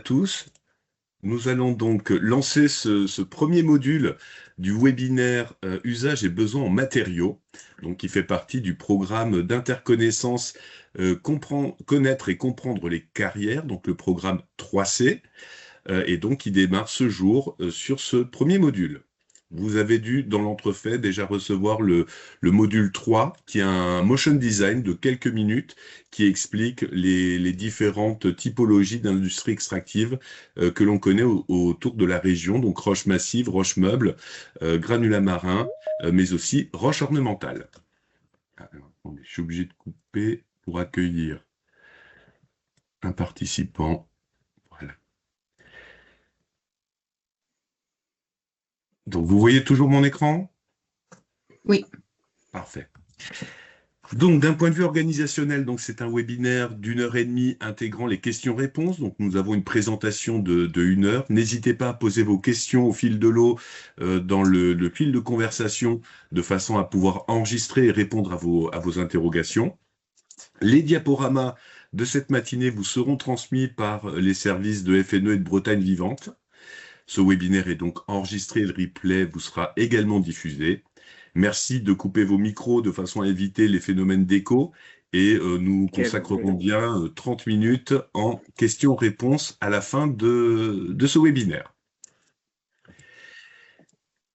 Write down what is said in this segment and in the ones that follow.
tous. Nous allons donc lancer ce premier module du webinaire Usage et besoins en matériaux, donc qui fait partie du programme d'interconnaissance Connaître et comprendre les carrières, donc le programme 3C, et donc qui démarre ce jour sur ce premier module. Vous avez dû, dans l'entrefait, déjà recevoir le module 3, qui est un motion design de quelques minutes, qui explique les différentes typologies d'industrie extractive que l'on connaît autour de la région, donc roches massives, roches meubles, granulats marins, mais aussi roches ornementales. Alors, attendez, je suis obligé de couper pour accueillir un participant. Voilà. Donc, vous voyez toujours mon écran? Oui. Parfait. Donc, d'un point de vue organisationnel, donc c'est un webinaire d'1 heure et demie intégrant les questions-réponses. Donc, nous avons une présentation de 1 heure. N'hésitez pas à poser vos questions au fil de l'eau dans le fil de conversation de façon à pouvoir enregistrer et répondre à vos interrogations. Les diaporamas de cette matinée vous seront transmis par les services de FNE et de Bretagne Vivante. Ce webinaire est donc enregistré et le replay vous sera également diffusé. Merci de couper vos micros de façon à éviter les phénomènes d'écho et nous consacrerons bien 30 minutes en questions-réponses à la fin de ce webinaire.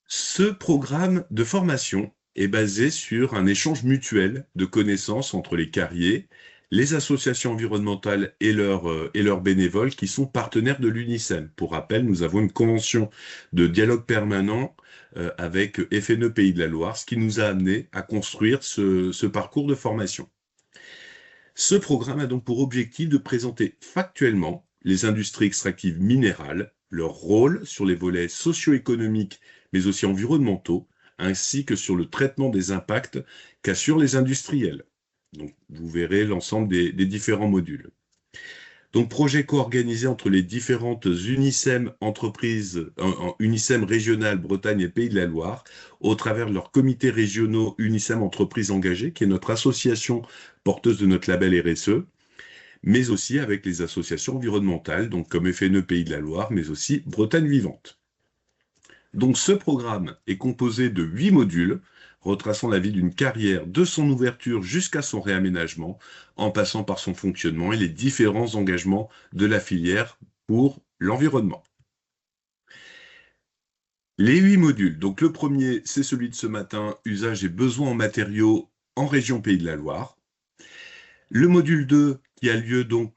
Ce programme de formation est basé sur un échange mutuel de connaissances entre les carriers, les associations environnementales et leurs bénévoles qui sont partenaires de l'UNICEM. Pour rappel, nous avons une convention de dialogue permanent avec FNE Pays de la Loire, ce qui nous a amené à construire ce parcours de formation. Ce programme a donc pour objectif de présenter factuellement les industries extractives minérales, leur rôle sur les volets socio-économiques mais aussi environnementaux, ainsi que sur le traitement des impacts qu'assurent les industriels. Donc, vous verrez l'ensemble des différents modules. Donc, projet co-organisé entre les différentes UNICEM entreprises, UNICEM régionales Bretagne et Pays de la Loire, au travers de leurs comités régionaux UNICEM Entreprises Engagées, qui est notre association porteuse de notre label RSE, mais aussi avec les associations environnementales, donc comme FNE Pays de la Loire, mais aussi Bretagne Vivante. Donc, ce programme est composé de 8 modules, retraçant la vie d'une carrière de son ouverture jusqu'à son réaménagement, en passant par son fonctionnement et les différents engagements de la filière pour l'environnement. Les 8 modules, donc le premier, c'est celui de ce matin, usage et besoins en matériaux en région Pays de la Loire. Le module 2, qui a lieu donc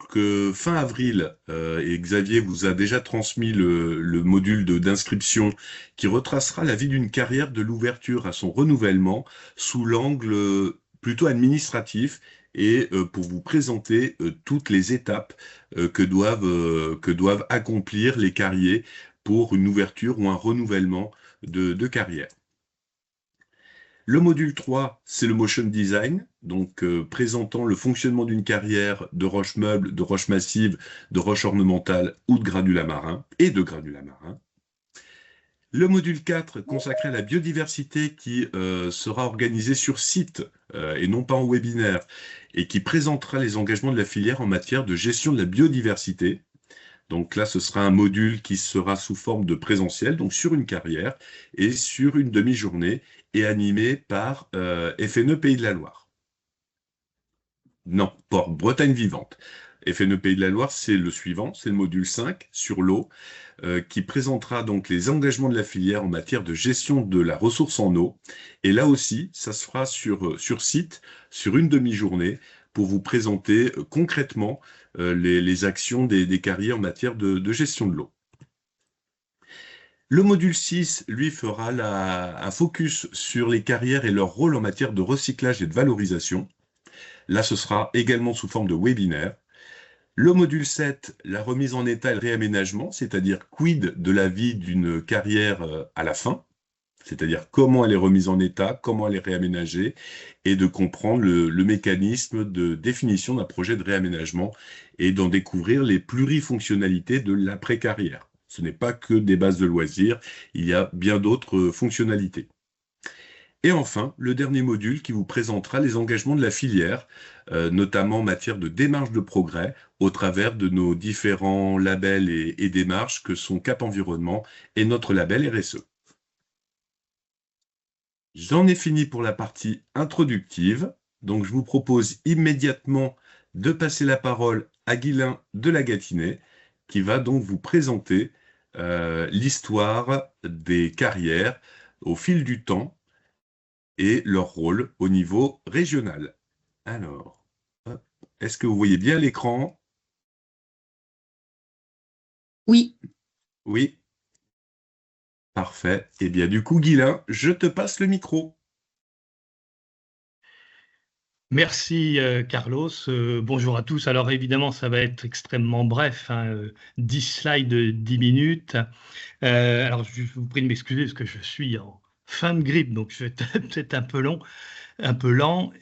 fin avril, et Xavier vous a déjà transmis le module d'inscription qui retracera la vie d'une carrière de l'ouverture à son renouvellement sous l'angle plutôt administratif et pour vous présenter toutes les étapes que doivent accomplir les carriers pour une ouverture ou un renouvellement de carrière. Le module 3, c'est le motion design, donc présentant le fonctionnement d'une carrière de roches meubles, de roches massives, de roches ornementales ou de granulats marins et de granulats marins. Le module 4, consacré à la biodiversité qui sera organisé sur site et non pas en webinaire et qui présentera les engagements de la filière en matière de gestion de la biodiversité. Donc là, ce sera un module qui sera sous forme de présentiel, donc sur une carrière et sur une demi-journée et animé par FNE Pays de la Loire. Non, Port Bretagne Vivante. FNE Pays de la Loire, c'est le suivant, c'est le module 5 sur l'eau, qui présentera donc les engagements de la filière en matière de gestion de la ressource en eau. Et là aussi, ça se fera sur site, sur une demi-journée, pour vous présenter concrètement les actions des carrières en matière de gestion de l'eau. Le module 6, lui, fera un focus sur les carrières et leur rôle en matière de recyclage et de valorisation. Là, ce sera également sous forme de webinaire. Le module 7, la remise en état et le réaménagement, c'est-à-dire quid de la vie d'une carrière à la fin, c'est-à-dire comment elle est remise en état, comment elle est réaménagée, et de comprendre le mécanisme de définition d'un projet de réaménagement et d'en découvrir les plurifonctionnalités de l'après-carrière. Ce n'est pas que des bases de loisirs, il y a bien d'autres fonctionnalités. Et enfin, le dernier module qui vous présentera les engagements de la filière, notamment en matière de démarche de progrès, au travers de nos différents labels et démarches que sont Cap Environnement et notre label RSE. J'en ai fini pour la partie introductive, donc je vous propose immédiatement de passer la parole à Guylain de La Gâtinais, qui va donc vous présenter l'histoire des carrières au fil du temps et leur rôle au niveau régional. Alors, hop, est-ce que vous voyez bien l'écran? Oui. Oui, parfait. Eh bien, du coup, Guylain, je te passe le micro. Merci Carlos. Bonjour à tous. Alors évidemment, ça va être extrêmement bref, hein, 10 slides, 10 minutes. Alors je vous prie de m'excuser parce que je suis en fin de grippe, donc je vais être peut-être un peu lent,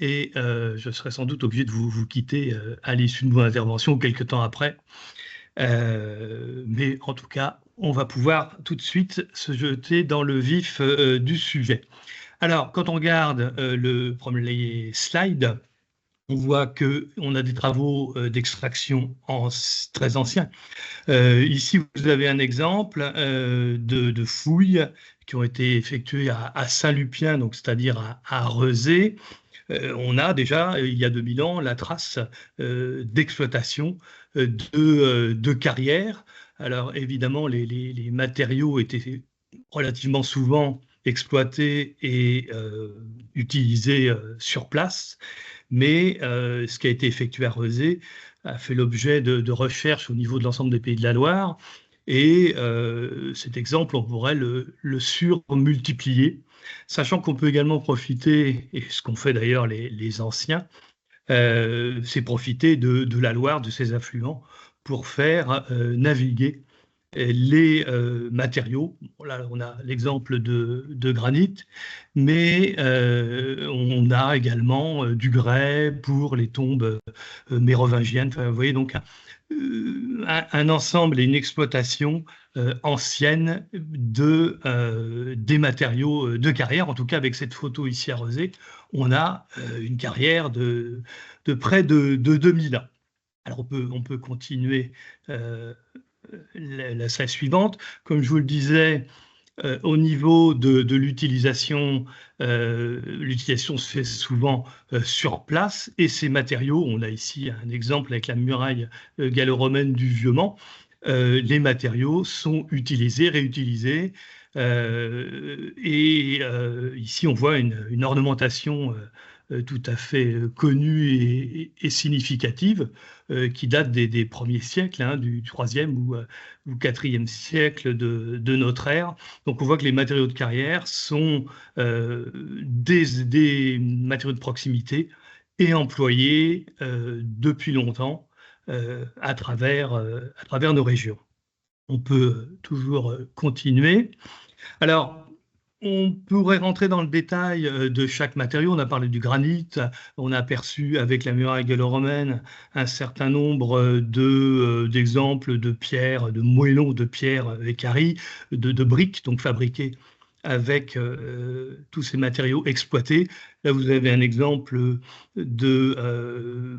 et je serai sans doute obligé de vous quitter à l'issue de mon intervention ou quelques temps après. Mais en tout cas, on va pouvoir tout de suite se jeter dans le vif du sujet. Alors, quand on regarde le premier slide, on voit qu'on a des travaux d'extraction très anciens. Ici, vous avez un exemple de fouilles qui ont été effectuées à Saint-Lupien, donc c'est-à-dire à Rezé. On a déjà, il y a 2000 ans, la trace d'exploitation de carrières. Alors évidemment, les matériaux étaient relativement souvent exploités et utilisés sur place, mais ce qui a été effectué à Rezé a fait l'objet de recherches au niveau de l'ensemble des Pays de la Loire, et cet exemple, on pourrait le surmultiplier, sachant qu'on peut également profiter, et ce qu'ont fait d'ailleurs les anciens, c'est profiter de la Loire, de ses affluents, pour faire naviguer les matériaux. Bon, là, on a l'exemple de granit, mais on a également du grès pour les tombes mérovingiennes. Enfin, vous voyez donc un ensemble et une exploitation ancienne des matériaux de carrière. En tout cas, avec cette photo ici à Rezé, on a une carrière de près de 2000 ans. Alors on peut continuer la slide suivante. Comme je vous le disais, au niveau de l'utilisation, l'utilisation se fait souvent sur place, et ces matériaux, on a ici un exemple avec la muraille gallo-romaine du Vieux-Mans, les matériaux sont utilisés, réutilisés, et ici on voit une ornementation tout à fait connue et significative, qui date des premiers siècles, hein, du 3e ou 4e siècle de notre ère. Donc on voit que les matériaux de carrière sont des matériaux de proximité et employés depuis longtemps à travers nos régions. On peut toujours continuer. Alors, on pourrait rentrer dans le détail de chaque matériau. On a parlé du granit, on a aperçu avec la muraille gallo-romaine un certain nombre d'exemples de pierres, de moellons de pierres équarries, de briques, donc fabriquées avec tous ces matériaux exploités. Là, vous avez un exemple de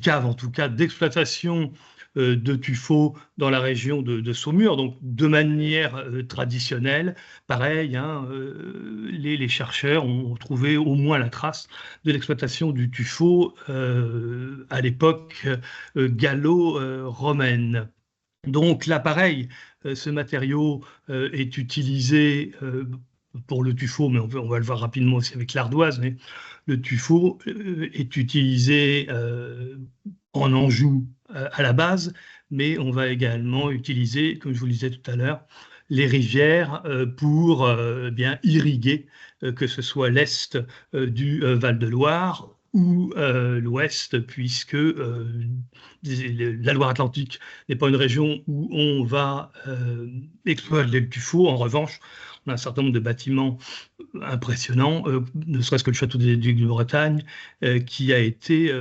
cave, en tout cas, d'exploitation de tuffeau dans la région de Saumur, donc de manière traditionnelle. Pareil, hein, les chercheurs ont trouvé au moins la trace de l'exploitation du tuffeau à l'époque gallo-romaine. Donc là, pareil, ce matériau est utilisé pour le tuffeau, mais on va le voir rapidement aussi avec l'ardoise, mais le tuffeau est utilisé en Anjou à la base, mais on va également utiliser, comme je vous le disais tout à l'heure, les rivières pour bien irriguer, que ce soit l'est du Val-de-Loire ou l'ouest, puisque la Loire-Atlantique n'est pas une région où on va exploiter le tuffeau. En revanche, on a un certain nombre de bâtiments impressionnants, ne serait-ce que le château des Ducs de Bretagne, qui a été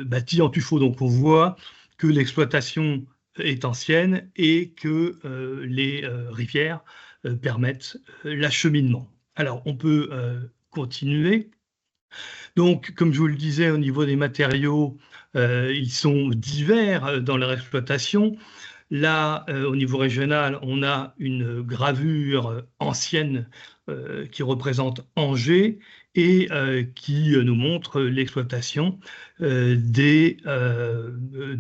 bâti en tuffeau. Donc on voit que l'exploitation est ancienne et que les rivières permettent l'acheminement. Alors, on peut continuer. Donc, comme je vous le disais, au niveau des matériaux, ils sont divers dans leur exploitation. Là, au niveau régional, on a une gravure ancienne qui représente Angers et qui nous montre l'exploitation de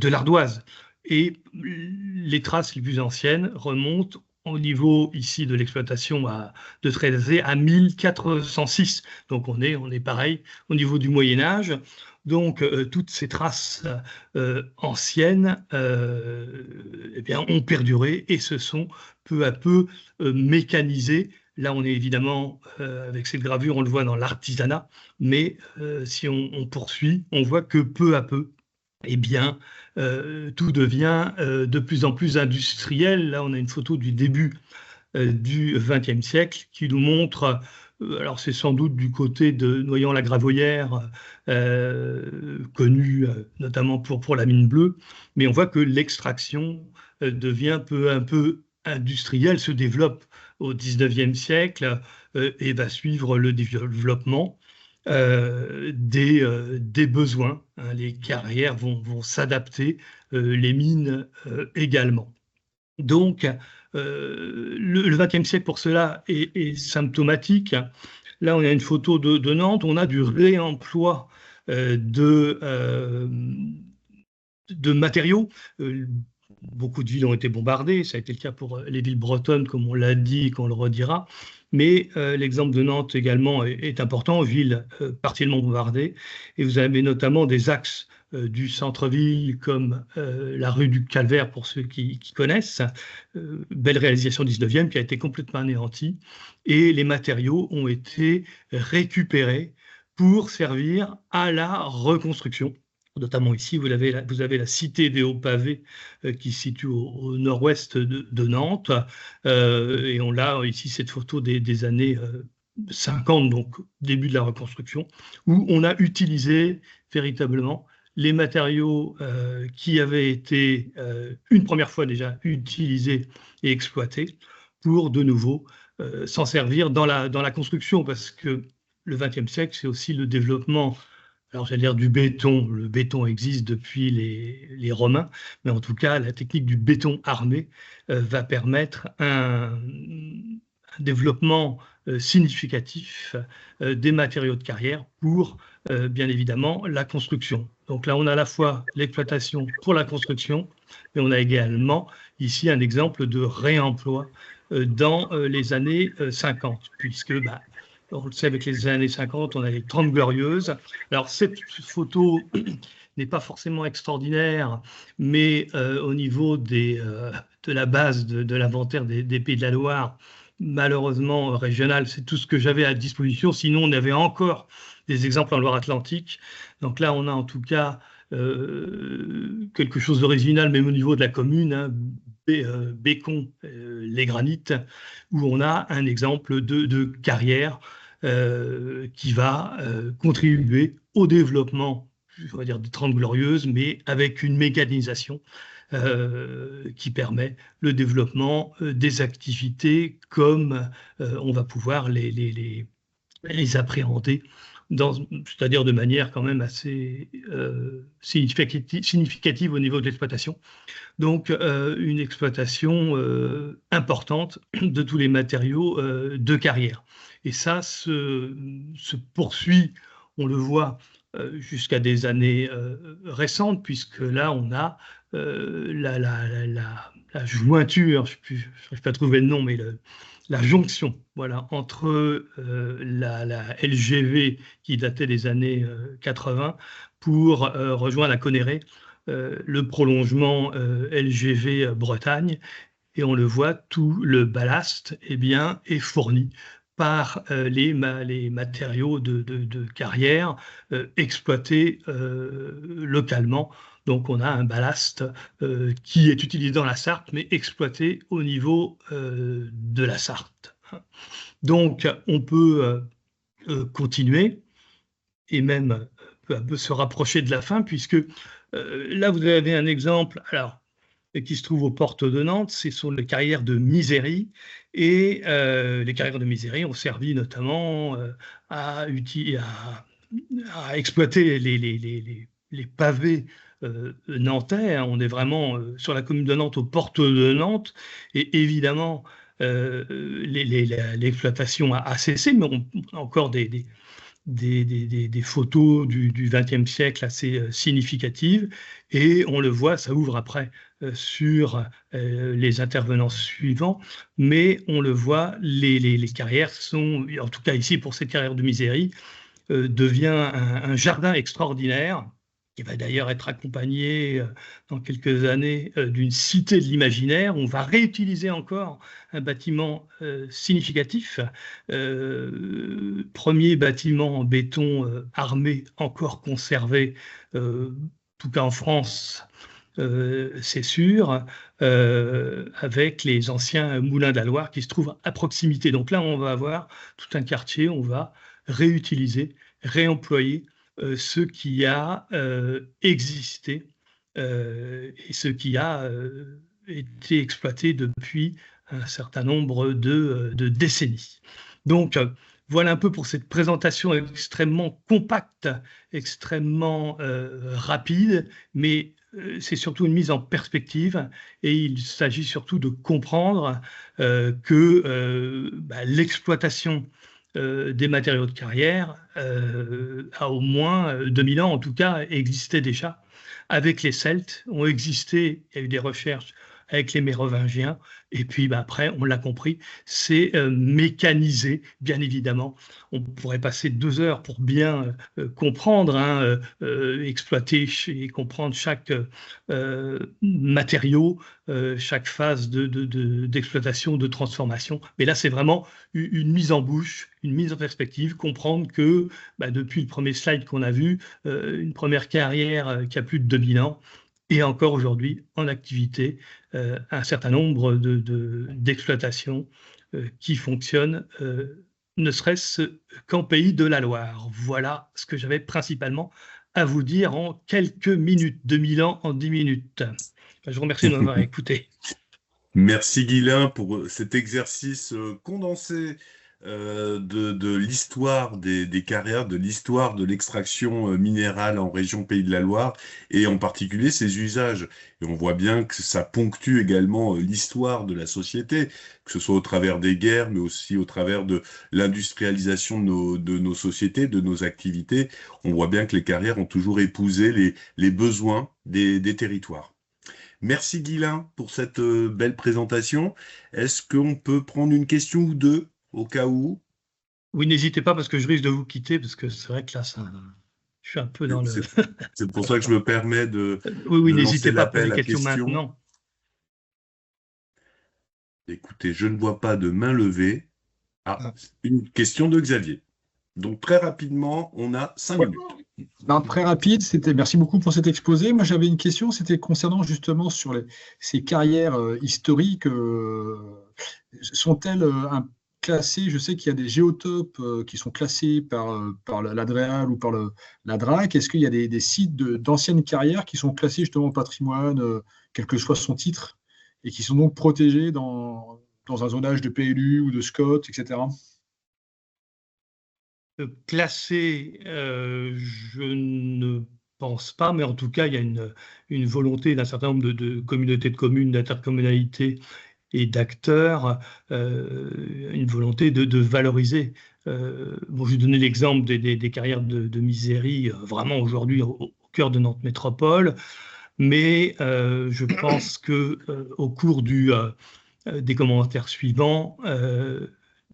l'ardoise. Et les traces les plus anciennes remontent au niveau ici de l'exploitation de Trézé à 1406. Donc on est pareil au niveau du Moyen Âge. Donc toutes ces traces anciennes eh bien, ont perduré et se sont peu à peu mécanisées. Là, on est évidemment, avec cette gravure, on le voit dans l'artisanat, mais si on poursuit, on voit que peu à peu, eh bien, tout devient de plus en plus industriel. Là, on a une photo du début du XXe siècle qui nous montre, alors c'est sans doute du côté de Noyant-la-Gravoyère, connu notamment pour la mine bleue, mais on voit que l'extraction devient peu à peu industrielle, se développe au XIXe siècle et va suivre le développement des besoins. Hein. Les carrières vont s'adapter, les mines également. Donc, le XXe siècle, pour cela, est symptomatique. Là, on a une photo de Nantes, on a du réemploi de matériaux. Beaucoup de villes ont été bombardées, ça a été le cas pour les villes bretonnes, comme on l'a dit et qu'on le redira. Mais l'exemple de Nantes également est important, ville partiellement bombardée. Et vous avez notamment des axes du centre-ville comme la rue du Calvaire, pour ceux qui connaissent. Belle réalisation 19e qui a été complètement anéantie. Et les matériaux ont été récupérés pour servir à la reconstruction. Notamment ici, vous avez la cité des Hauts-Pavés qui se situe au nord-ouest de Nantes. Et on a ici cette photo des années 50, donc début de la reconstruction, où on a utilisé véritablement les matériaux qui avaient été une première fois déjà utilisés et exploités pour de nouveau s'en servir dans la construction, parce que le XXe siècle, c'est aussi le développement. Alors, j'allais dire du béton. Le béton existe depuis les Romains, mais en tout cas, la technique du béton armé va permettre un développement significatif des matériaux de carrière pour, bien évidemment, la construction. Donc là, on a à la fois l'exploitation pour la construction, mais on a également ici un exemple de réemploi dans les années 50, puisque on le sait, avec les années 50, on a les 30 Glorieuses. Alors, cette photo n'est pas forcément extraordinaire, mais au niveau de la base de l'inventaire des Pays de la Loire, malheureusement régional, c'est tout ce que j'avais à disposition. Sinon, on avait encore des exemples en Loire-Atlantique. Donc là, on a en tout cas quelque chose d'original, même au niveau de la commune, hein, Bécon, les granites, où on a un exemple de carrière qui va contribuer au développement, je vais dire, des 30 Glorieuses, mais avec une mécanisation qui permet le développement des activités comme on va pouvoir les appréhender, c'est-à-dire de manière quand même assez significative au niveau de l'exploitation. Donc, une exploitation importante de tous les matériaux de carrière. Et ça se poursuit, on le voit, jusqu'à des années récentes, puisque là, on a la jointure, je n'arrive pas à trouver le nom, mais la jonction, voilà, entre la LGV qui datait des années 80 pour rejoindre la Connerré, le prolongement LGV Bretagne, et on le voit, tout le ballast est fourni par les matériaux de carrière exploités localement. Donc on a un ballast qui est utilisé dans la Sarthe, mais exploité au niveau de la Sarthe. Donc on peut continuer et même peu à peu se rapprocher de la fin, puisque là vous avez un exemple. Alors, qui se trouvent aux portes de Nantes, ce sont les carrières de Misery. Et les carrières de Misery ont servi notamment à exploiter les pavés nantais. On est vraiment sur la commune de Nantes, aux portes de Nantes. Et évidemment, l'exploitation a cessé, mais on a encore des photos du XXe siècle assez significatives, et on le voit, ça ouvre après sur les intervenants suivants, mais on le voit, les carrières sont, en tout cas ici pour cette carrière de Misery, devient un jardin extraordinaire, qui va d'ailleurs être accompagné dans quelques années d'une cité de l'imaginaire. On va réutiliser encore un bâtiment significatif, premier bâtiment en béton armé encore conservé, en tout cas en France, c'est sûr, avec les anciens moulins de la Loire qui se trouvent à proximité. Donc là, on va avoir tout un quartier, on va réutiliser, réemployer ce qui a existé et ce qui a été exploité depuis un certain nombre de décennies. Donc, voilà un peu pour cette présentation extrêmement compacte, extrêmement rapide, mais c'est surtout une mise en perspective, et il s'agit surtout de comprendre que l'exploitation des matériaux de carrière a au moins 2000 ans, en tout cas, existait déjà avec les Celtes, ont existé, il y a eu des recherches avec les Mérovingiens, et puis après, on l'a compris, c'est mécanisé, bien évidemment. On pourrait passer 2 heures pour bien comprendre, exploiter et comprendre chaque matériau, chaque phase d'exploitation, de transformation. Mais là, c'est vraiment une mise en bouche, une mise en perspective, comprendre que depuis le premier slide qu'on a vu, une première carrière qui a plus de 2000 ans, et encore aujourd'hui en activité, un certain nombre d'exploitations qui fonctionnent, ne serait-ce qu'en Pays de la Loire. Voilà ce que j'avais principalement à vous dire en quelques minutes, 2000 ans en 10 minutes. Je vous remercie de m'avoir écouté. Merci Guilain pour cet exercice condensé de l'histoire des carrières, de l'histoire de l'extraction minérale en région Pays de la Loire, et en particulier ses usages. Et on voit bien que ça ponctue également l'histoire de la société, que ce soit au travers des guerres, mais aussi au travers de l'industrialisation de nos sociétés, de nos activités. On voit bien que les carrières ont toujours épousé les besoins des territoires. Merci Guilain pour cette belle présentation. Est-ce qu'on peut prendre une question ou deux au cas où? Oui, n'hésitez pas, parce que je risque de vous quitter, parce que c'est vrai que là, je suis un peu dans le... C'est pour ça que je me permets de Oui, lancer n'hésitez pas à poser l'appel des à questions questions. maintenant. Écoutez, je ne vois pas de main levée. Ah, une question de Xavier. Donc très rapidement, on a 5 minutes. Non, très rapide, merci beaucoup pour cet exposé. Moi, j'avais une question, c'était concernant justement sur ces carrières historiques. Sont-elles classées? Je sais qu'il y a des géotopes qui sont classés par l'Adréal ou par la DRAC. Est-ce qu'il y a des sites d'anciennes carrières qui sont classés justement au patrimoine, quel que soit son titre, et qui sont donc protégés dans un zonage de PLU ou de SCOT, etc.? Classé, je ne pense pas, mais en tout cas, il y a une volonté d'un certain nombre de communautés de communes, d'intercommunalités et d'acteurs, une volonté de valoriser. Bon, je vais donner l'exemple des carrières de Misery, vraiment aujourd'hui au cœur de Nantes Métropole, mais je pense que au cours des commentaires suivants,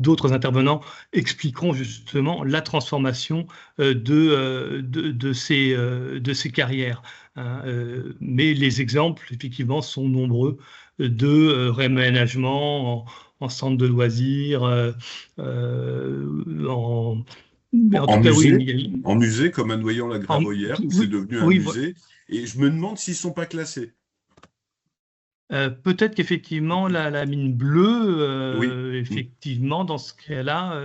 d'autres intervenants expliqueront justement la transformation de ces carrières. Mais les exemples, effectivement, sont nombreux de réaménagement en centre de loisirs, en tout cas, musée, oui. En musée, comme à Noyant-la-Gravoyère, où c'est devenu un musée. Et je me demande s'ils ne sont pas classés. Peut-être qu'effectivement, la mine bleue, Oui. effectivement, dans ce cas-là,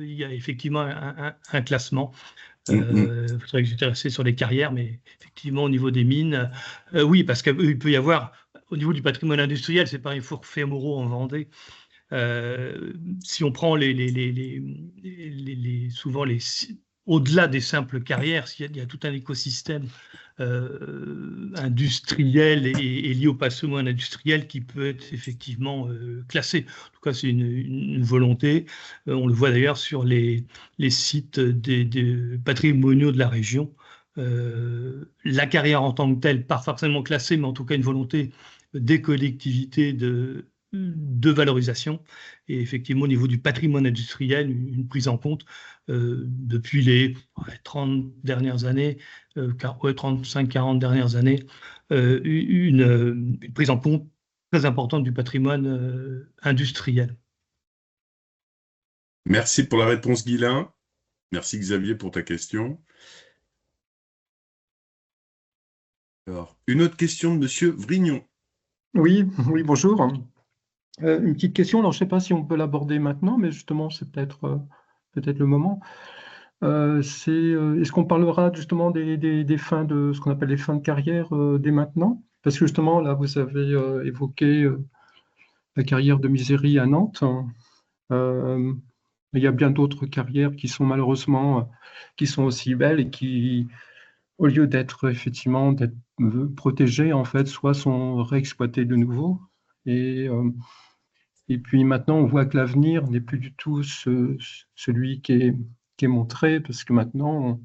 il y a effectivement un classement. Il faudrait que j'étais resté sur les carrières, mais effectivement, au niveau des mines, oui, parce qu'il peut y avoir au niveau du patrimoine industriel, c'est pareil, forfait Moreau en Vendée. Si on prend souvent au-delà des simples carrières, il y a tout un écosystème industriel et lié au patrimoine industriel qui peut être effectivement classé. En tout cas, c'est une volonté. On le voit d'ailleurs sur les sites des patrimoniaux de la région. La carrière en tant que telle, pas forcément classée, mais en tout cas une volonté des collectivités de valorisation. Et effectivement, au niveau du patrimoine industriel, une prise en compte depuis les 30 dernières années, 35-40 dernières années, une prise en compte très importante du patrimoine industriel. Merci pour la réponse, Guilain. Merci, Xavier, pour ta question. Alors, une autre question de Monsieur Vrignon. Oui, bonjour. Une petite question, alors je ne sais pas si on peut l'aborder maintenant, mais justement, c'est peut-être le moment. Est-ce qu'on parlera justement des fins de ce qu'on appelle les fins de carrière dès maintenant? Parce que justement, là, vous avez évoqué la carrière de Misery à Nantes. Il y a bien d'autres carrières qui sont malheureusement qui sont aussi belles et qui, au lieu d'être effectivement protégées, en fait, soit sont réexploitées de nouveau. Et puis maintenant, on voit que l'avenir n'est plus du tout celui qui est montré, parce que maintenant,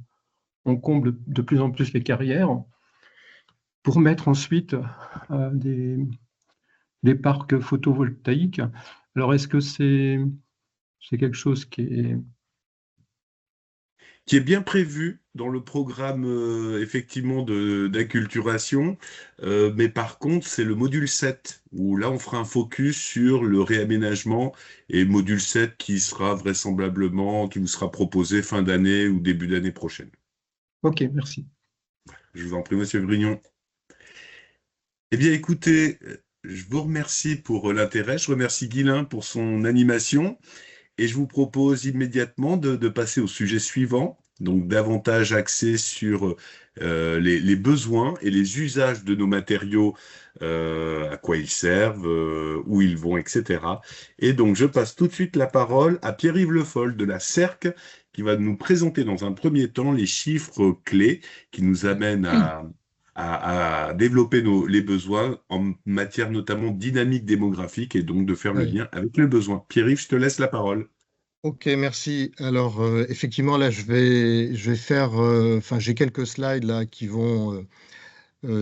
on comble de plus en plus les carrières pour mettre ensuite des parcs photovoltaïques. Alors, est-ce que c'est quelque chose qui est bien prévu dans le programme effectivement d'acculturation, mais par contre c'est le module 7 où là on fera un focus sur le réaménagement, et module 7 qui vous sera proposé fin d'année ou début d'année prochaine. Ok, merci. Je vous en prie, Monsieur Brignon. Eh bien écoutez, je vous remercie pour l'intérêt, je remercie Guilain pour son animation. Et je vous propose immédiatement de passer au sujet suivant, donc davantage axé sur les besoins et les usages de nos matériaux, à quoi ils servent, où ils vont, etc. Et donc, je passe tout de suite la parole à Pierre-Yves Le Foll de la CERC, qui va nous présenter dans un premier temps les chiffres clés qui nous amènent à développer les besoins en matière notamment dynamique démographique, et donc de faire le lien avec les besoins. Pierre-Yves, je te laisse la parole. Ok, merci. Alors, effectivement, là, je vais faire, j'ai quelques slides là qui vont,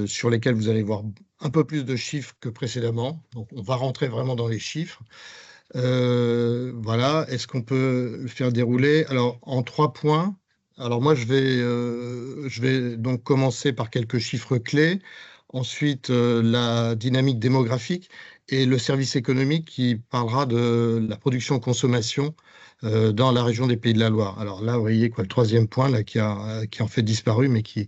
sur lesquels vous allez voir un peu plus de chiffres que précédemment. Donc, on va rentrer vraiment dans les chiffres. Voilà, est-ce qu'on peut le faire dérouler? Alors, en 3 points. Alors moi, je vais donc commencer par quelques chiffres clés, ensuite la dynamique démographique et le service économique qui parlera de la production-consommation dans la région des Pays de la Loire. Alors là, vous voyez quoi, le 3e point là, qui en fait disparu, mais qui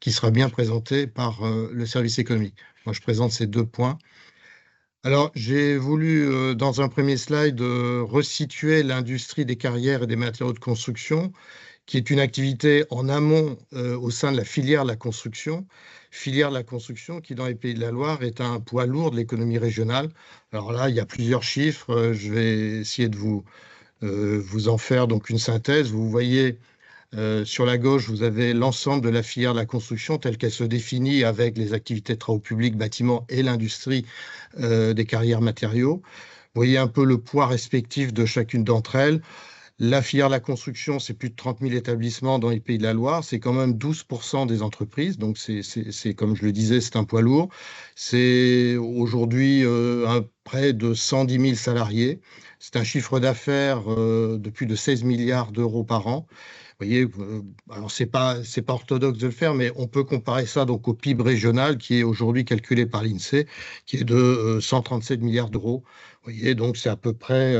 sera bien présenté par le service économique. Moi, je présente ces 2 points. Alors, j'ai voulu, dans un premier slide, resituer l'industrie des carrières et des matériaux de construction, qui est une activité en amont au sein de la filière de la construction qui, dans les Pays de la Loire, est un poids lourd de l'économie régionale. Alors là, il y a plusieurs chiffres. Je vais essayer de vous en faire donc une synthèse. Vous voyez, sur la gauche, vous avez l'ensemble de la filière de la construction telle qu'elle se définit avec les activités de travaux publics, bâtiments et l'industrie des carrières matériaux. Vous voyez un peu le poids respectif de chacune d'entre elles. La filière de la construction, c'est plus de 30 000 établissements dans les Pays de la Loire. C'est quand même 12% des entreprises. Donc, c'est comme je le disais, c'est un poids lourd. C'est aujourd'hui près de 110 000 salariés. C'est un chiffre d'affaires de plus de 16 milliards d'euros par an. Vous voyez, alors c'est pas orthodoxe de le faire, mais on peut comparer ça donc au PIB régional qui est aujourd'hui calculé par l'INSEE, qui est de 137 milliards d'euros. Vous voyez, donc c'est à peu près...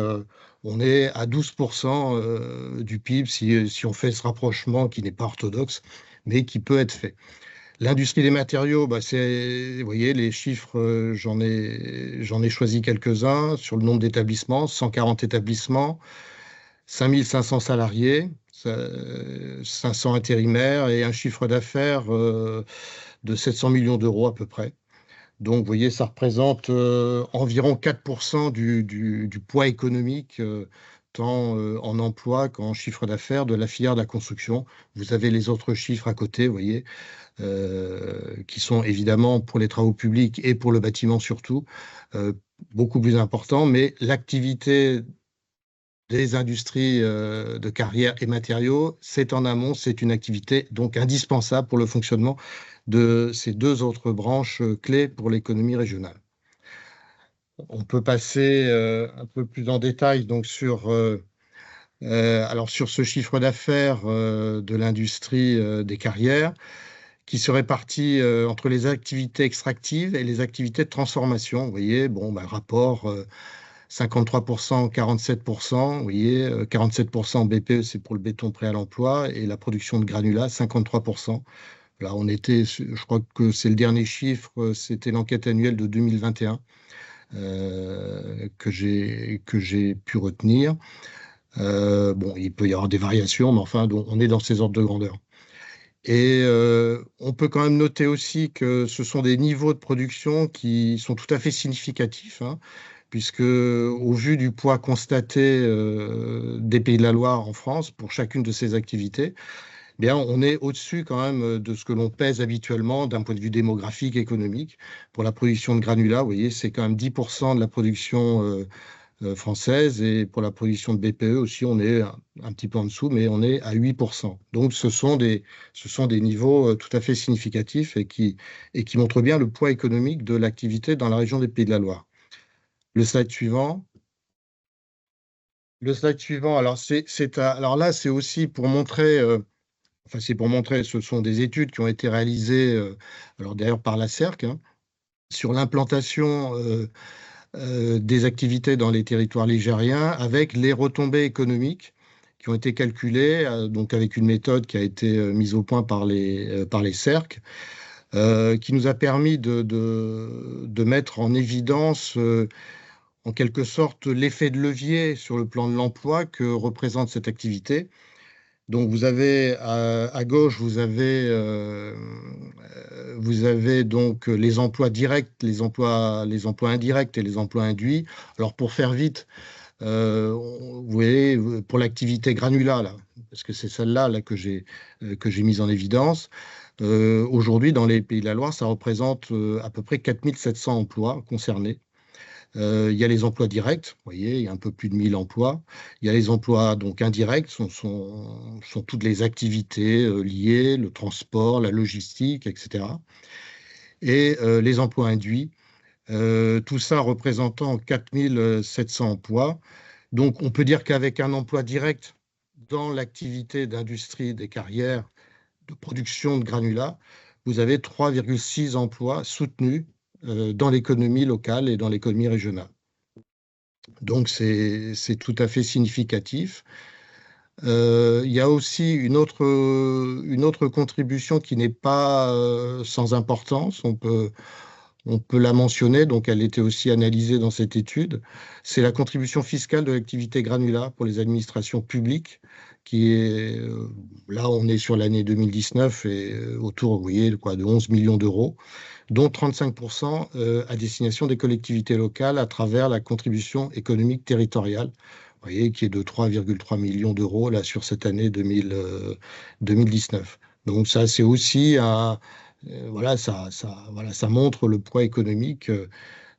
on est à 12% du PIB si on fait ce rapprochement qui n'est pas orthodoxe, mais qui peut être fait. L'industrie des matériaux, vous voyez, les chiffres, j'en ai choisi quelques-uns sur le nombre d'établissements, 140 établissements, 5500 salariés, 500 intérimaires et un chiffre d'affaires de 700 millions d'euros à peu près. Donc, vous voyez, ça représente environ 4% du poids économique, tant en emploi qu'en chiffre d'affaires de la filière de la construction. Vous avez les autres chiffres à côté, vous voyez, qui sont évidemment pour les travaux publics et pour le bâtiment surtout, beaucoup plus importants, mais l'activité des industries de carrière et matériaux, c'est en amont, c'est une activité donc indispensable pour le fonctionnement de ces deux autres branches clés pour l'économie régionale. On peut passer un peu plus en détail donc alors sur ce chiffre d'affaires de l'industrie des carrières qui se répartit entre les activités extractives et les activités de transformation. Vous voyez, bon, rapport 53%, 47%, vous voyez, 47% en BPE, c'est pour le béton prêt à l'emploi, et la production de granulats, 53%. Là, je crois que c'est le dernier chiffre, c'était l'enquête annuelle de 2021 que j'ai pu retenir. Bon, il peut y avoir des variations, mais enfin, on est dans ces ordres de grandeur. Et on peut quand même noter aussi que ce sont des niveaux de production qui sont tout à fait significatifs, hein, puisque au vu du poids constaté des Pays de la Loire en France pour chacune de ces activités, eh bien, on est au-dessus quand même de ce que l'on pèse habituellement d'un point de vue démographique, économique. Pour la production de granulats, vous voyez, c'est quand même 10% de la production française, et pour la production de BPE aussi, on est un petit peu en dessous, mais on est à 8%. Donc, ce sont des niveaux tout à fait significatifs et qui montrent bien le poids économique de l'activité dans la région des Pays de la Loire. Le slide suivant. Alors là, c'est aussi pour montrer, ce sont des études qui ont été réalisées, alors d'ailleurs par la CERC, hein, sur l'implantation des activités dans les territoires ligériens avec les retombées économiques qui ont été calculées, donc avec une méthode qui a été mise au point par les CERC, qui nous a permis de mettre en évidence en quelque sorte l'effet de levier sur le plan de l'emploi que représente cette activité. Donc vous avez à gauche, vous avez donc les emplois directs, les emplois indirects et les emplois induits. Alors pour faire vite, vous voyez, pour l'activité granulat, là, parce que c'est celle-là que j'ai mise en évidence, aujourd'hui dans les Pays de la Loire, ça représente à peu près 4700 emplois concernés. Il y a les emplois directs, vous voyez, il y a un peu plus de 1000 emplois. Il y a les emplois donc indirects, sont toutes les activités liées, le transport, la logistique, etc. Et les emplois induits, tout ça représentant 4700 emplois. Donc on peut dire qu'avec un emploi direct dans l'activité d'industrie des carrières de production de granulats, vous avez 3,6 emplois soutenus dans l'économie locale et dans l'économie régionale. Donc, c'est tout à fait significatif. Il y a aussi une autre contribution qui n'est pas sans importance. On peut la mentionner, donc elle était aussi analysée dans cette étude. C'est la contribution fiscale de l'activité granulat pour les administrations publiques, qui est, là on est sur l'année 2019 et autour, vous voyez, de 11 millions d'euros, dont 35% à destination des collectivités locales à travers la contribution économique territoriale, vous voyez, qui est de 3,3 millions d'euros là sur cette année 2019. Donc ça, c'est aussi voilà, ça montre le poids économique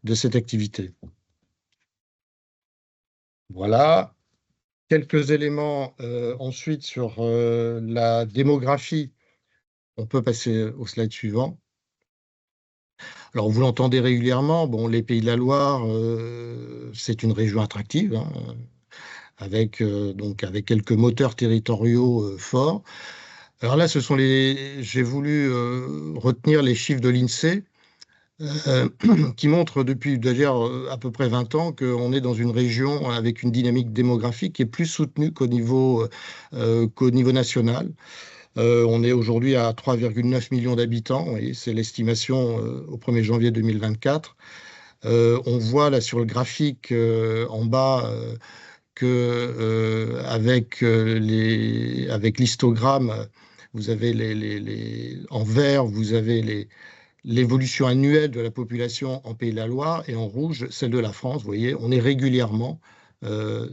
de cette activité. Voilà. Quelques éléments ensuite sur la démographie. On peut passer au slide suivant. Alors, vous l'entendez régulièrement, bon, les Pays de la Loire, c'est une région attractive, hein, avec quelques moteurs territoriaux forts. Alors là, j'ai voulu retenir les chiffres de l'INSEE, qui montrent depuis d'ailleurs à peu près 20 ans qu'on est dans une région avec une dynamique démographique qui est plus soutenue qu'au niveau national. On est aujourd'hui à 3,9 millions d'habitants, c'est l'estimation au 1er janvier 2024. On voit là sur le graphique en bas avec l'histogramme, vous avez en vert, vous avez l'évolution annuelle de la population en Pays de la Loire, et en rouge, celle de la France. Vous voyez, on est régulièrement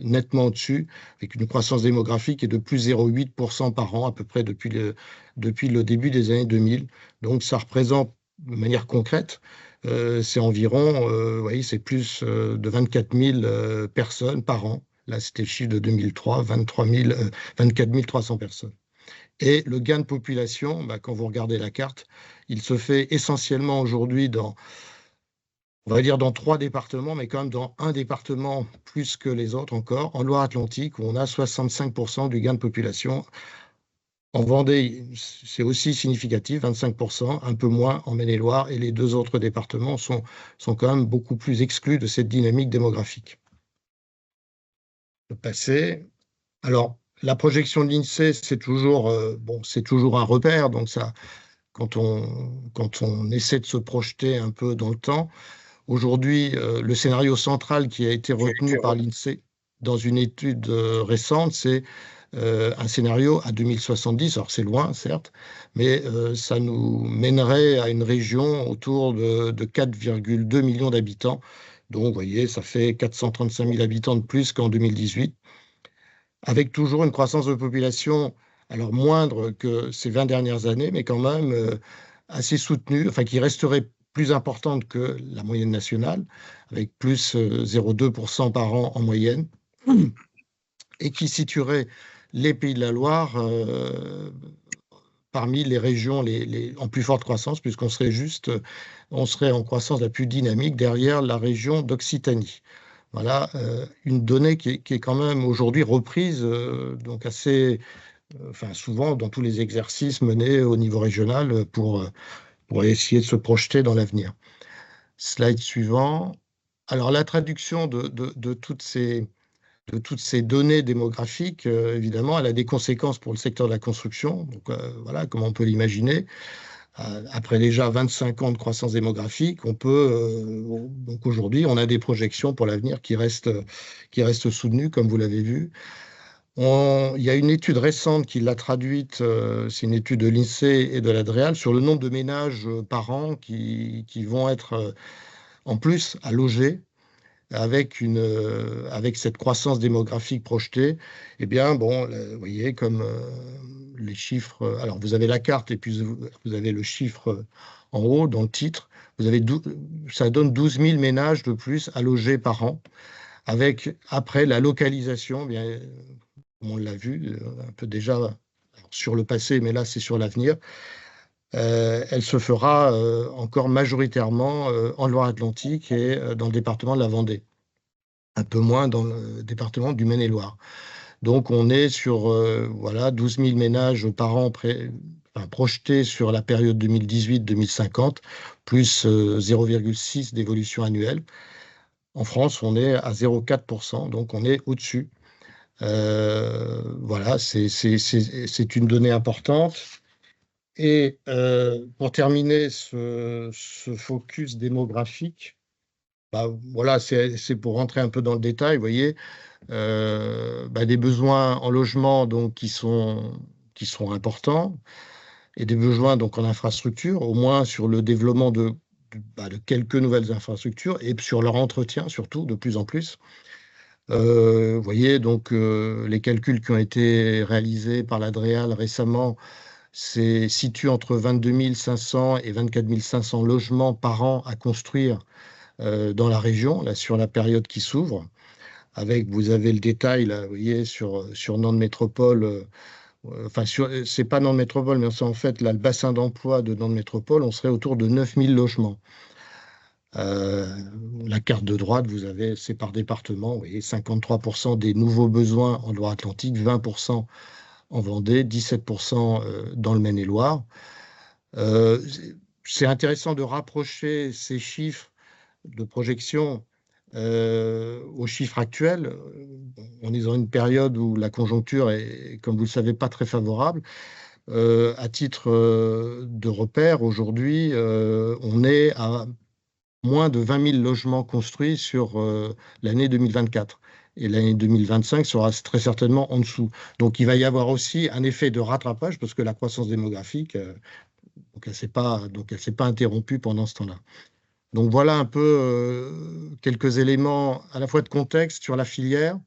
nettement au-dessus, avec une croissance démographique qui est de plus 0,8% par an, à peu près depuis le début des années 2000. Donc, ça représente, de manière concrète, c'est environ, vous voyez, c'est plus de 24 000 personnes par an. Là, c'était le chiffre de 2003, 24 300 personnes. Et le gain de population, quand vous regardez la carte, il se fait essentiellement aujourd'hui on va dire dans 3 départements, mais quand même dans un département plus que les autres encore, en Loire-Atlantique, où on a 65% du gain de population. En Vendée, c'est aussi significatif, 25%, un peu moins en Maine-et-Loire, et les 2 autres départements sont quand même beaucoup plus exclus de cette dynamique démographique. Le passé. Alors, la projection de l'INSEE, c'est toujours un repère, donc ça, quand on essaie de se projeter un peu dans le temps. Aujourd'hui, le scénario central qui a été retenu par l'INSEE dans une étude récente, c'est un scénario à 2070. Alors c'est loin, certes, mais ça nous mènerait à une région autour de 4,2 millions d'habitants. Donc, vous voyez, ça fait 435 000 habitants de plus qu'en 2018, avec toujours une croissance de population, alors moindre que ces 20 dernières années, mais quand même assez soutenue, enfin qui resterait plus importante que la moyenne nationale, avec plus 0,2% par an en moyenne, et qui situerait les Pays de la Loire parmi les régions en plus forte croissance, puisqu'on serait en croissance la plus dynamique derrière la région d'Occitanie. Voilà une donnée qui est quand même aujourd'hui reprise, donc assez, souvent dans tous les exercices menés au niveau régional pour essayer de se projeter dans l'avenir. Slide suivant. Alors, la traduction de toutes ces données démographiques, évidemment, elle a des conséquences pour le secteur de la construction. Donc, voilà, comme on peut l'imaginer. Après déjà 25 ans de croissance démographique, donc aujourd'hui, on a des projections pour l'avenir qui restent soutenues, comme vous l'avez vu. Il y a une étude récente qui l'a traduite, c'est une étude de l'INSEE et de la DREAL, sur le nombre de ménages par an qui vont être en plus à loger avec cette croissance démographique projetée. Eh bien, bon, vous voyez, comme les chiffres, alors vous avez la carte et puis vous avez le chiffre en haut dans le titre, ça donne 12 000 ménages de plus à loger par an, avec après la localisation, bien, on l'a vu un peu déjà sur le passé, mais là c'est sur l'avenir. Elle se fera encore majoritairement en Loire-Atlantique et dans le département de la Vendée, un peu moins dans le département du Maine-et-Loire. Donc on est sur 12 000 ménages par an projetés sur la période 2018-2050, plus 0,6 d'évolution annuelle. En France, on est à 0,4%, donc on est au-dessus. Voilà, c'est une donnée importante. Et pour terminer ce focus démographique, voilà, c'est pour rentrer un peu dans le détail, vous voyez, des besoins en logement donc, qui sont importants, et des besoins donc, en infrastructure, au moins sur le développement de quelques nouvelles infrastructures, et sur leur entretien surtout, de plus en plus. Vous voyez, donc, les calculs qui ont été réalisés par la DREAL récemment situe entre 22 500 et 24 500 logements par an à construire dans la région, là, sur la période qui s'ouvre. Vous avez le détail, là, vous voyez, sur Nantes Métropole. C'est pas Nantes Métropole, mais c'est en fait là, le bassin d'emploi de Nantes Métropole, on serait autour de 9 000 logements. La carte de droite, c'est par département, vous voyez, 53% des nouveaux besoins en Loire-Atlantique, 20% en Vendée, 17% dans le Maine-et-Loire. C'est intéressant de rapprocher ces chiffres de projection aux chiffres actuels. On est dans une période où la conjoncture est, comme vous le savez, pas très favorable. À titre de repère, aujourd'hui, on est à moins de 20 000 logements construits sur l'année 2024. Et l'année 2025 sera très certainement en dessous. Donc, il va y avoir aussi un effet de rattrapage parce que la croissance démographique, Donc, elle s'est pas interrompue pendant ce temps-là. Donc, voilà un peu quelques éléments à la fois de contexte sur la filière,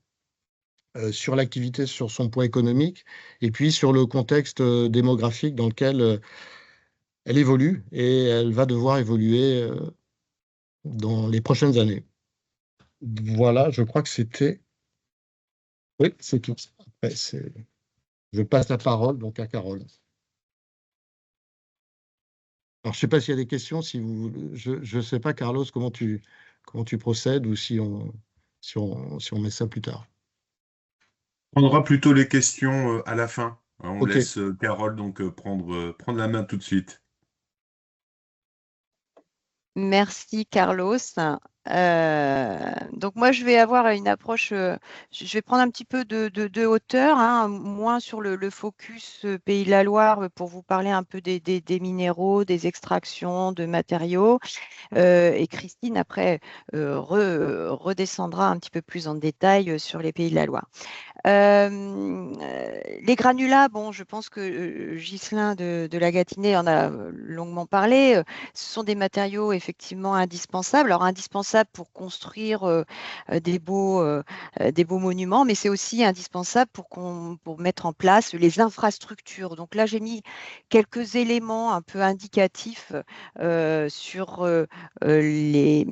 sur l'activité, sur son poids économique, et puis sur le contexte démographique dans lequel elle évolue et elle va devoir évoluer dans les prochaines années. Voilà, je crois que c'était... Oui, c'est tout. Après, je passe la parole donc à Carole. Alors, je ne sais pas s'il y a des questions, si vous... Je ne sais pas, Carlos, comment tu procèdes ou si on met ça plus tard. On prendra plutôt les questions à la fin. Hein, on OK. laisse Carole donc prendre la main tout de suite. Merci Carlos. Donc moi je vais avoir une approche, je vais prendre un petit peu de hauteur, hein, moins sur le focus Pays de la Loire pour vous parler un peu des minéraux, des extractions de matériaux. Et Christine après redescendra un petit peu plus en détail sur les Pays de la Loire. Les granulats, bon, je pense que Ghislain de la Gâtinais en a longuement parlé. Ce sont des matériaux effectivement indispensables. Alors indispensables pour construire des beaux monuments, mais c'est aussi indispensable pour mettre en place les infrastructures. Donc là, j'ai mis quelques éléments un peu indicatifs sur les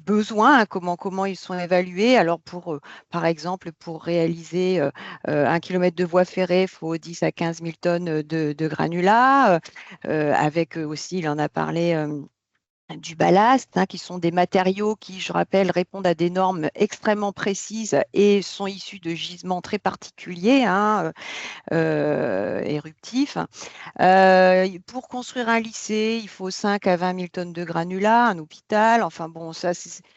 besoins, hein, comment ils sont évalués. Alors par exemple, pour réaliser 1 kilomètre de voie ferrée, il faut 10 à 15 000 tonnes de granulats. Avec aussi, il en a parlé, du ballast, hein, qui sont des matériaux qui, je rappelle, répondent à des normes extrêmement précises et sont issus de gisements très particuliers, hein, éruptifs. Pour construire un lycée, il faut 5 à 20 000 tonnes de granulats, un hôpital, enfin bon, ça,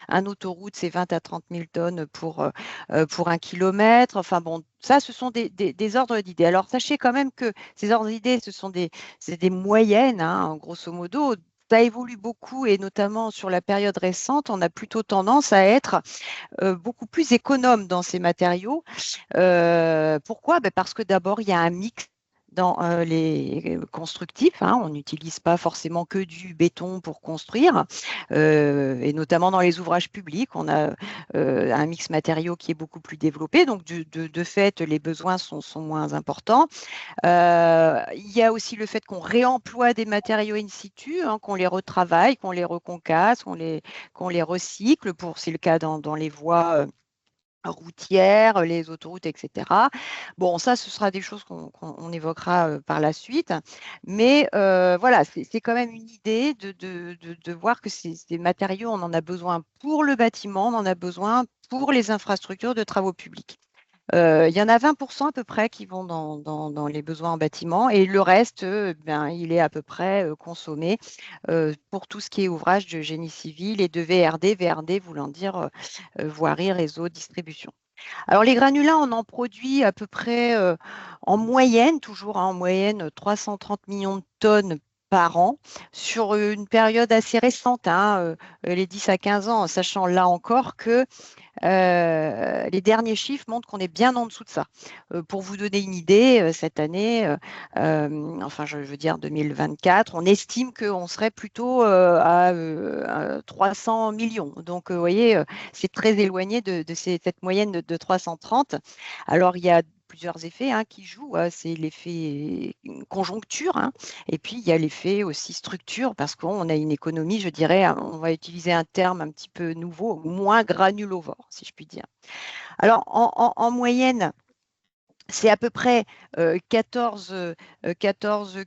un autoroute, c'est 20 à 30 000 tonnes pour 1 kilomètre. Enfin bon, ça, ce sont des ordres d'idées. Alors, sachez quand même que ces ordres d'idées, c'est des moyennes, hein, grosso modo. Ça évolue beaucoup et notamment sur la période récente, on a plutôt tendance à être beaucoup plus économe dans ces matériaux. Pourquoi? Parce que d'abord, il y a un mix dans les constructifs, hein. On n'utilise pas forcément que du béton pour construire, et notamment dans les ouvrages publics, on a un mix matériaux qui est beaucoup plus développé, donc de fait, les besoins sont moins importants. Il y a aussi le fait qu'on réemploie des matériaux in situ, hein, qu'on les retravaille, qu'on les reconcasse, qu'on les recycle, c'est le cas dans les voies routières, les autoroutes, etc. Bon, ça, ce sera des choses qu'on évoquera par la suite. Mais voilà, c'est quand même une idée de voir que ces matériaux, on en a besoin pour le bâtiment, on en a besoin pour les infrastructures de travaux publics. Il y en a 20% à peu près qui vont dans les besoins en bâtiment et le reste, il est à peu près consommé pour tout ce qui est ouvrage de génie civil et de VRD, VRD voulant dire voirie, réseau, distribution. Alors les granulats, on en produit à peu près en moyenne, toujours hein, en moyenne 330 millions de tonnes par an sur une période assez récente, hein, les 10 à 15 ans, sachant là encore que les derniers chiffres montrent qu'on est bien en dessous de ça. Pour vous donner une idée, cette année, enfin je veux dire 2024, on estime qu'on serait plutôt à 300 millions. Donc vous voyez, c'est très éloigné de cette moyenne de 330. Alors il y a plusieurs effets hein, qui jouent. C'est l'effet conjoncture, hein, et puis il y a l'effet aussi structure, parce qu'on a une économie, je dirais, on va utiliser un terme un petit peu nouveau, moins granulovore, si je puis dire. Alors, en moyenne, c'est à peu près 14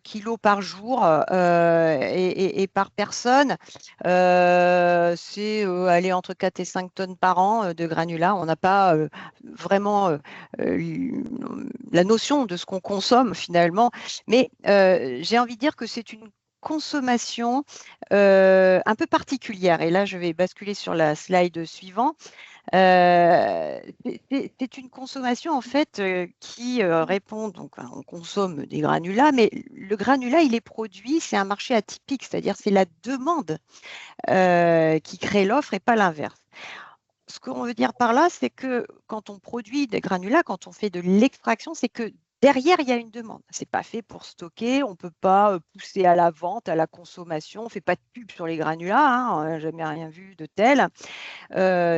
kilos par jour et par personne. C'est aller entre 4 et 5 tonnes par an de granulats. On n'a pas vraiment la notion de ce qu'on consomme finalement. Mais j'ai envie de dire que c'est une consommation un peu particulière. Et là, je vais basculer sur la slide suivante. C'est une consommation en fait qui répond, donc on consomme des granulats, mais le granulat il est produit, c'est un marché atypique, c'est-à-dire c'est la demande qui crée l'offre et pas l'inverse. Ce qu'on veut dire par là, c'est que quand on produit des granulats, quand on fait de l'extraction, c'est que Derrière, il y a une demande. Ce n'est pas fait pour stocker, on ne peut pas pousser à la vente, à la consommation. On ne fait pas de pub sur les granulats, hein, on n'a jamais rien vu de tel.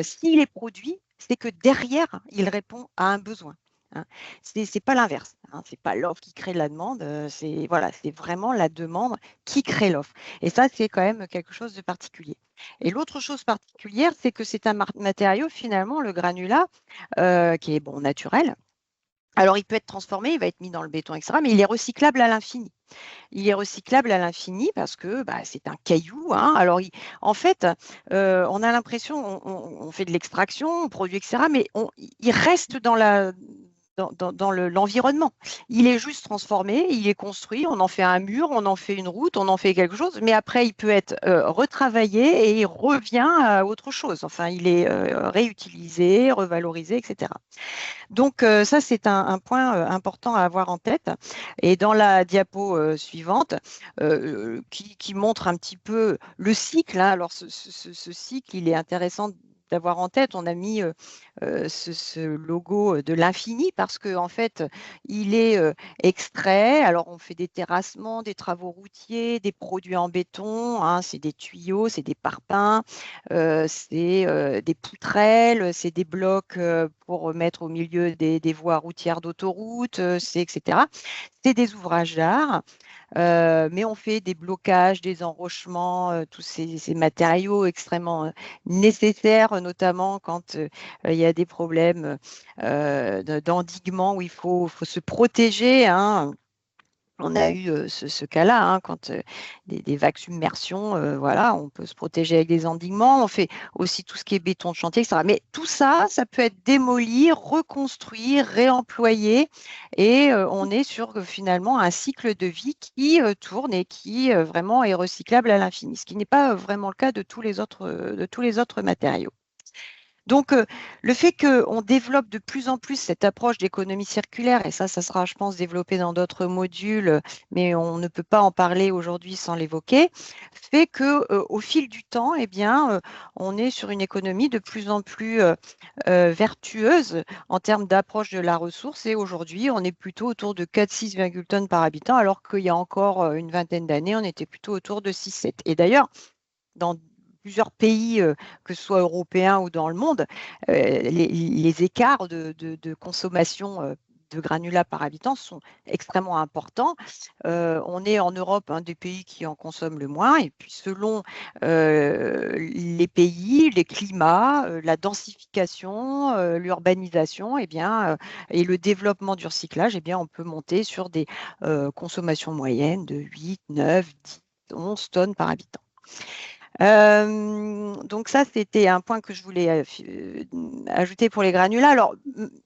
S'il est produit, c'est que derrière, il répond à un besoin. Hein. Ce n'est pas l'inverse. Hein. Ce n'est pas l'offre qui crée la demande. C'est vraiment la demande qui crée l'offre. Et ça, c'est quand même quelque chose de particulier. Et l'autre chose particulière, c'est que c'est un matériau, finalement, le granulat, qui est bon, naturel. Alors, il peut être transformé, il va être mis dans le béton, etc., mais il est recyclable à l'infini. Il est recyclable à l'infini parce que c'est un caillou. Hein. Alors, en fait, on a l'impression, on fait de l'extraction, on produit, etc., mais il reste dans l'environnement. Il est juste transformé, il est construit, on en fait un mur, on en fait une route, on en fait quelque chose, mais après, il peut être retravaillé et il revient à autre chose. Enfin, il est réutilisé, revalorisé, etc. Donc, ça, c'est un point important à avoir en tête. Et dans la diapo suivante, qui montre un petit peu le cycle, hein. Alors, ce cycle, il est intéressant d'avoir en tête. On a mis ce logo de l'infini parce qu'en fait, il est extrait. Alors, on fait des terrassements, des travaux routiers, des produits en béton. Hein, c'est des tuyaux, c'est des parpaings, c'est des poutrelles, c'est des blocs pour mettre au milieu des voies routières d'autoroute, etc. C'est des ouvrages d'art. Mais on fait des blocages, des enrochements, tous ces matériaux extrêmement nécessaires, notamment quand il y a des problèmes d'endiguement où il faut se protéger. Hein. On a eu ce cas-là, hein, quand des vagues submersion, voilà, on peut se protéger avec des endiguements. On fait aussi tout ce qui est béton de chantier, etc. Mais tout ça, ça peut être démoli, reconstruit, réemployé. Et on est sur finalement un cycle de vie qui tourne et qui vraiment est recyclable à l'infini, ce qui n'est pas vraiment le cas de tous les autres matériaux. Donc, le fait qu'on développe de plus en plus cette approche d'économie circulaire, et ça sera, je pense, développé dans d'autres modules, mais on ne peut pas en parler aujourd'hui sans l'évoquer, fait qu'au fil du temps, eh bien, on est sur une économie de plus en plus vertueuse en termes d'approche de la ressource. Et aujourd'hui, on est plutôt autour de 4,6 tonnes par habitant, alors qu'il y a encore une vingtaine d'années, on était plutôt autour de 6,7. Et d'ailleurs, dans plusieurs pays, que ce soit européens ou dans le monde, les écarts de consommation de granulats par habitant sont extrêmement importants. On est en Europe un des pays qui en consomme le moins. Et puis, selon les pays, les climats, la densification, l'urbanisation, et le développement du recyclage, on peut monter sur des consommations moyennes de 8, 9, 10, 11 tonnes par habitant. Donc ça, c'était un point que je voulais ajouter pour les granulats. Alors,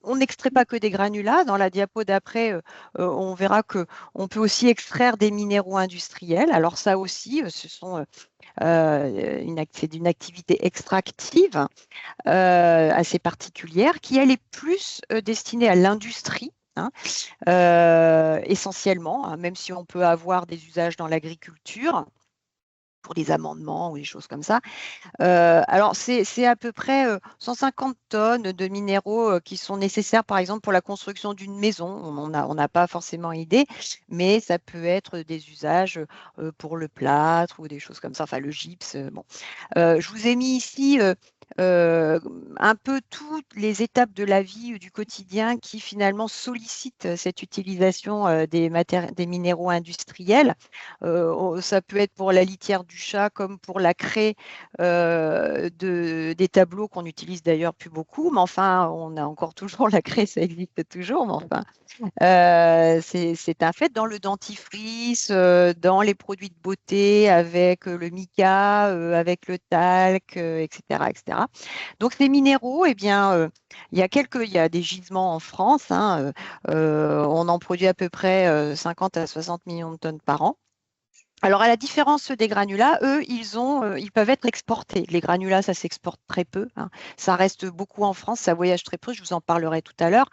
on n'extrait pas que des granulats. Dans la diapo d'après, on verra qu'on peut aussi extraire des minéraux industriels. Alors ça aussi, c'est une activité extractive assez particulière qui, elle, est plus destinée à l'industrie. Hein, essentiellement, hein, même si on peut avoir des usages dans l'agriculture, pour des amendements ou des choses comme ça. Alors, c'est à peu près 150 tonnes de minéraux qui sont nécessaires, par exemple, pour la construction d'une maison. On n'a pas forcément idée, mais ça peut être des usages pour le plâtre ou des choses comme ça, enfin le gypse. Bon. Je vous ai mis ici un peu toutes les étapes de la vie du quotidien qui finalement sollicitent cette utilisation des minéraux industriels. Ça peut être pour la litière du chat comme pour la craie des tableaux qu'on utilise d'ailleurs plus beaucoup, mais enfin, on a encore toujours la craie, ça existe toujours, mais enfin, c'est un fait. Dans le dentifrice, dans les produits de beauté, avec le mica, avec le talc, etc., etc. Donc, ces minéraux, il y a des gisements en France. Hein, on en produit à peu près 50 à 60 millions de tonnes par an. Alors, à la différence des granulats, eux, ils peuvent être exportés. Les granulats, ça s'exporte très peu. Hein. Ça reste beaucoup en France, ça voyage très peu. Je vous en parlerai tout à l'heure.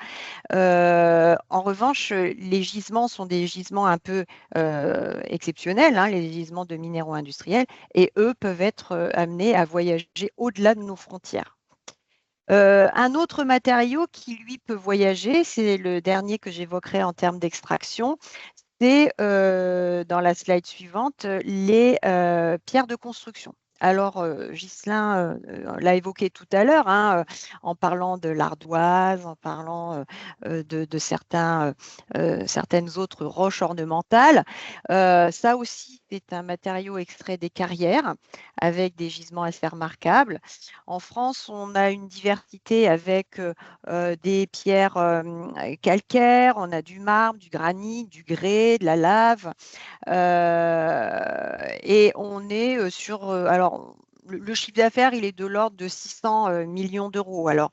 En revanche, les gisements sont des gisements un peu exceptionnels, hein, les gisements de minéraux industriels, et eux peuvent être amenés à voyager au-delà de nos frontières. Un autre matériau qui, lui, peut voyager, c'est le dernier que j'évoquerai en termes d'extraction, c'est dans la slide suivante, les pierres de construction. Alors, Ghislain l'a évoqué tout à l'heure, hein, en parlant de l'ardoise, en parlant de certaines autres roches ornementales. Ça aussi, c'est un matériau extrait des carrières avec des gisements assez remarquables. En France, on a une diversité avec des pierres calcaires, on a du marbre, du granit, du grès, de la lave. Et on est sur. Alors, le chiffre d'affaires, il est de l'ordre de 600 millions d'euros. Alors,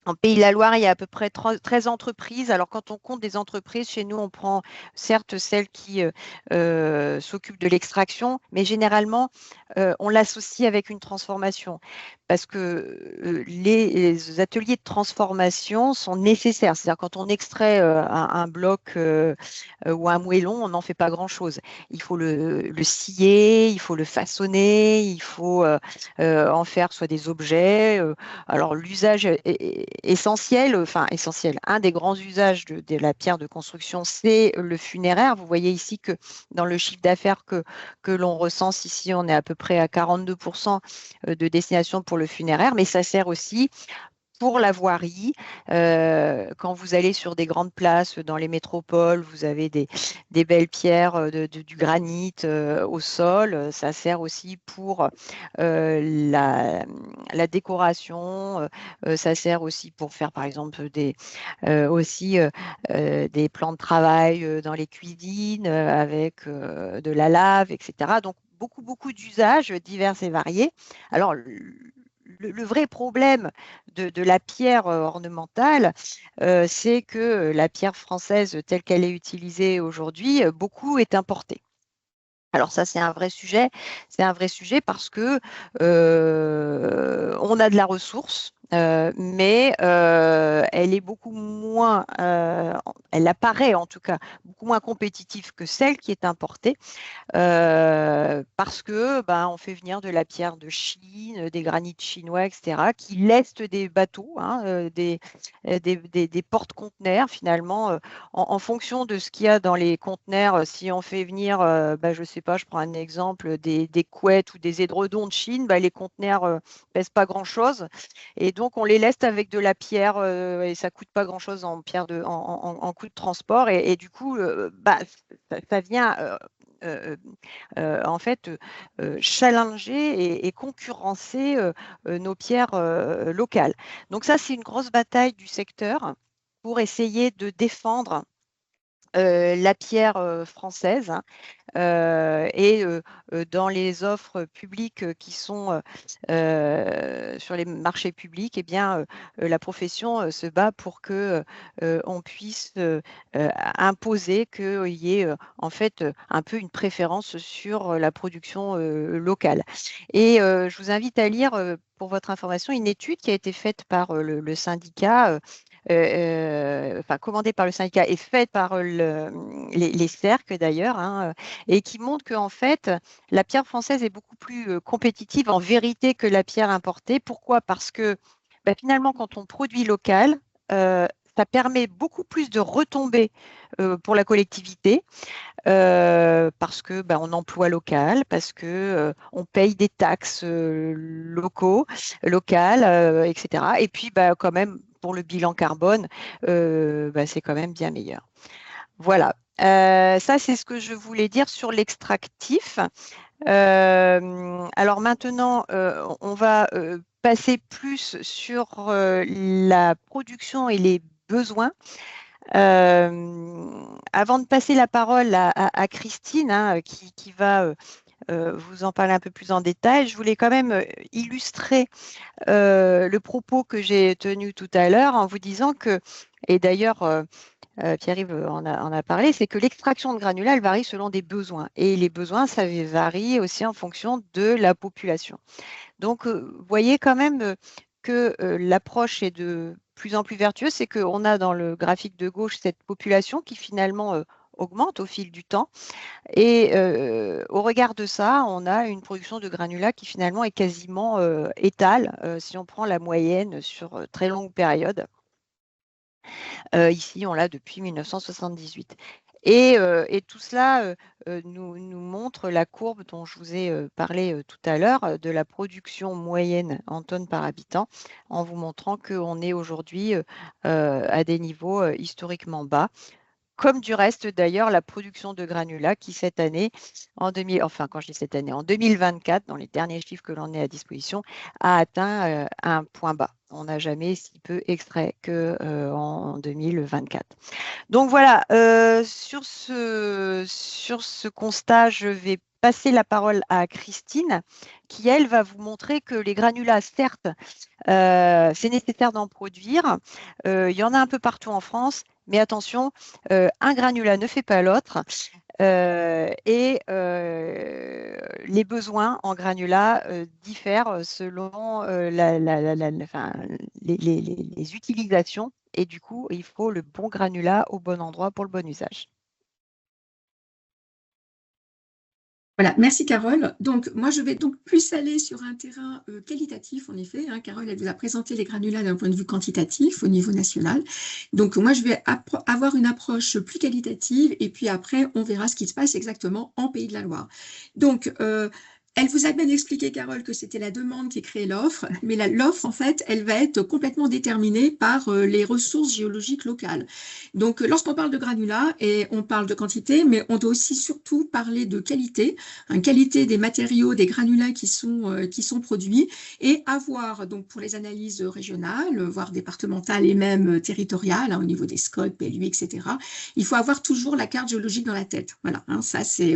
en Pays de la Loire, il y a à peu près 13 entreprises. Alors, quand on compte des entreprises, chez nous, on prend certes celles qui s'occupent de l'extraction, mais généralement, on l'associe avec une transformation. Parce que les ateliers de transformation sont nécessaires. C'est-à-dire, quand on extrait un bloc ou un moellon, on n'en fait pas grand-chose. Il faut le scier, il faut le façonner, il faut en faire soit des objets. Alors, l'usage essentiel, un des grands usages de la pierre de construction, c'est le funéraire. Vous voyez ici que dans le chiffre d'affaires que l'on recense ici, on est à peu près à 42% de destination pour le funéraire, mais ça sert aussi pour la voirie. Quand vous allez sur des grandes places dans les métropoles, vous avez des belles pierres, du granit au sol. Ça sert aussi pour la décoration. Ça sert aussi pour faire, par exemple, des plans de travail dans les cuisines avec de la lave, etc. Donc, beaucoup d'usages divers et variés. Alors, le vrai problème de la pierre ornementale, c'est que la pierre française telle qu'elle est utilisée aujourd'hui, beaucoup est importée. Alors ça, c'est un vrai sujet. C'est un vrai sujet parce que on a de la ressource, mais elle est beaucoup moins, elle apparaît en tout cas beaucoup moins compétitive que celle qui est importée. Parce que on fait venir de la pierre de Chine, des granits chinois, etc., qui lestent des bateaux, hein, des porte-conteneurs finalement, en fonction de ce qu'il y a dans les conteneurs. Si on fait venir, je ne sais pas, je prends un exemple, des couettes ou des édredons de Chine, les conteneurs ne pèsent pas grand-chose. Et donc, on les leste avec de la pierre et ça ne coûte pas grand-chose en coût de transport. Et du coup, ça vient en fait challenger et concurrencer nos pierres locales. Donc ça, c'est une grosse bataille du secteur pour essayer de défendre la pierre française, hein, et dans les offres publiques qui sont sur les marchés publics, eh bien, la profession se bat pour que on puisse imposer qu'il y ait en fait un peu une préférence sur la production locale. Et je vous invite à lire, pour votre information, une étude qui a été faite par le syndicat. Commandée par le syndicat et faite par les cercles d'ailleurs, hein, et qui montre qu'en fait, la pierre française est beaucoup plus compétitive en vérité que la pierre importée. Pourquoi? Parce que finalement, quand on produit local, ça permet beaucoup plus de retombées pour la collectivité, parce que on emploie local, parce que on paye des taxes locales, etc. Et puis quand même, pour le bilan carbone, c'est quand même bien meilleur. Voilà. Ça, c'est ce que je voulais dire sur l'extractif. Alors maintenant, on va passer plus sur la production et les besoins. Avant de passer la parole à Christine, hein, qui va vous en parler un peu plus en détail, je voulais quand même illustrer le propos que j'ai tenu tout à l'heure en vous disant que, et d'ailleurs, Pierre-Yves en a parlé, c'est que l'extraction de granulats, elle varie selon des besoins. Et les besoins, ça varie aussi en fonction de la population. Donc, vous voyez quand même que l'approche est de plus en plus vertueuse. C'est qu'on a dans le graphique de gauche cette population qui finalement augmente au fil du temps. Et au regard de ça, on a une production de granulats qui finalement est quasiment étale si on prend la moyenne sur très longue période. Ici, on l'a depuis 1978. Et tout cela nous montre la courbe dont je vous ai parlé tout à l'heure, de la production moyenne en tonnes par habitant, en vous montrant qu'on est aujourd'hui à des niveaux historiquement bas. Comme du reste d'ailleurs la production de granulats qui cette année, en 2024, dans les derniers chiffres que l'on ait à disposition, a atteint un point bas. On n'a jamais si peu extrait qu'en 2024. Donc voilà, sur ce constat, je vais passer la parole à Christine, qui elle va vous montrer que les granulats, certes, c'est nécessaire d'en produire. Il y en a un peu partout en France, mais attention, un granulat ne fait pas l'autre. Et les besoins en granulats diffèrent selon les utilisations. Et du coup, il faut le bon granulat au bon endroit pour le bon usage. Voilà, merci Carole. Donc, moi, je vais donc plus aller sur un terrain qualitatif, en effet. Hein. Carole, elle vous a présenté les granulats d'un point de vue quantitatif au niveau national. Donc, moi, je vais avoir une approche plus qualitative et puis après, on verra ce qui se passe exactement en Pays de la Loire. Donc, elle vous a bien expliqué, Carole, que c'était la demande qui crée l'offre, mais l'offre, en fait, elle va être complètement déterminée par les ressources géologiques locales. Donc, lorsqu'on parle de granulats, et on parle de quantité, mais on doit aussi surtout parler de qualité, qualité des matériaux, des granulats qui sont produits, et avoir, donc pour les analyses régionales, voire départementales et même territoriales, au niveau des SCOT, PLU, etc., il faut avoir toujours la carte géologique dans la tête. Voilà, ça c'est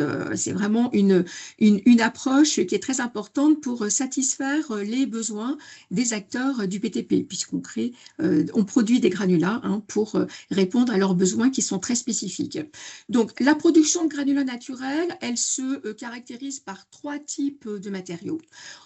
vraiment une approche qui est très importante pour satisfaire les besoins des acteurs du BTP, puisqu'on on produit des granulats pour répondre à leurs besoins qui sont très spécifiques. Donc, la production de granulats naturels, elle se caractérise par 3 types de matériaux.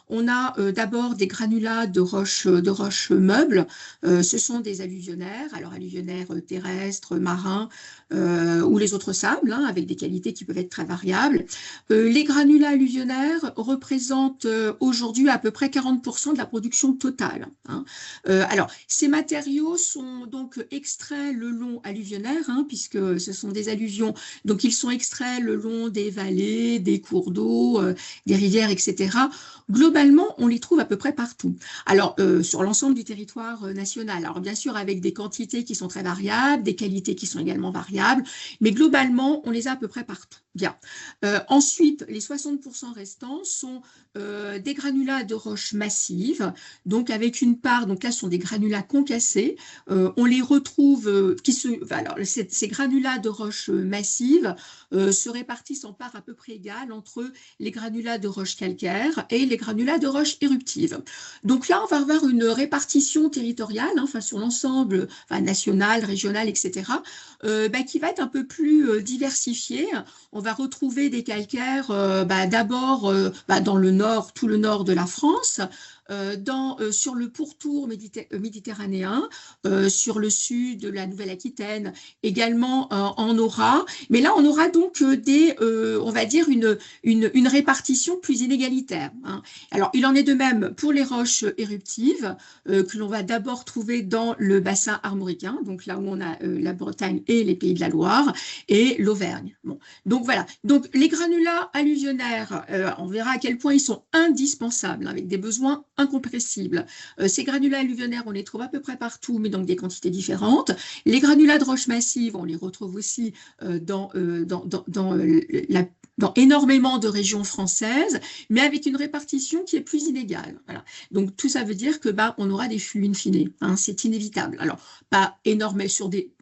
On a d'abord des granulats de roches meubles. Ce sont des alluvionnaires, alors alluvionnaires terrestres, marins ou les autres sables, avec des qualités qui peuvent être très variables. Les granulats alluvionnaires représentent aujourd'hui à peu près 40% de la production totale. Alors, ces matériaux sont donc extraits le long alluvionnaire, puisque ce sont des alluvions, donc ils sont extraits le long des vallées, des cours d'eau, des rivières, etc. Globalement, on les trouve à peu près partout. Alors, sur l'ensemble du territoire national, alors bien sûr avec des quantités qui sont très variables, des qualités qui sont également variables, mais globalement, on les a à peu près partout. Bien. Ensuite, les 60% restants sont des granulats de roches massives, donc avec une part, donc là ce sont des granulats concassés, on les retrouve, alors ces granulats de roches massives se répartissent en part à peu près égale entre les granulats de roches calcaires et les granulats de roches éruptives. Donc là, on va avoir une répartition territoriale, sur l'ensemble national, régional, etc., qui va être un peu plus diversifiée. On va retrouver des calcaires d'abord dans le nord, tout le nord de la France, sur le pourtour méditerranéen, sur le sud de la Nouvelle-Aquitaine, également en aura. Mais là, on aura donc on va dire une répartition plus inégalitaire. Alors, il en est de même pour les roches éruptives, que l'on va d'abord trouver dans le bassin armoricain, donc là où on a la Bretagne et les Pays de la Loire, et l'Auvergne. Bon. Donc voilà. Donc les granulats alluvionnaires, on verra à quel point ils sont indispensables, avec des besoins incompressibles. Ces granulats alluvionnaires, on les trouve à peu près partout, mais dans des quantités différentes. Les granulats de roches massives, on les retrouve aussi dans énormément de régions françaises, mais avec une répartition qui est plus inégale. Voilà. Donc tout ça veut dire que on aura des flux in fine. C'est inévitable. Alors, pas énorme sur des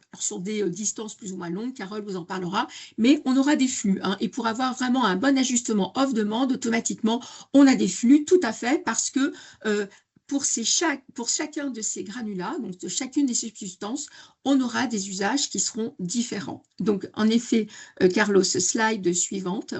distances plus ou moins longues, Carole vous en parlera, mais on aura des flux. Et pour avoir vraiment un bon ajustement off-demande, automatiquement, on a des flux tout à fait parce que pour chacun de ces granulats, donc de chacune de ces substances, on aura des usages qui seront différents. Donc, en effet, Carlos, slide suivante.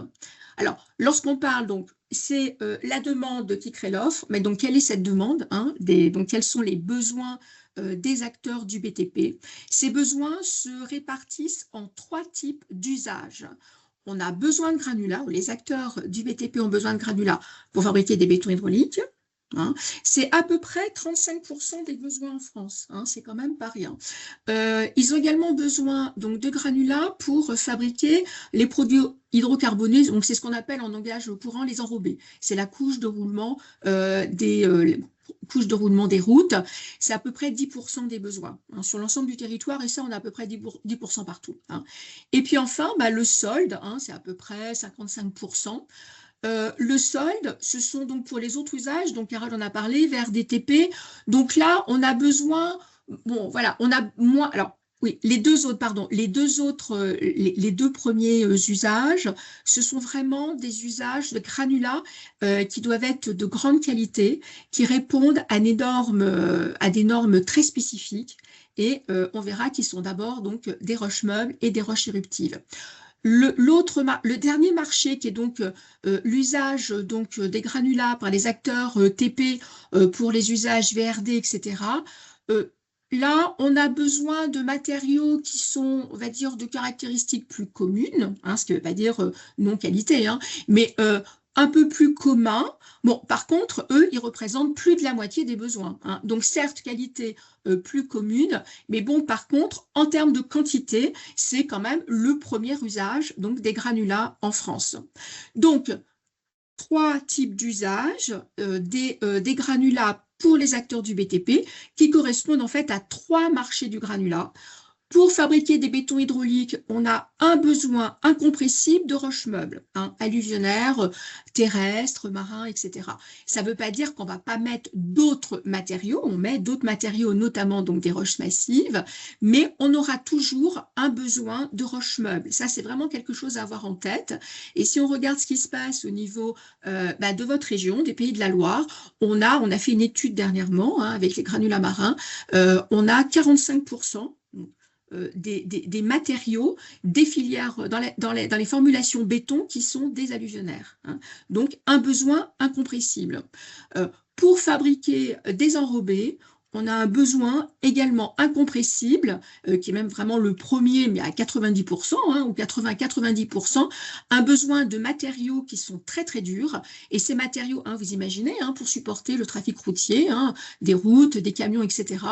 Alors, lorsqu'on parle donc c'est la demande qui crée l'offre. Mais donc, quelle est cette demande, hein, donc, quels sont les besoins des acteurs du BTP? Ces besoins se répartissent en 3 types d'usages. On a besoin de granulats, ou les acteurs du BTP ont besoin de granulats pour fabriquer des bétons hydrauliques. Hein. C'est à peu près 35% des besoins en France, hein, c'est quand même pas rien. Ils ont également besoin donc, de granulats pour fabriquer les produits hydrocarbonés, donc c'est ce qu'on appelle en langage courant les enrobés. C'est la couche de roulement couche de roulement des routes, c'est à peu près 10% des besoins hein, sur l'ensemble du territoire, et ça, on a à peu près 10% partout. Hein. Et puis enfin, le solde, hein, c'est à peu près 55%. Le solde, ce sont donc pour les autres usages, donc Carole en a parlé, VRDTP. Donc là, on a besoin, bon voilà, on a moins, alors oui, les deux premiers usages, ce sont vraiment des usages de granulats qui doivent être de grande qualité, qui répondent à des normes très spécifiques, et on verra qu'ils sont d'abord donc des roches meubles et des roches éruptives. Le dernier marché qui est donc l'usage donc des granulats par les acteurs TP pour les usages VRD, etc. Là, on a besoin de matériaux qui sont, on va dire, de caractéristiques plus communes, hein, ce qui ne veut pas dire non qualité, hein, mais un peu plus commun. Bon, par contre, eux, ils représentent plus de la moitié des besoins. Hein. Donc, certes, qualité plus commune, mais bon, par contre, en termes de quantité, c'est quand même le premier usage donc, des granulats en France. Donc, 3 types d'usages, des granulats pour les acteurs du BTP, qui correspondent en fait à 3 marchés du granulat. Pour fabriquer des bétons hydrauliques, on a un besoin incompressible de roches meubles, hein, alluvionnaires, terrestres, marins, etc. Ça ne veut pas dire qu'on ne va pas mettre d'autres matériaux, on met d'autres matériaux, notamment donc des roches massives, mais on aura toujours un besoin de roches meubles. Ça, c'est vraiment quelque chose à avoir en tête. Et si on regarde ce qui se passe au niveau de votre région, des Pays de la Loire, on a fait une étude dernièrement hein, avec les granulats marins, on a 45% des matériaux, des filières dans les formulations béton qui sont des alluvionnaires. Hein. Donc, un besoin incompressible. Pour fabriquer des enrobés, on a un besoin également incompressible, qui est même vraiment le premier, mais à 90%, hein, ou 80-90%, un besoin de matériaux qui sont très très durs. Et ces matériaux, hein, vous imaginez, hein, pour supporter le trafic routier, hein, des routes, des camions, etc.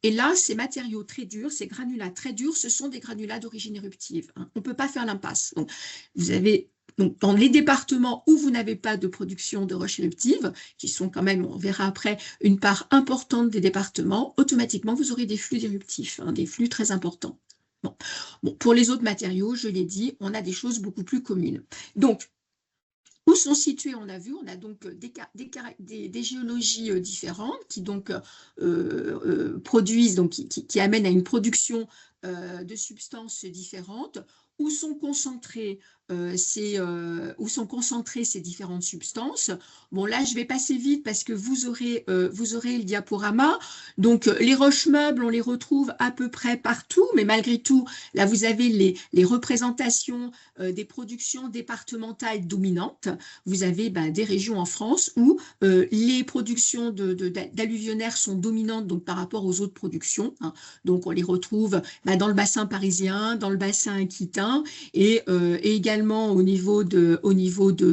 Et là, ces matériaux très durs, ces granulats très durs, ce sont des granulats d'origine éruptive. Hein. On ne peut pas faire l'impasse. Donc, vous avez... Donc, dans les départements où vous n'avez pas de production de roches éruptives, qui sont quand même, on verra après, une part importante des départements, automatiquement, vous aurez des flux éruptifs, hein, des flux très importants. Bon, pour les autres matériaux, je l'ai dit, on a des choses beaucoup plus communes. Donc, où sont situés, on a vu, on a donc des géologies différentes qui donc produisent, donc qui amènent à une production de substances différentes. Où sont concentrées ces différentes substances. Bon, là, je vais passer vite parce que vous aurez le diaporama. Donc, les roches meubles, on les retrouve à peu près partout, mais malgré tout, là, vous avez les représentations des productions départementales dominantes. Vous avez des régions en France où les productions d'alluvionnaires sont dominantes donc, par rapport aux autres productions. Hein. Donc, on les retrouve dans le bassin parisien, dans le bassin aquitain, et également au niveau de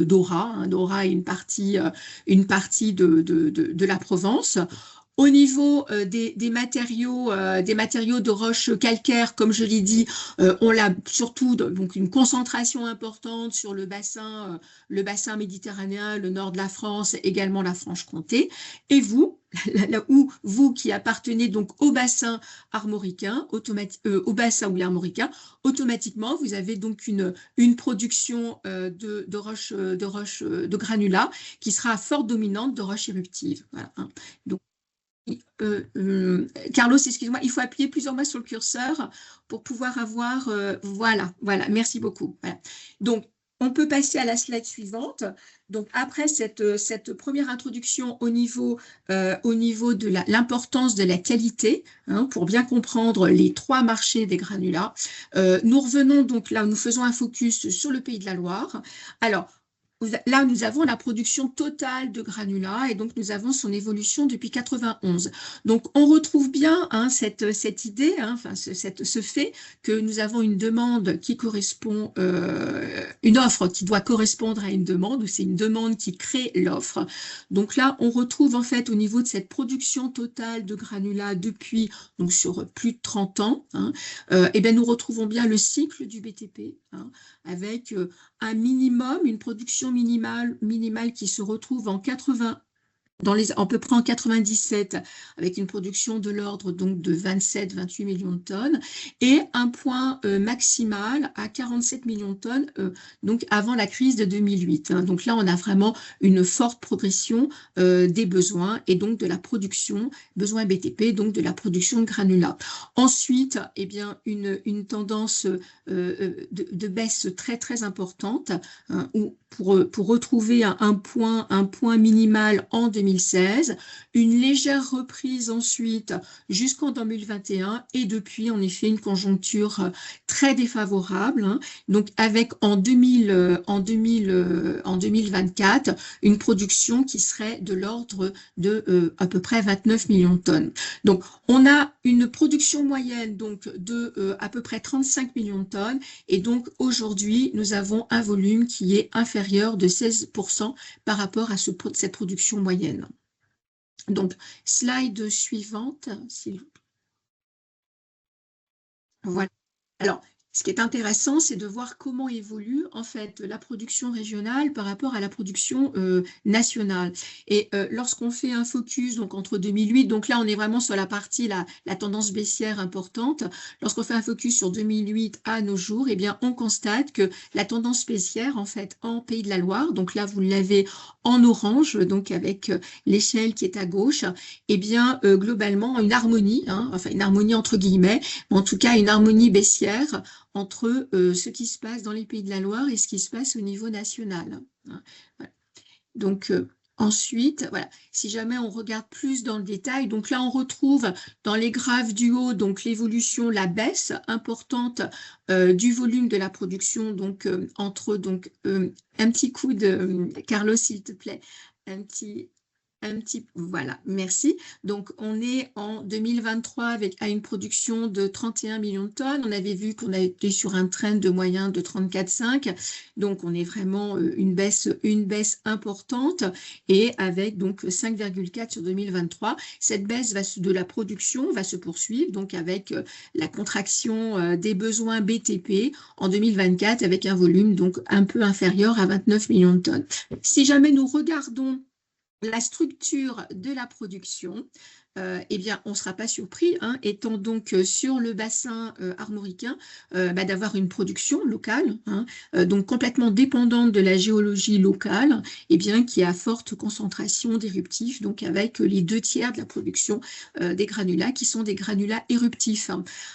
Dora. Hein. Dora est une partie de la Provence. Au niveau des matériaux de roches calcaires, comme je l'ai dit, on a surtout donc une concentration importante sur le bassin méditerranéen, le nord de la France, également la Franche-Comté. Et vous vous qui appartenez donc au bassin armoricain, automatiquement, vous avez donc une production de roches, de granulats qui sera à forte dominante de roches éruptives. Voilà, hein. Donc, Carlos, excuse-moi, il faut appuyer plusieurs fois sur le curseur pour pouvoir avoir... voilà, merci beaucoup. Voilà. Donc, on peut passer à la slide suivante. Donc, après cette première introduction au niveau de l'importance de la qualité, hein, pour bien comprendre les 3 marchés des granulats, nous revenons donc là, nous faisons un focus sur le Pays de la Loire. Alors, là, nous avons la production totale de granulats et donc nous avons son évolution depuis 91. Donc, on retrouve bien cette idée, enfin, ce fait que nous avons une demande qui correspond, une offre qui doit correspondre à une demande, ou c'est une demande qui crée l'offre. Donc là, on retrouve en fait au niveau de cette production totale de granulats depuis, donc sur plus de 30 ans, et bien, nous retrouvons bien le cycle du BTP, avec un minimum, une production minimale qui se retrouve en 80, à peu près en 97, avec une production de l'ordre donc de 27-28 millions de tonnes, et un point maximal à 47 millions de tonnes, donc avant la crise de 2008. Donc là, on a vraiment une forte progression des besoins et donc de la production, besoins BTP, donc de la production de granulats. Ensuite, eh bien, une tendance de baisse très très importante, où pour retrouver un point minimal en 2016, une légère reprise ensuite jusqu'en 2021 et depuis en effet une conjoncture très défavorable, donc avec en 2024 une production qui serait de l'ordre de à peu près 29 millions de tonnes. Donc on a une production moyenne donc de à peu près 35 millions de tonnes et donc aujourd'hui nous avons un volume qui est inférieur de 16% par rapport à cette production moyenne. Donc, slide suivante, s'il vous plaît. Voilà. Alors, ce qui est intéressant, c'est de voir comment évolue en fait la production régionale par rapport à la production nationale. Et lorsqu'on fait un focus donc entre 2008, donc là on est vraiment sur la partie la tendance baissière importante. Lorsqu'on fait un focus sur 2008 à nos jours, eh bien on constate que la tendance baissière en fait en Pays de la Loire, donc là vous l'avez en orange, donc avec l'échelle qui est à gauche, eh bien globalement une harmonie, enfin une harmonie entre guillemets, mais en tout cas une harmonie baissière entre ce qui se passe dans les Pays de la Loire et ce qui se passe au niveau national. Voilà. Donc, ensuite, voilà, si jamais on regarde plus dans le détail, donc là, on retrouve dans les graphes du haut, donc l'évolution, la baisse importante du volume de la production, donc entre, donc, un petit coup de, Carlos, s'il te plaît, voilà, merci. Donc, on est en 2023 à une production de 31 millions de tonnes. On avait vu qu'on était sur un trend de moyen de 34,5. Donc, on est vraiment une baisse importante et avec donc 5,4 sur 2023. Cette baisse de la production va se poursuivre donc avec la contraction des besoins BTP en 2024 avec un volume donc un peu inférieur à 29 millions de tonnes. Si jamais nous regardons la structure de la production, eh bien, on ne sera pas surpris, étant donc sur le bassin armoricain, d'avoir une production locale, donc complètement dépendante de la géologie locale, eh bien, qui a forte concentration d'éruptifs, donc avec les 2/3 de la production des granulats, qui sont des granulats éruptifs.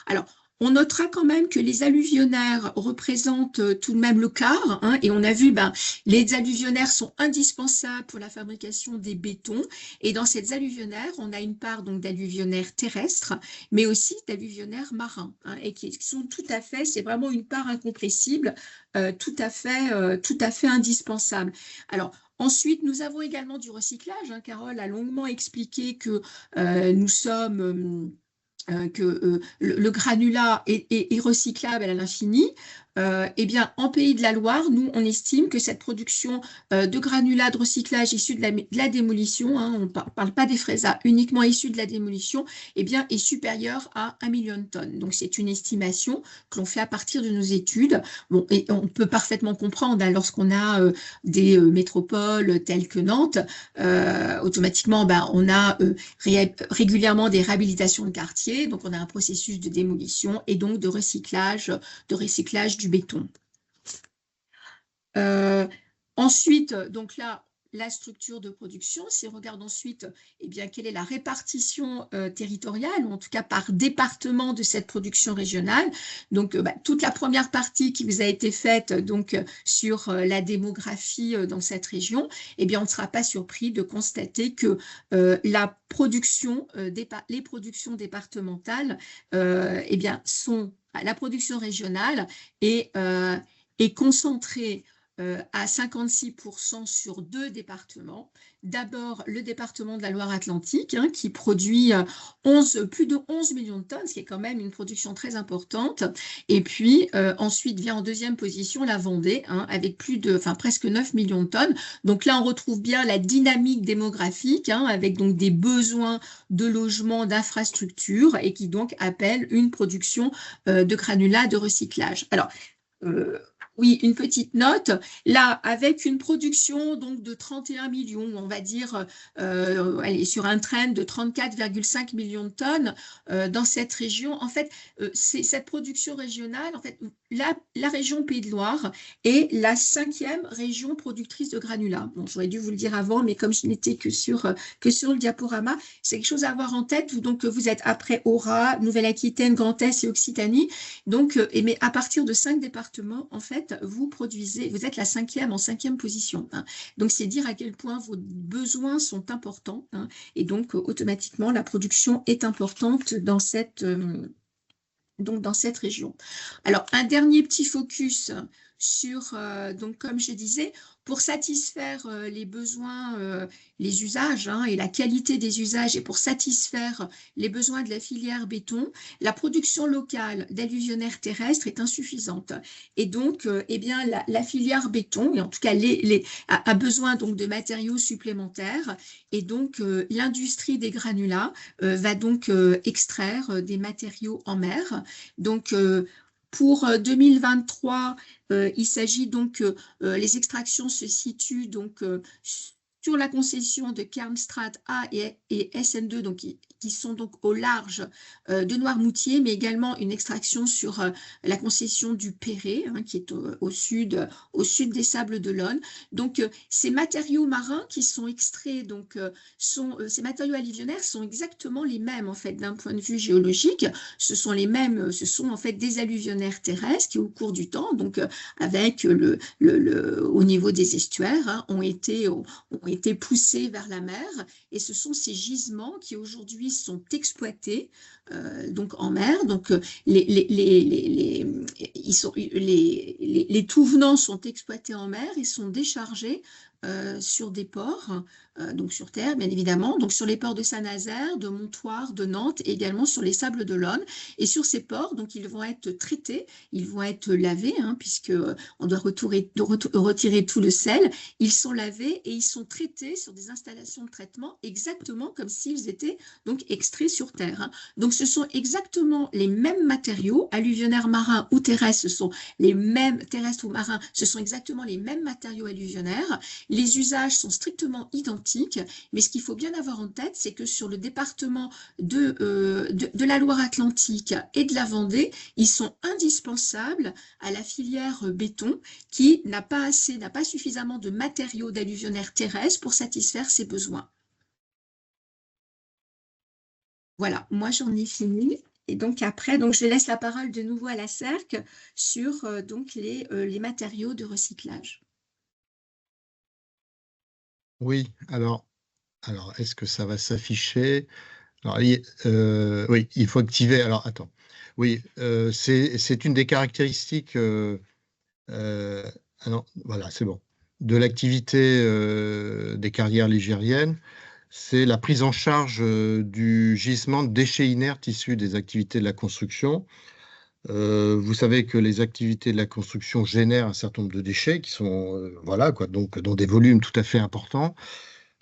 Alors, on notera quand même que les alluvionnaires représentent tout de même le quart, et on a vu, les alluvionnaires sont indispensables pour la fabrication des bétons, et dans ces alluvionnaires, on a une part donc d'alluvionnaires terrestres, mais aussi d'alluvionnaires marins, et qui sont tout à fait, c'est vraiment une part incompressible, tout à fait indispensable. Alors, ensuite, nous avons également du recyclage. Carole a longuement expliqué que nous sommes... que le granulat est recyclable à l'infini. Eh bien, en Pays de la Loire, nous, on estime que cette production de granulats de recyclage issus de la démolition, on ne parle pas des fraisas, uniquement issus de la démolition, eh bien, est supérieure à 1 million de tonnes. Donc, c'est une estimation que l'on fait à partir de nos études. Bon, et on peut parfaitement comprendre, lorsqu'on a des métropoles telles que Nantes, automatiquement, on a régulièrement des réhabilitations de quartiers, donc on a un processus de démolition et donc de recyclage du béton. Ensuite, donc là, la structure de production, si on regarde ensuite, eh bien, quelle est la répartition territoriale, ou en tout cas par département de cette production régionale. Donc, toute la première partie qui vous a été faite donc, sur la démographie dans cette région, eh bien, on ne sera pas surpris de constater que les productions départementales eh bien, sont la production régionale est concentrée à 56% sur 2 départements. D'abord, le département de la Loire-Atlantique, hein, qui produit plus de 11 millions de tonnes, ce qui est quand même une production très importante. Et puis, ensuite vient en deuxième position la Vendée, hein, avec presque 9 millions de tonnes. Donc là, on retrouve bien la dynamique démographique, hein, avec donc des besoins de logement, d'infrastructures, et qui donc appelle une production de granulats de recyclage. Alors, oui, une petite note. Là, avec une production donc de 31 millions, on va dire, elle est sur un trend de 34,5 millions de tonnes dans cette région. En fait, c'est cette production régionale. En fait, la région Pays de Loire est la 5e région productrice de granulats. Bon, j'aurais dû vous le dire avant, mais comme je n'étais que sur le diaporama, c'est quelque chose à avoir en tête. Donc, vous êtes après Aura, Nouvelle-Aquitaine, Grand Est et Occitanie. Donc, mais à partir de 5 départements, en fait, vous êtes la 5e en 5e position. Hein. Donc, c'est dire à quel point vos besoins sont importants. Hein, et donc, automatiquement, la production est importante dans cette région. Alors, un dernier petit focus sur, donc comme je disais, pour satisfaire les besoins, les usages, hein, et la qualité des usages, et pour satisfaire les besoins de la filière béton, la production locale d'alluvionnaires terrestres est insuffisante. Et donc, eh bien, la filière béton, et en tout cas a besoin donc de matériaux supplémentaires, et donc l'industrie des granulats va donc extraire des matériaux en mer. Donc, pour 2023, il s'agit donc, les extractions se situent donc sur la concession de Kernstraat A et SN2, donc, qui sont donc au large de Noirmoutier, mais également une extraction sur la concession du Perret, hein, qui est au sud des Sables d'Olonne. Donc, ces matériaux marins qui sont extraits, donc, ces matériaux alluvionnaires sont exactement les mêmes, en fait, d'un point de vue géologique. Ce sont en fait des alluvionnaires terrestres qui, au cours du temps, donc avec au niveau des estuaires, hein, ont été poussés vers la mer, et ce sont ces gisements qui aujourd'hui sont exploités donc en mer. Donc les tout venants sont exploités en mer et sont déchargés sur des ports, donc sur terre bien évidemment, donc sur les ports de Saint-Nazaire, de Montoire, de Nantes, et également sur les Sables d'Olonne. Et sur ces ports, donc ils vont être traités, ils vont être lavés, hein, puisque on doit retirer tout le sel. Ils sont lavés et ils sont traités sur des installations de traitement exactement comme s'ils étaient donc extraits sur terre. Hein. Donc ce sont exactement les mêmes matériaux, alluvionnaires marins ou terrestres, ce sont les mêmes terrestres ou marins, ce sont exactement les mêmes matériaux alluvionnaires. Les usages sont strictement identiques, mais ce qu'il faut bien avoir en tête, c'est que sur le département de la Loire-Atlantique et de la Vendée, ils sont indispensables à la filière béton qui n'a pas suffisamment de matériaux d'alluvionnaires terrestres pour satisfaire ses besoins. Voilà, moi j'en ai fini. Et donc après, donc je laisse la parole de nouveau à la CERC sur donc les matériaux de recyclage. Oui, alors est-ce que ça va s'afficher? Alors, oui, il faut activer. Alors, attends. Oui, c'est une des caractéristiques. Non, voilà, c'est bon. De l'activité des carrières ligériennes, c'est la prise en charge du gisement de déchets inertes issus des activités de la construction. Vous savez que les activités de la construction génèrent un certain nombre de déchets qui sont, voilà, quoi, donc dans des volumes tout à fait importants.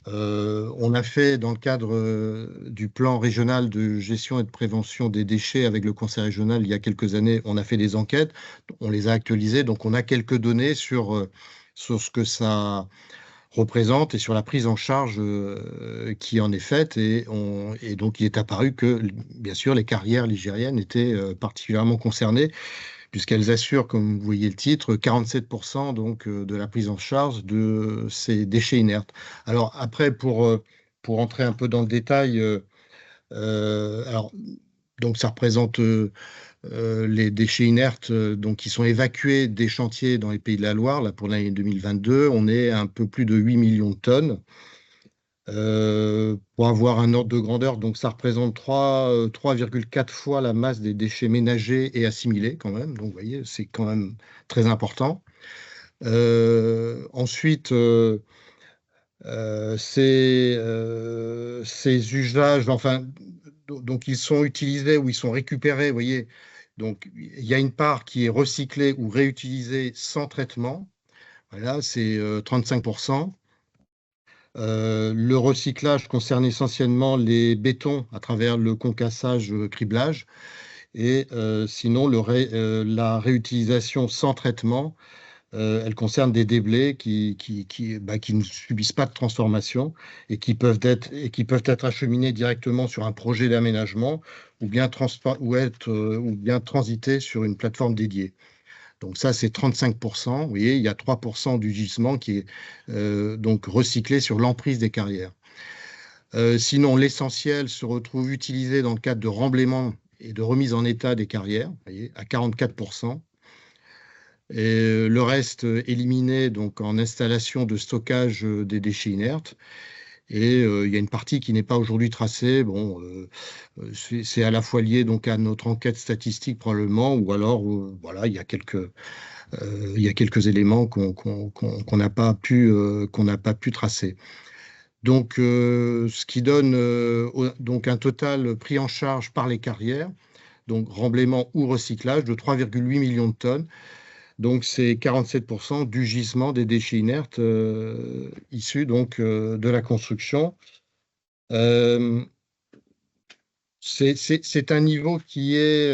On a fait, dans le cadre du plan régional de gestion et de prévention des déchets avec le conseil régional il y a quelques années, on a fait des enquêtes, on les a actualisées, donc on a quelques données sur ce que ça représente et sur la prise en charge qui en est faite. Et donc, il est apparu que, bien sûr, les carrières ligériennes étaient particulièrement concernées, puisqu'elles assurent, comme vous voyez le titre, 47% donc, de la prise en charge de ces déchets inertes. Alors après, pour entrer un peu dans le détail, alors, donc ça représente les déchets inertes donc, qui sont évacués des chantiers dans les Pays de la Loire. Là, pour l'année 2022, on est à un peu plus de 8 millions de tonnes. Pour avoir un ordre de grandeur, donc ça représente 3,4 fois la masse des déchets ménagers et assimilés quand même. Donc vous voyez, c'est quand même très important. Ensuite, ces usages, enfin, donc ils sont utilisés ou ils sont récupérés, vous voyez. Donc, il y a une part qui est recyclée ou réutilisée sans traitement. Voilà, c'est 35%. Le recyclage concerne essentiellement les bétons à travers le concassage, criblage. Et sinon, la réutilisation sans traitement, elle concerne des déblais qui ne subissent pas de transformation et qui peuvent être acheminés directement sur un projet d'aménagement ou bien transités sur une plateforme dédiée. Donc ça, c'est 35%. Vous voyez, il y a 3% du gisement qui est donc recyclé sur l'emprise des carrières. Sinon, l'essentiel se retrouve utilisé dans le cadre de remblaiement et de remise en état des carrières, vous voyez, à 44%. Et le reste éliminé donc en installation de stockage des déchets inertes. Et il y a une partie qui n'est pas aujourd'hui tracée. Bon, c'est à la fois lié donc à notre enquête statistique probablement, ou alors voilà, il y a quelques éléments qu'on n'a pas pu tracer. Donc, ce qui donne donc un total pris en charge par les carrières, donc remblaiement ou recyclage de 3,8 millions de tonnes. Donc, c'est 47% du gisement des déchets inertes issus donc de la construction. C'est un niveau qui est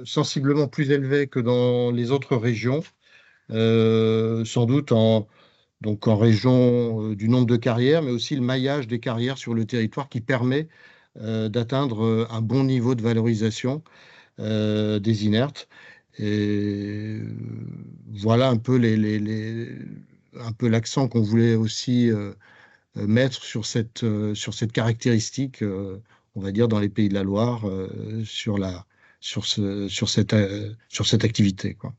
sensiblement plus élevé que dans les autres régions, sans doute donc en région du nombre de carrières, mais aussi le maillage des carrières sur le territoire qui permet d'atteindre un bon niveau de valorisation des inertes. Et voilà un peu un peu l'accent qu'on voulait aussi mettre sur cette caractéristique, on va dire, dans les Pays de la Loire, sur cette activité, quoi.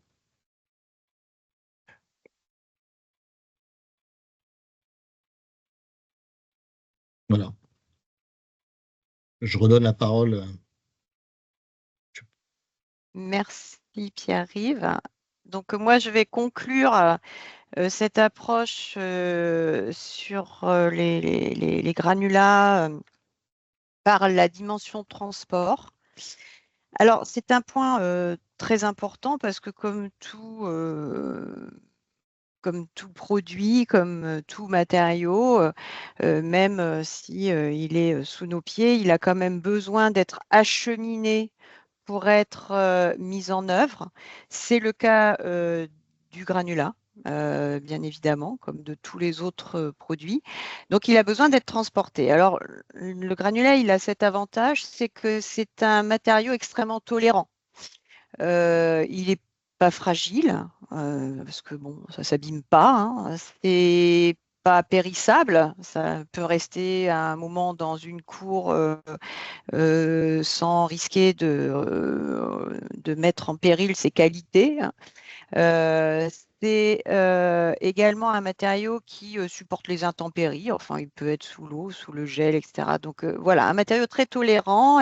Voilà. Je redonne la parole. Merci Pierre-Yves. Donc moi, je vais conclure cette approche sur les granulats par la dimension transport. Alors, c'est un point très important parce que comme tout produit, comme tout matériau, même si il est sous nos pieds, il a quand même besoin d'être acheminé pour être mis en œuvre. C'est le cas du granulat, bien évidemment, comme de tous les autres produits. Donc, il a besoin d'être transporté. Alors, le granulat, il a cet avantage, c'est que c'est un matériau extrêmement tolérant. Il n'est pas fragile, parce que bon, ça ne s'abîme pas. Hein. C'est pas périssable, ça peut rester à un moment dans une cour sans risquer de mettre en péril ses qualités. C'est également un matériau qui supporte les intempéries. Enfin, il peut être sous l'eau, sous le gel, etc. Donc voilà, un matériau très tolérant.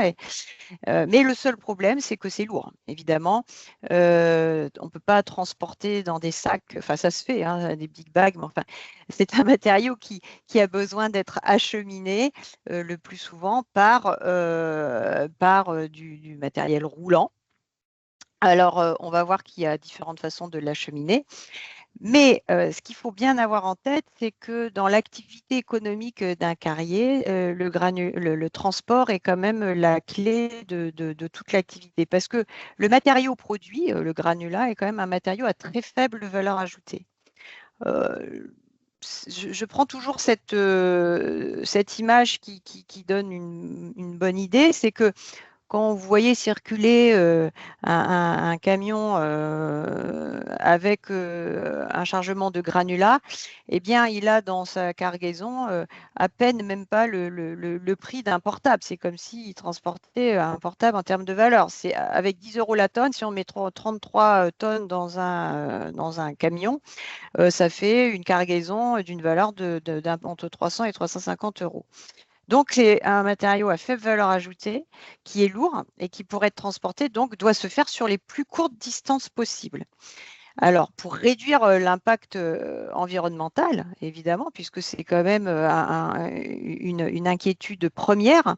Mais le seul problème, c'est que c'est lourd. Évidemment, on ne peut pas transporter dans des sacs. Enfin, ça se fait, hein, des big bags. Mais enfin, c'est un matériau qui a besoin d'être acheminé le plus souvent par du matériel roulant. Alors, on va voir qu'il y a différentes façons de l'acheminer. Mais ce qu'il faut bien avoir en tête, c'est que dans l'activité économique d'un carrier, le transport est quand même la clé de toute l'activité. Parce que le matériau produit, le granulat, est quand même un matériau à très faible valeur ajoutée. Je prends toujours cette image qui donne une bonne idée, c'est que quand vous voyez circuler un camion avec un chargement de granulats, eh bien, il a dans sa cargaison à peine même pas le prix d'un portable. C'est comme s'il transportait un portable en termes de valeur. C'est avec 10 € la tonne, si on met 33 tonnes dans un camion, ça fait une cargaison d'une valeur entre 300 et 350 €. Donc, c'est un matériau à faible valeur ajoutée qui est lourd et qui, pour être transporté, donc, doit se faire sur les plus courtes distances possibles. Alors, pour réduire l'impact environnemental, évidemment, puisque c'est quand même une inquiétude première.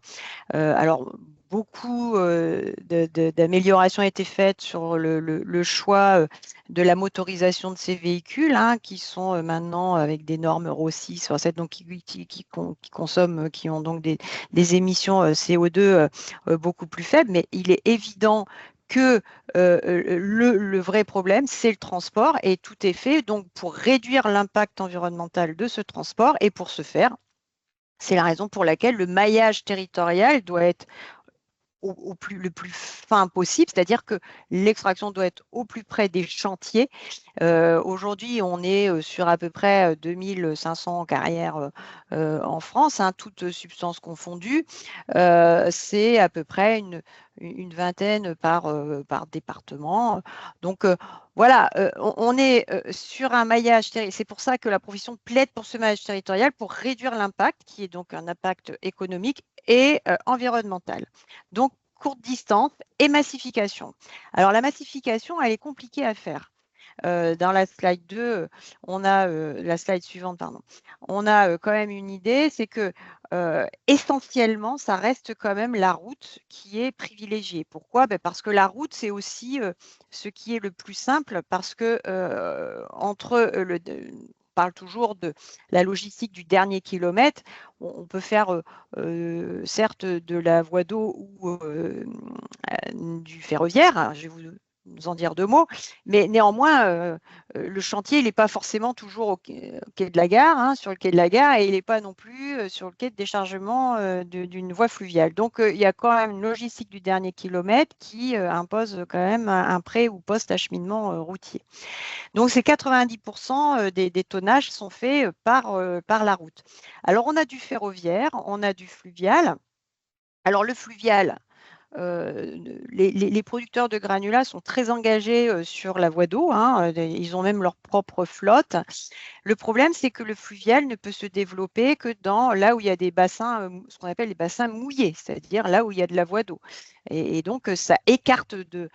Alors, beaucoup d'améliorations ont été faites sur le choix de la motorisation de ces véhicules, hein, qui sont maintenant avec des normes Euro 6, Euro 7, donc qui consomment, qui ont donc des émissions CO2 beaucoup plus faibles. Mais il est évident que le vrai problème, c'est le transport, et tout est fait donc pour réduire l'impact environnemental de ce transport. Et pour ce faire, c'est la raison pour laquelle le maillage territorial doit être le plus fin possible, c'est-à-dire que l'extraction doit être au plus près des chantiers. Aujourd'hui, on est sur à peu près 2500 carrières en France, hein, toutes substances confondues. C'est à peu près une vingtaine par département. Donc, voilà, on est sur un maillage territorial. C'est pour ça que la profession plaide pour ce maillage territorial, pour réduire l'impact, qui est donc un impact économique et environnemental. Donc, courte distance et massification. Alors, la massification, elle est compliquée à faire. Dans la slide 2, on a la slide suivante, pardon. On a quand même une idée, c'est que essentiellement, ça reste quand même la route qui est privilégiée. Pourquoi? Parce que la route, c'est aussi ce qui est le plus simple, parce que entre on parle toujours de la logistique du dernier kilomètre. On peut faire certes de la voie d'eau ou du ferroviaire. Je vais vous en dire deux mots, mais néanmoins, le chantier, il n'est pas forcément toujours au quai de la gare, hein, sur le quai de la gare, et il n'est pas non plus sur le quai de déchargement d'une voie fluviale. Donc, il y a quand même une logistique du dernier kilomètre qui impose quand même un pré- ou post-acheminement routier. Donc, ces 90% des tonnages sont faits par la route. Alors, on a du ferroviaire, on a du fluvial. Alors, le fluvial, les producteurs de granulats sont très engagés sur la voie d'eau, hein, ils ont même leur propre flotte. Le problème, c'est que le fluvial ne peut se développer que là où il y a des bassins, ce qu'on appelle les bassins mouillés, c'est-à-dire là où il y a de la voie d'eau. Et donc, ça écarte du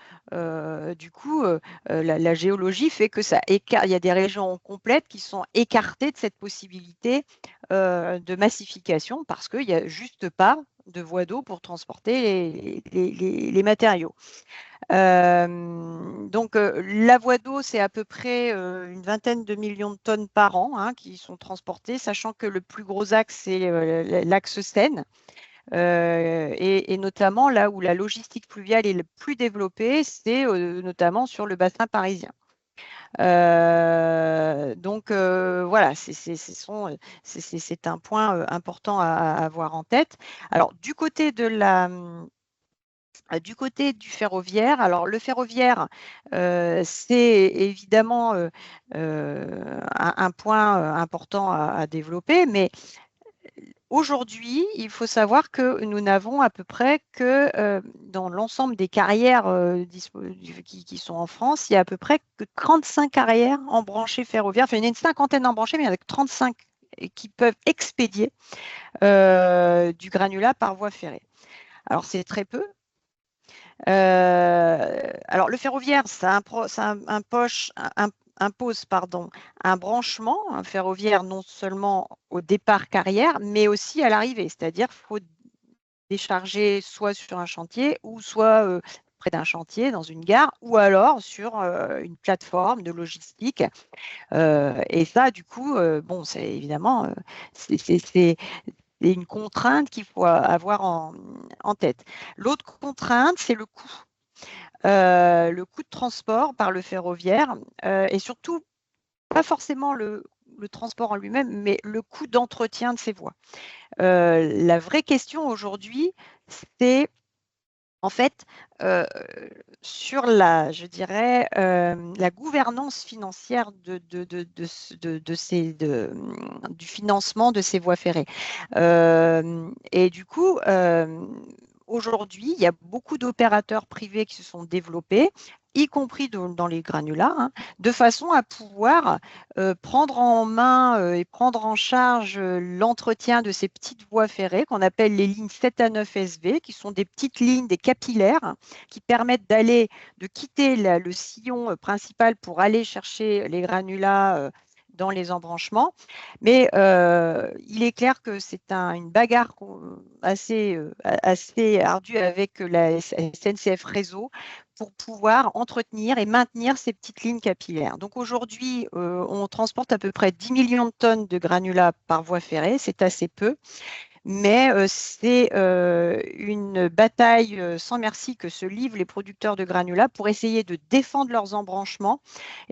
coup, la géologie fait que ça écarte, il y a des régions complètes qui sont écartées de cette possibilité de massification, parce qu'il n'y a juste pas de voie d'eau pour transporter les matériaux. Donc, la voie d'eau, c'est à peu près une vingtaine de millions de tonnes par an, hein, qui sont transportées, sachant que le plus gros axe, c'est l'axe Seine. Et notamment là où la logistique fluviale est le plus développée, c'est notamment sur le bassin parisien. Donc voilà, c'est un point important à avoir en tête. Alors, du côté du ferroviaire, alors le ferroviaire, c'est évidemment un point important à développer, mais aujourd'hui, il faut savoir que nous n'avons à peu près que dans l'ensemble des carrières qui sont en France, il y a à peu près que 35 carrières embranchées ferroviaires. Enfin, il y en a une cinquantaine embranchées, mais il y en a que 35 qui peuvent expédier du granulat par voie ferrée. Alors, c'est très peu. Alors, le ferroviaire, ça impose un branchement ferroviaire non seulement au départ carrière, mais aussi à l'arrivée. C'est-à-dire qu'il faut décharger soit sur un chantier ou soit près d'un chantier, dans une gare, ou alors sur une plateforme de logistique. Et ça, du coup, bon, c'est évidemment, c'est une contrainte qu'il faut avoir en tête. L'autre contrainte, c'est le coût. Le coût de transport par le ferroviaire et surtout, pas forcément le transport en lui-même, mais le coût d'entretien de ces voies. La vraie question aujourd'hui, c'est en fait sur la gouvernance financière du financement de ces voies ferrées. Et du coup, aujourd'hui, il y a beaucoup d'opérateurs privés qui se sont développés, y compris dans les granulats, hein, de façon à pouvoir prendre en main et prendre en charge l'entretien de ces petites voies ferrées qu'on appelle les lignes 7 à 9 SV, qui sont des petites lignes, des capillaires, qui permettent de quitter le sillon principal pour aller chercher les granulats dans les embranchements. Mais il est clair que c'est une bagarre assez ardue avec la SNCF Réseau pour pouvoir entretenir et maintenir ces petites lignes capillaires. Donc aujourd'hui, on transporte à peu près 10 millions de tonnes de granulats par voie ferrée, c'est assez peu. Mais c'est une bataille sans merci que se livrent les producteurs de granulats pour essayer de défendre leurs embranchements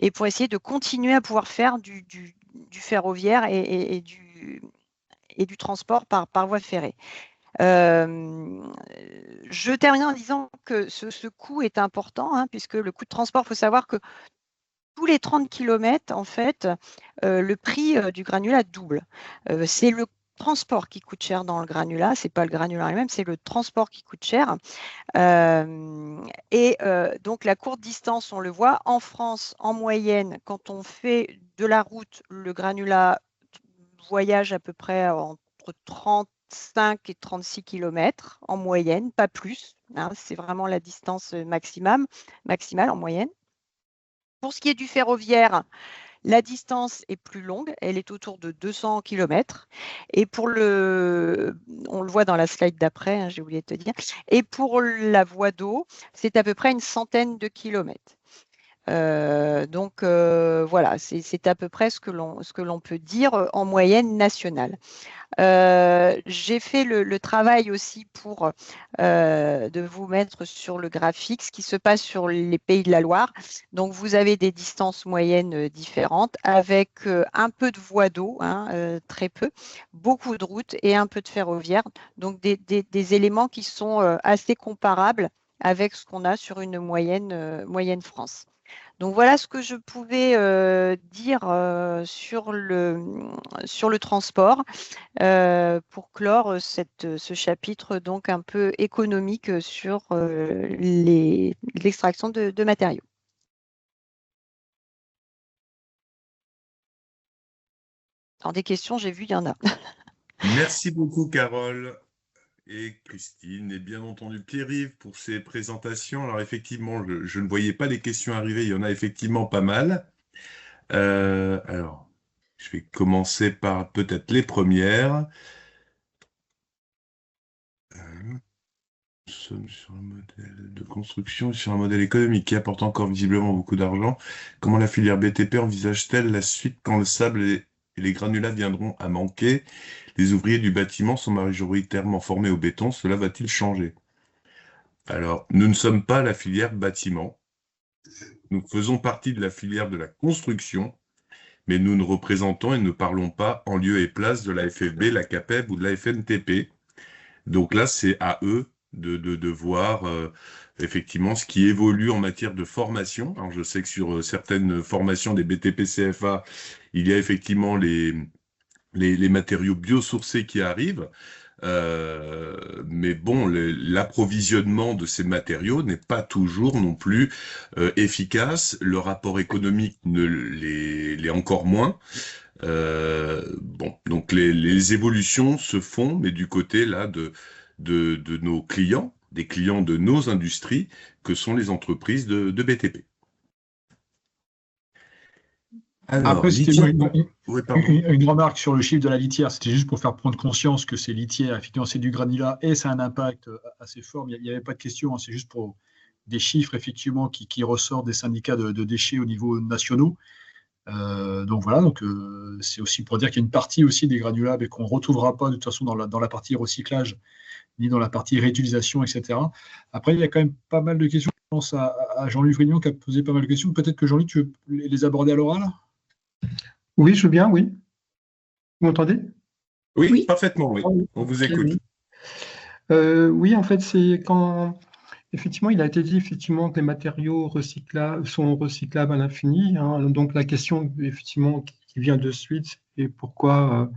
et pour essayer de continuer à pouvoir faire du ferroviaire et du transport par voie ferrée. Je termine en disant que ce coût est important, hein, puisque le coût de transport, il faut savoir que tous les 30 km, en fait, le prix du granulat double. C'est le transport qui coûte cher dans le granulat, ce n'est pas le granulat lui-même, c'est le transport qui coûte cher. Donc la courte distance, on le voit, en France, en moyenne, quand on fait de la route, le granulat voyage à peu près entre 35 et 36 km en moyenne, pas plus, hein, c'est vraiment la distance maximale en moyenne. Pour ce qui est du ferroviaire, la distance est plus longue, elle est autour de 200 km. Et on le voit dans la slide d'après, hein, j'ai oublié de te dire. Et pour la voie d'eau, c'est à peu près une centaine de kilomètres. Donc voilà, c'est à peu près ce que l'on peut dire en moyenne nationale. J'ai fait le travail aussi pour de vous mettre sur le graphique ce qui se passe sur les Pays de la Loire. Donc vous avez des distances moyennes différentes avec un peu de voies d'eau, hein, très peu, beaucoup de routes et un peu de ferroviaire. Donc des éléments qui sont assez comparables avec ce qu'on a sur une moyenne France. Donc voilà ce que je pouvais dire sur le transport pour clore ce chapitre donc un peu économique sur l'extraction de matériaux. Dans des questions, j'ai vu, il y en a. Merci beaucoup, Carole et Christine, et bien entendu Pierre-Yves pour ces présentations. Alors effectivement, je ne voyais pas les questions arriver, il y en a effectivement pas mal. Alors, je vais commencer par peut-être les premières. Nous sommes sur un modèle de construction, sur un modèle économique qui apporte encore visiblement beaucoup d'argent. Comment la filière BTP envisage-t-elle la suite quand le sable et les granulats viendront à manquer? Les ouvriers du bâtiment sont majoritairement formés au béton, cela va-t-il changer? Alors, nous ne sommes pas la filière bâtiment. Nous faisons partie de la filière de la construction, mais nous ne représentons et ne parlons pas en lieu et place de la FFB, la CAPEB ou de la FNTP. Donc là, c'est à eux de voir effectivement ce qui évolue en matière de formation. Alors, je sais que sur certaines formations des BTP-CFA, il y a effectivement les matériaux biosourcés qui arrivent. Mais bon, l'approvisionnement de ces matériaux n'est pas toujours non plus efficace. Le rapport économique l'est encore moins. Bon, donc les évolutions se font, mais du côté là de nos clients, des clients de nos industries, que sont les entreprises de BTP. Alors, après, c'était une remarque sur le chiffre de la litière. C'était juste pour faire prendre conscience que c'est litière, effectivement, c'est du granulat et ça a un impact assez fort. Il n'y avait pas de question, hein, c'est juste pour des chiffres, effectivement, qui ressortent des syndicats de déchets au niveau nationaux. Donc voilà, c'est aussi pour dire qu'il y a une partie aussi des granulats qu'on ne retrouvera pas de toute façon dans la partie recyclage, ni dans la partie réutilisation, etc. Après, il y a quand même pas mal de questions. Je pense à Jean-Luc Vrignon qui a posé pas mal de questions. Peut-être que Jean-Luc, tu veux les aborder à l'oral? Oui, je veux bien, oui. Vous m'entendez? Oui, parfaitement, oui. On vous écoute. Oui, en fait, c'est quand... Effectivement, il a été dit effectivement que les matériaux sont recyclables à l'infini, hein. Donc la question effectivement qui vient de suite, et pourquoi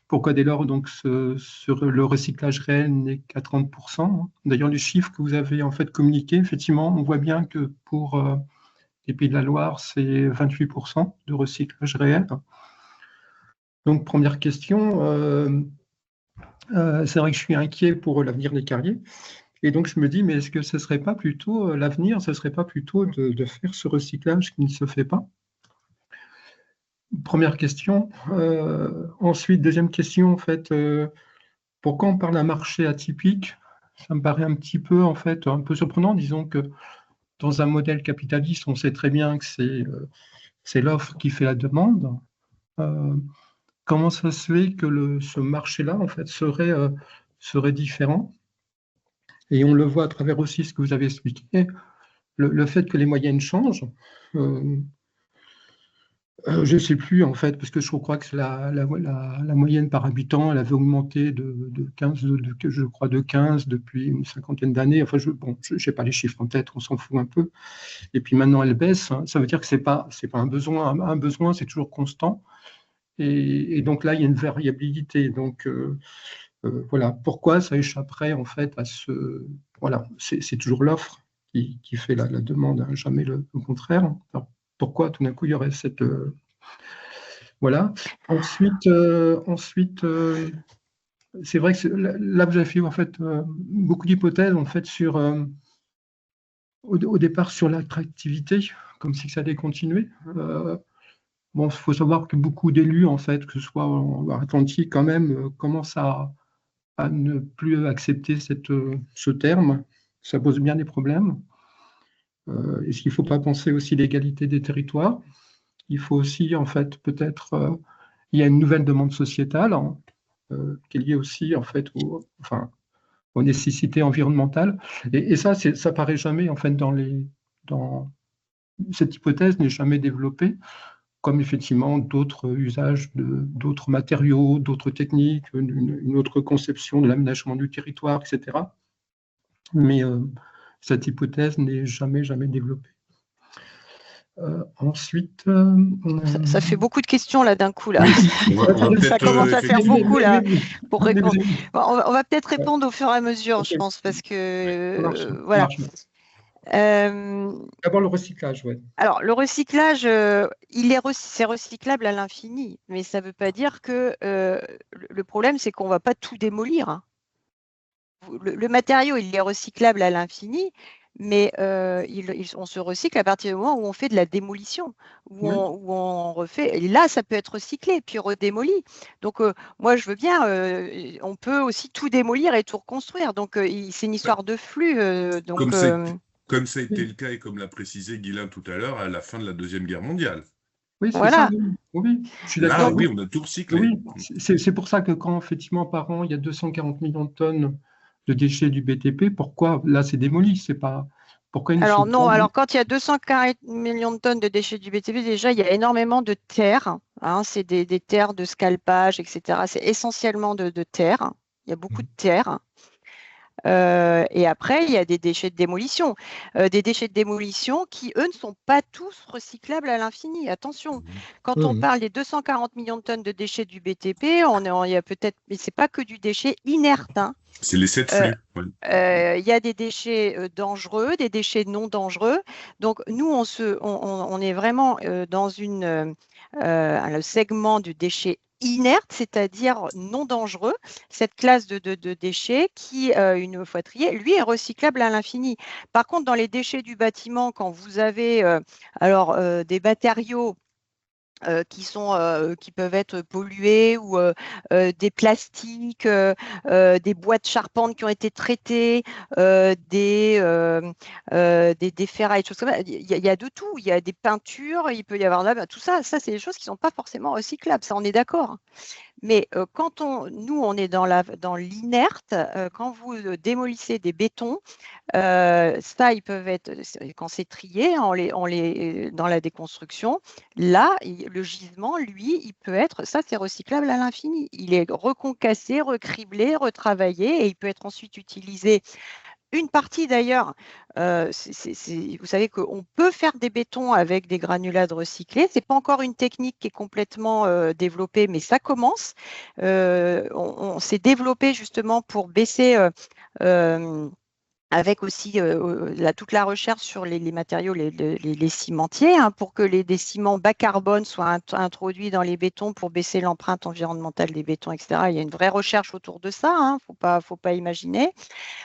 pourquoi dès lors donc le recyclage réel n'est qu'à 30%. D'ailleurs, les chiffres que vous avez en fait communiqués, effectivement, on voit bien que pour les Pays de la Loire, c'est 28% de recyclage réel. Donc, première question, c'est vrai que je suis inquiet pour l'avenir des carriers. Et donc, je me dis, mais est-ce que ce ne serait pas plutôt l'avenir, ce ne serait pas plutôt de faire ce recyclage qui ne se fait pas? Première question. Ensuite, deuxième question, en fait, pourquoi on parle d'un marché atypique? Ça me paraît un petit peu, en fait, un peu surprenant. Disons que dans un modèle capitaliste, on sait très bien que c'est l'offre qui fait la demande. Comment ça se fait que ce marché-là, en fait, serait différent? Et on le voit à travers aussi ce que vous avez expliqué, le fait que les moyennes changent. Je ne sais plus, en fait, parce que je crois que la moyenne par habitant, elle avait augmenté de 15, je crois de 15 depuis une cinquantaine d'années. Enfin, je n'ai pas les chiffres en tête, on s'en fout un peu. Et puis maintenant, elle baisse. Ça veut dire que ce n'est pas un besoin. Un besoin, c'est toujours constant. Et donc là, il y a une variabilité. Donc, voilà, pourquoi ça échapperait, en fait, à ce... Voilà, c'est toujours l'offre qui fait la demande, hein, jamais le contraire. Alors, pourquoi tout d'un coup il y aurait cette voilà. Ensuite, c'est vrai que là vous avez fait en fait beaucoup d'hypothèses en fait sur au départ sur l'attractivité, comme si ça allait continuer. Bon, il faut savoir que beaucoup d'élus en fait, que ce soit en Atlantique quand même, commencent à ne plus accepter ce terme. Ça pose bien des problèmes. Est-ce qu'il ne faut pas penser aussi l'égalité des territoires? Il faut aussi, en fait, peut-être, il y a une nouvelle demande sociétale qui est liée aussi, en fait, aux nécessités environnementales. Et ça, ça paraît jamais, en fait, cette hypothèse n'est jamais développée, comme effectivement d'autres usages d'autres matériaux, d'autres techniques, une autre conception de l'aménagement du territoire, etc. Mais cette hypothèse n'est jamais développée. Ensuite, ça fait beaucoup de questions là d'un coup là. Oui, Ça commence à faire beaucoup là pour répondre. Bon, on va peut-être répondre au fur et à mesure, je pense, parce que voilà. D'abord le recyclage, ouais. Alors le recyclage, c'est recyclable à l'infini, mais ça ne veut pas dire que le problème c'est qu'on ne va pas tout démolir. Hein. Le matériau il est recyclable à l'infini. Mais on se recycle à partir du moment où on fait de la démolition, où on refait. Et là, ça peut être recyclé, puis redémoli. Donc, moi, je veux bien. On peut aussi tout démolir et tout reconstruire. Donc, c'est une histoire de flux. Comme ça a été le cas et comme l'a précisé Guylain tout à l'heure, à la fin de la Deuxième Guerre mondiale. Oui, c'est ça. Oui, je suis d'accord. Là, oui, on a tout recyclé. Oui, c'est pour ça que quand, effectivement, par an, il y a 240 millions de tonnes de déchets du BTP, pourquoi là c'est démoli? C'est pas pourquoi ils Alors non, alors quand il y a 240 millions de tonnes de déchets du BTP, déjà il y a énormément de terre, hein, c'est des terres de scalpage, etc. C'est essentiellement de terre, il y a beaucoup de terre. Et après, il y a des déchets de démolition. Des déchets de démolition qui, eux, ne sont pas tous recyclables à l'infini. Attention, quand on parle des 240 millions de tonnes de déchets du BTP, il y a peut-être, mais ce n'est pas que du déchet inerte. Hein. C'est les 7 flux. Il y a des déchets dangereux, des déchets non dangereux. Donc, nous, on est vraiment dans le segment du déchet inerte, c'est-à-dire non dangereux, cette classe de déchets qui, une fois triés, lui est recyclable à l'infini. Par contre, dans les déchets du bâtiment, quand vous avez des matériaux qui peuvent être pollués ou des plastiques, des boîtes charpentes qui ont été traitées, des ferrailles, choses comme ça. Il y a de tout. Il y a des peintures, il peut y avoir là, tout ça. Ça, c'est des choses qui ne sont pas forcément recyclables. Ça, on est d'accord. Mais quand on est dans l'inerte, quand vous démolissez des bétons, ça, ils peuvent être, quand c'est trié, dans la déconstruction, là, le gisement, lui, il peut être, ça c'est recyclable à l'infini. Il est reconcassé, recriblé, retravaillé et il peut être ensuite utilisé une partie d'ailleurs, vous savez qu'on peut faire des bétons avec des granulats recyclés. Ce n'est pas encore une technique qui est complètement développée, mais ça commence. On s'est développé justement pour baisser avec aussi toute la recherche sur les matériaux, les cimentiers, hein, pour que des ciments bas carbone soient introduits dans les bétons pour baisser l'empreinte environnementale des bétons, etc. Il y a une vraie recherche autour de ça, hein, faut pas imaginer.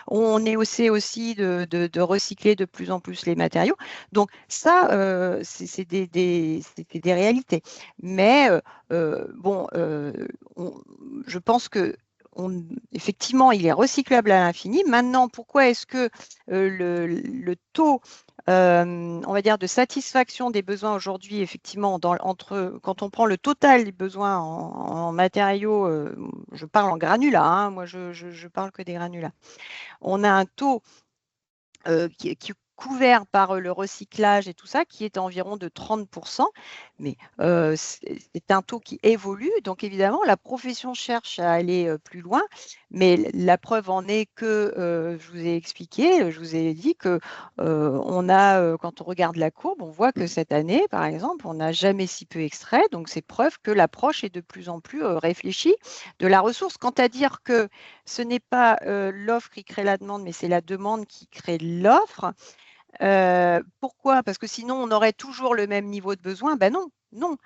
On essaie aussi de recycler de plus en plus les matériaux. Donc ça, c'est des réalités. Mais bon, je pense que effectivement, il est recyclable à l'infini. Maintenant, pourquoi est-ce que le taux, on va dire, de satisfaction des besoins aujourd'hui, effectivement, quand on prend le total des besoins en matériaux, je parle en granulats, hein, moi je parle que des granulats, on a un taux qui est couvert par le recyclage et tout ça, qui est environ de 30%, mais c'est un taux qui évolue. Donc évidemment, la profession cherche à aller plus loin, mais la preuve en est que, je vous ai expliqué, je vous ai dit que quand on regarde la courbe, on voit que cette année, par exemple, on n'a jamais si peu extrait, donc c'est preuve que l'approche est de plus en plus réfléchie de la ressource. Quant à dire que ce n'est pas l'offre qui crée la demande, mais c'est la demande qui crée l'offre. Pourquoi? Parce que sinon, on aurait toujours le même niveau de besoin. Ben non, non.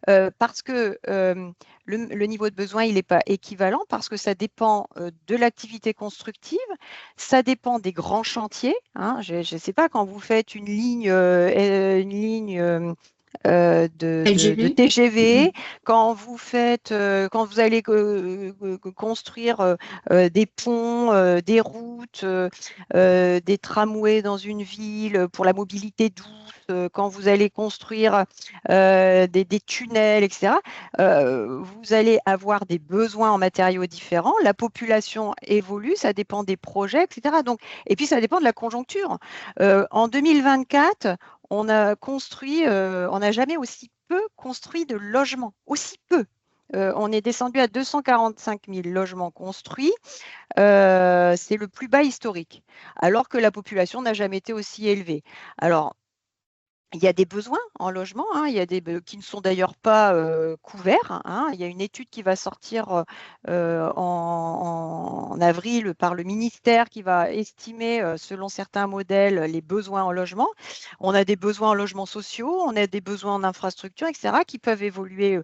Parce que le niveau de besoin, il n'est pas équivalent, parce que ça dépend de l'activité constructive, ça dépend des grands chantiers, hein. Je ne sais pas, quand vous faites une ligne de TGV, quand vous allez construire des ponts, des routes, des tramways dans une ville pour la mobilité douce, quand vous allez construire des tunnels, etc., vous allez avoir des besoins en matériaux différents. La population évolue, ça dépend des projets, etc. Donc, et puis, ça dépend de la conjoncture. En 2024, on n'a jamais aussi peu construit de logements, aussi peu. On est descendu à 245 000 logements construits. C'est le plus bas historique, alors que la population n'a jamais été aussi élevée. Alors, il y a des besoins en logement, hein, il y a qui ne sont d'ailleurs pas couverts, hein. Il y a une étude qui va sortir en avril par le ministère, qui va estimer, selon certains modèles, les besoins en logement. On a des besoins en logements sociaux, on a des besoins en infrastructures, etc., qui peuvent évoluer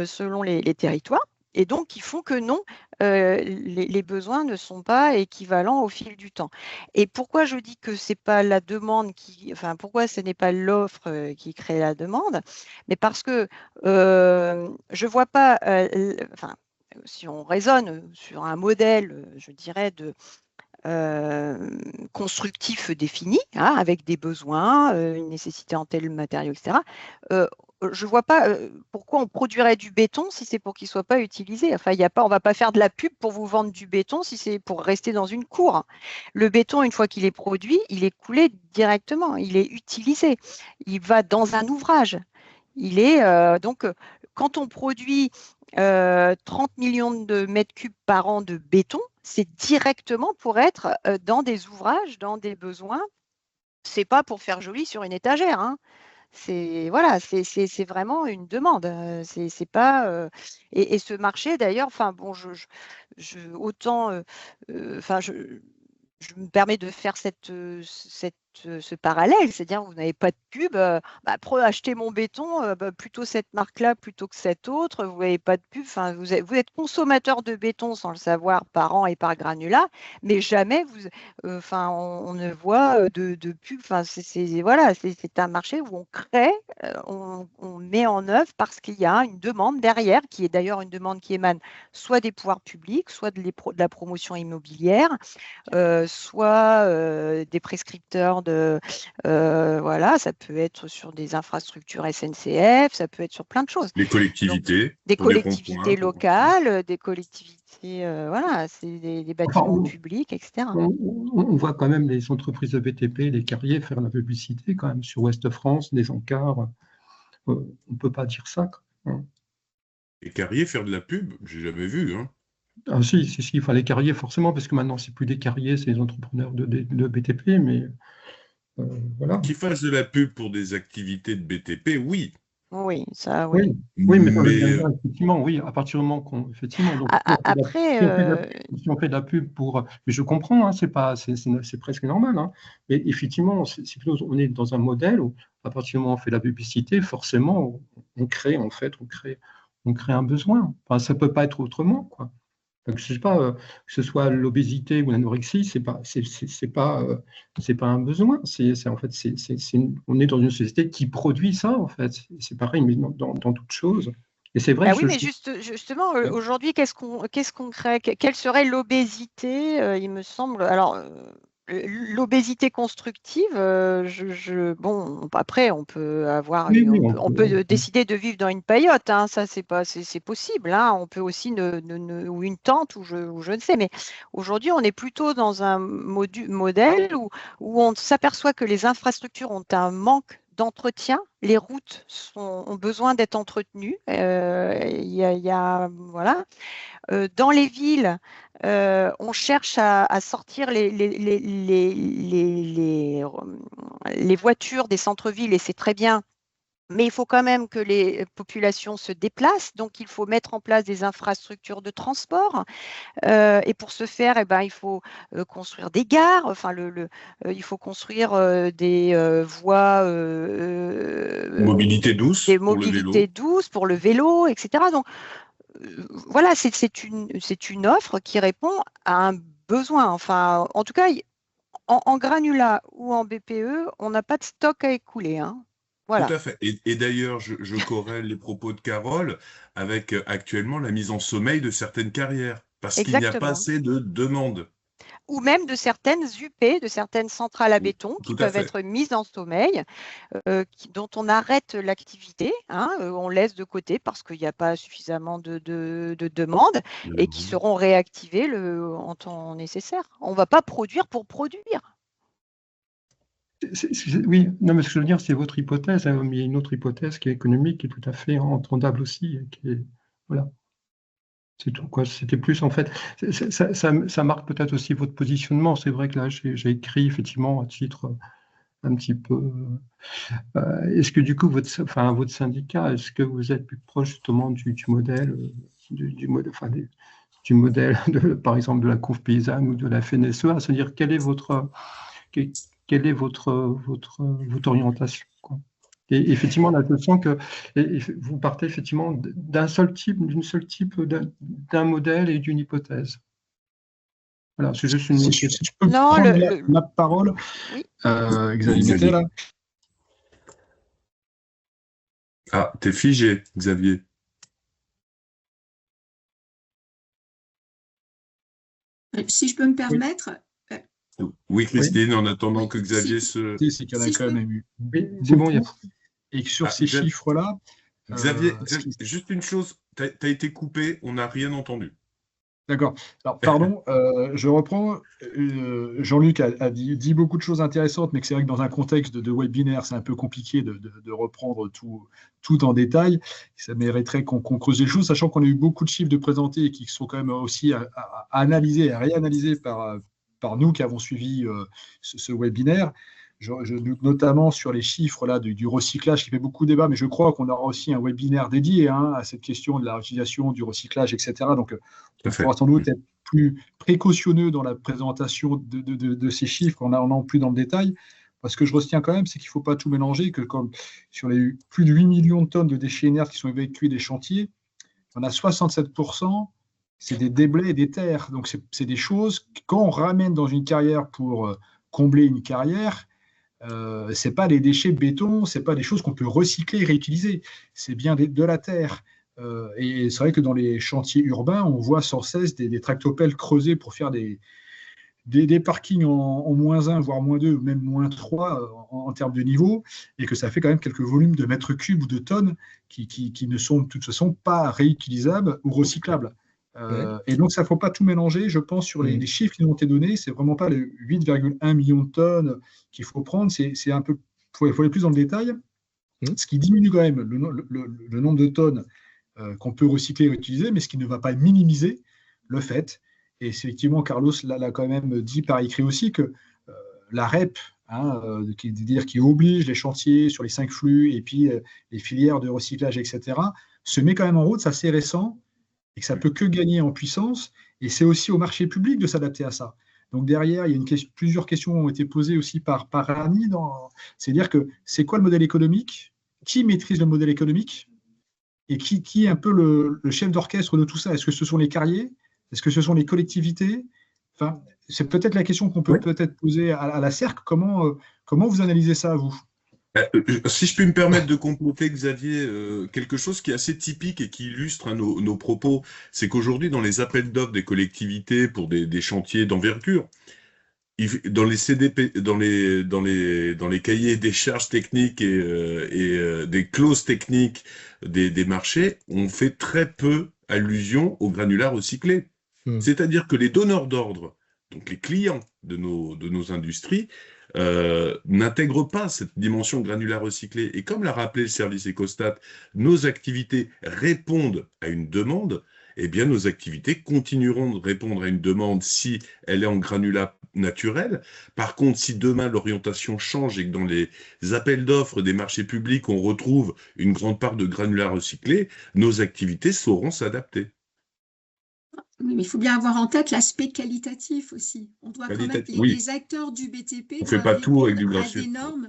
selon les territoires. Et donc, qui font que non, les besoins ne sont pas équivalents au fil du temps. Et pourquoi je dis que c'est pas la demande pourquoi ce n'est pas l'offre qui crée la demande, mais parce que je vois pas, si on raisonne sur un modèle, je dirais, constructif défini, hein, avec des besoins, une nécessité en tel matériau, etc., je ne vois pas pourquoi on produirait du béton si c'est pour qu'il ne soit pas utilisé. Enfin, on ne va pas faire de la pub pour vous vendre du béton si c'est pour rester dans une cour. Le béton, une fois qu'il est produit, il est coulé directement, il est utilisé, il va dans un ouvrage. Il est donc, quand on produit 30 millions de mètres cubes par an de béton, c'est directement pour être dans des ouvrages, dans des besoins. C'est pas pour faire joli sur une étagère, hein. C'est vraiment une demande. C'est pas et ce marché d'ailleurs. Enfin bon, je me permets de faire ce parallèle, c'est-à-dire vous n'avez pas de pub, achetez mon béton, plutôt cette marque-là plutôt que cette autre, vous n'avez pas de pub, vous êtes consommateur de béton sans le savoir par an et par granulat, mais jamais on ne voit de pub, c'est un marché où on crée, on met en œuvre parce qu'il y a une demande derrière, qui est d'ailleurs une demande qui émane soit des pouvoirs publics, soit de la promotion immobilière, soit des prescripteurs ça peut être sur des infrastructures SNCF, ça peut être sur plein de choses. Les collectivités. Donc, des collectivités locales, des collectivités, c'est des bâtiments publics, etc. On voit quand même les entreprises de BTP, les carriers faire la publicité quand même sur Ouest France, des encarts. On ne peut pas dire ça. Les carriers faire de la pub, j'ai jamais vu, hein. Ah, si, il faut les carriers forcément, parce que maintenant, c'est plus des carriers, c'est les entrepreneurs de BTP, mais voilà. Qu'ils fassent de la pub pour des activités de BTP, oui. Oui, ça, oui. Oui, oui, mais ça veut bien Mais dire, effectivement, oui, à partir du moment qu'on, effectivement, donc, Après, si on fait de la pub pour, mais je comprends, hein, c'est presque normal, hein, mais effectivement, c'est plutôt, on est dans un modèle où, à partir du moment où on fait de la publicité, forcément, on crée, en fait, on crée un besoin. Enfin, ça peut pas être autrement, quoi. Donc, je sais pas, que ce soit l'obésité ou l'anorexie, c'est pas un besoin. En fait, on est dans une société qui produit ça, en fait. C'est pareil, mais dans toute chose. Et c'est vrai bah que oui, mais justement, aujourd'hui, qu'est-ce qu'on crée? Quelle serait l'obésité, il me semble. Alors, l'obésité constructive, bon, après, on peut avoir oui, oui, on peut décider de vivre dans une paillote, hein, ça, c'est possible, hein. On peut aussi ou une tente, ou je ne sais, mais aujourd'hui, on est plutôt dans un modèle où on s'aperçoit que les infrastructures ont un manque d'entretien. Les routes ont besoin d'être entretenues. Voilà. Dans les villes, on cherche à sortir les voitures des centres-villes, et c'est très bien. Mais il faut quand même que les populations se déplacent, donc il faut mettre en place des infrastructures de transport. Et pour ce faire, eh ben, il faut construire des gares, enfin, il faut construire des voies, mobilité douce des pour le vélo. mobilités douces pour le vélo, etc. Donc, voilà, c'est une offre qui répond à un besoin. Enfin, en tout cas, en granulat ou en BPE, on n'a pas de stock à écouler, hein. Voilà. Tout à fait. Et d'ailleurs, je corrèle les propos de Carole avec actuellement la mise en sommeil de certaines carrières, parce qu'il n'y a pas Exactement. assez de demande. Ou même de certaines UP, de certaines centrales à béton qui Tout à peuvent fait. être mises en sommeil, dont on arrête l'activité, hein, on laisse de côté parce qu'il n'y a pas suffisamment de demande, et qui seront réactivées en temps nécessaire. On ne va pas produire pour produire. Oui, non, mais ce que je veux dire, c'est votre hypothèse, hein, mais il y a une autre hypothèse qui est économique, qui est tout à fait entendable aussi. Voilà. C'est tout, quoi. C'était plus, en fait, ça marque peut-être aussi votre positionnement. C'est vrai que là, j'ai écrit effectivement à titre un petit peu. Est-ce que du coup, votre syndicat, est-ce que vous êtes plus proche justement du modèle, du modèle, par exemple, de la Couve paysanne ou de la FNSEA, c'est-à-dire quelle est votre orientation, quoi. Et effectivement, là, je sens que vous partez effectivement d'un seul type, d'un modèle et d'une hypothèse. Voilà, c'est juste une. Si je peux prendre la parole, oui. Xavier Mettel, là. Ah, t'es figé, Xavier. Si je peux me permettre. Oui, Christine, en attendant que Xavier se. C'est qu'il y en a quand même eu. Oui, c'est bon, et sur ces chiffres-là. Xavier, juste une chose, tu as été coupé, on n'a rien entendu. D'accord. Alors, pardon, je reprends. Jean-Luc a dit beaucoup de choses intéressantes, mais que c'est vrai que dans un contexte de webinaire, c'est un peu compliqué de reprendre tout en détail. Ça mériterait qu'on creuse les choses, sachant qu'on a eu beaucoup de chiffres de présentés et qui sont quand même aussi à analyser et à réanalyser par nous qui avons suivi ce webinaire. Notamment sur les chiffres là, du recyclage qui fait beaucoup débat, mais je crois qu'on aura aussi un webinaire dédié à cette question de la réutilisation, du recyclage, etc. Donc, on pourra sans doute être plus précautionneux dans la présentation de ces chiffres en allant plus dans le détail. Parce que je retiens quand même, c'est qu'il ne faut pas tout mélanger, que comme sur les plus de 8 millions de tonnes de déchets inertes qui sont évacués des chantiers, on a 67%, c'est des déblais et des terres. Donc, c'est des choses, quand on ramène dans une carrière pour combler une carrière, ce n'est pas les déchets béton, ce n'est pas des choses qu'on peut recycler et réutiliser, c'est bien de la terre. Et c'est vrai que dans les chantiers urbains, on voit sans cesse des tractopelles creusés pour faire des parkings en -1, voire -2, même -3 en termes de niveau, et que ça fait quand même quelques volumes de mètres cubes ou de tonnes qui ne sont de toute façon pas réutilisables ou recyclables. Et donc, ça ne faut pas tout mélanger. Je pense sur les chiffres qui ont été donnés, c'est vraiment pas les 8,1 millions de tonnes qu'il faut prendre. C'est un peu, faut aller plus dans le détail. Ce qui diminue quand même le nombre de tonnes qu'on peut recycler et réutiliser, mais ce qui ne va pas minimiser le fait. Et effectivement, Carlos l'a quand même dit par écrit aussi que la REP, qui oblige les chantiers sur les 5 flux et puis les filières de recyclage, etc., se met quand même en route, c'est assez récent, et que ça peut que gagner en puissance. Et c'est aussi au marché public de s'adapter à ça. Donc derrière, il y a plusieurs questions ont été posées aussi par Annie. C'est-à-dire que c'est quoi le modèle économique? Qui maîtrise le modèle économique? Et qui est un peu le chef d'orchestre de tout ça? Est-ce que ce sont les carriers? Est-ce que ce sont les collectivités? Enfin, c'est peut-être la question qu'on peut peut-être poser à la CERC. Comment vous analysez ça, vous? Si je puis me permettre de compléter, Xavier, quelque chose qui est assez typique et qui illustre nos propos, c'est qu'aujourd'hui, dans les appels d'offres des collectivités pour des chantiers d'envergure, dans les CDP, dans les cahiers des charges techniques et des clauses techniques des marchés, on fait très peu allusion au granulat recyclé. C'est-à-dire que les donneurs d'ordre, donc les clients de nos industries, n'intègrent pas cette dimension granulat recyclé. Et comme l'a rappelé le service Ecostat, nos activités répondent à une demande. Eh bien, nos activités continueront de répondre à une demande si elle est en granulat naturel. Par contre, si demain l'orientation change et que dans les appels d'offres des marchés publics, on retrouve une grande part de granulat recyclé, nos activités sauront s'adapter. Oui, mais il faut bien avoir en tête l'aspect qualitatif aussi. On doit quand même, les acteurs du BTP on fait pas tout avec du répondre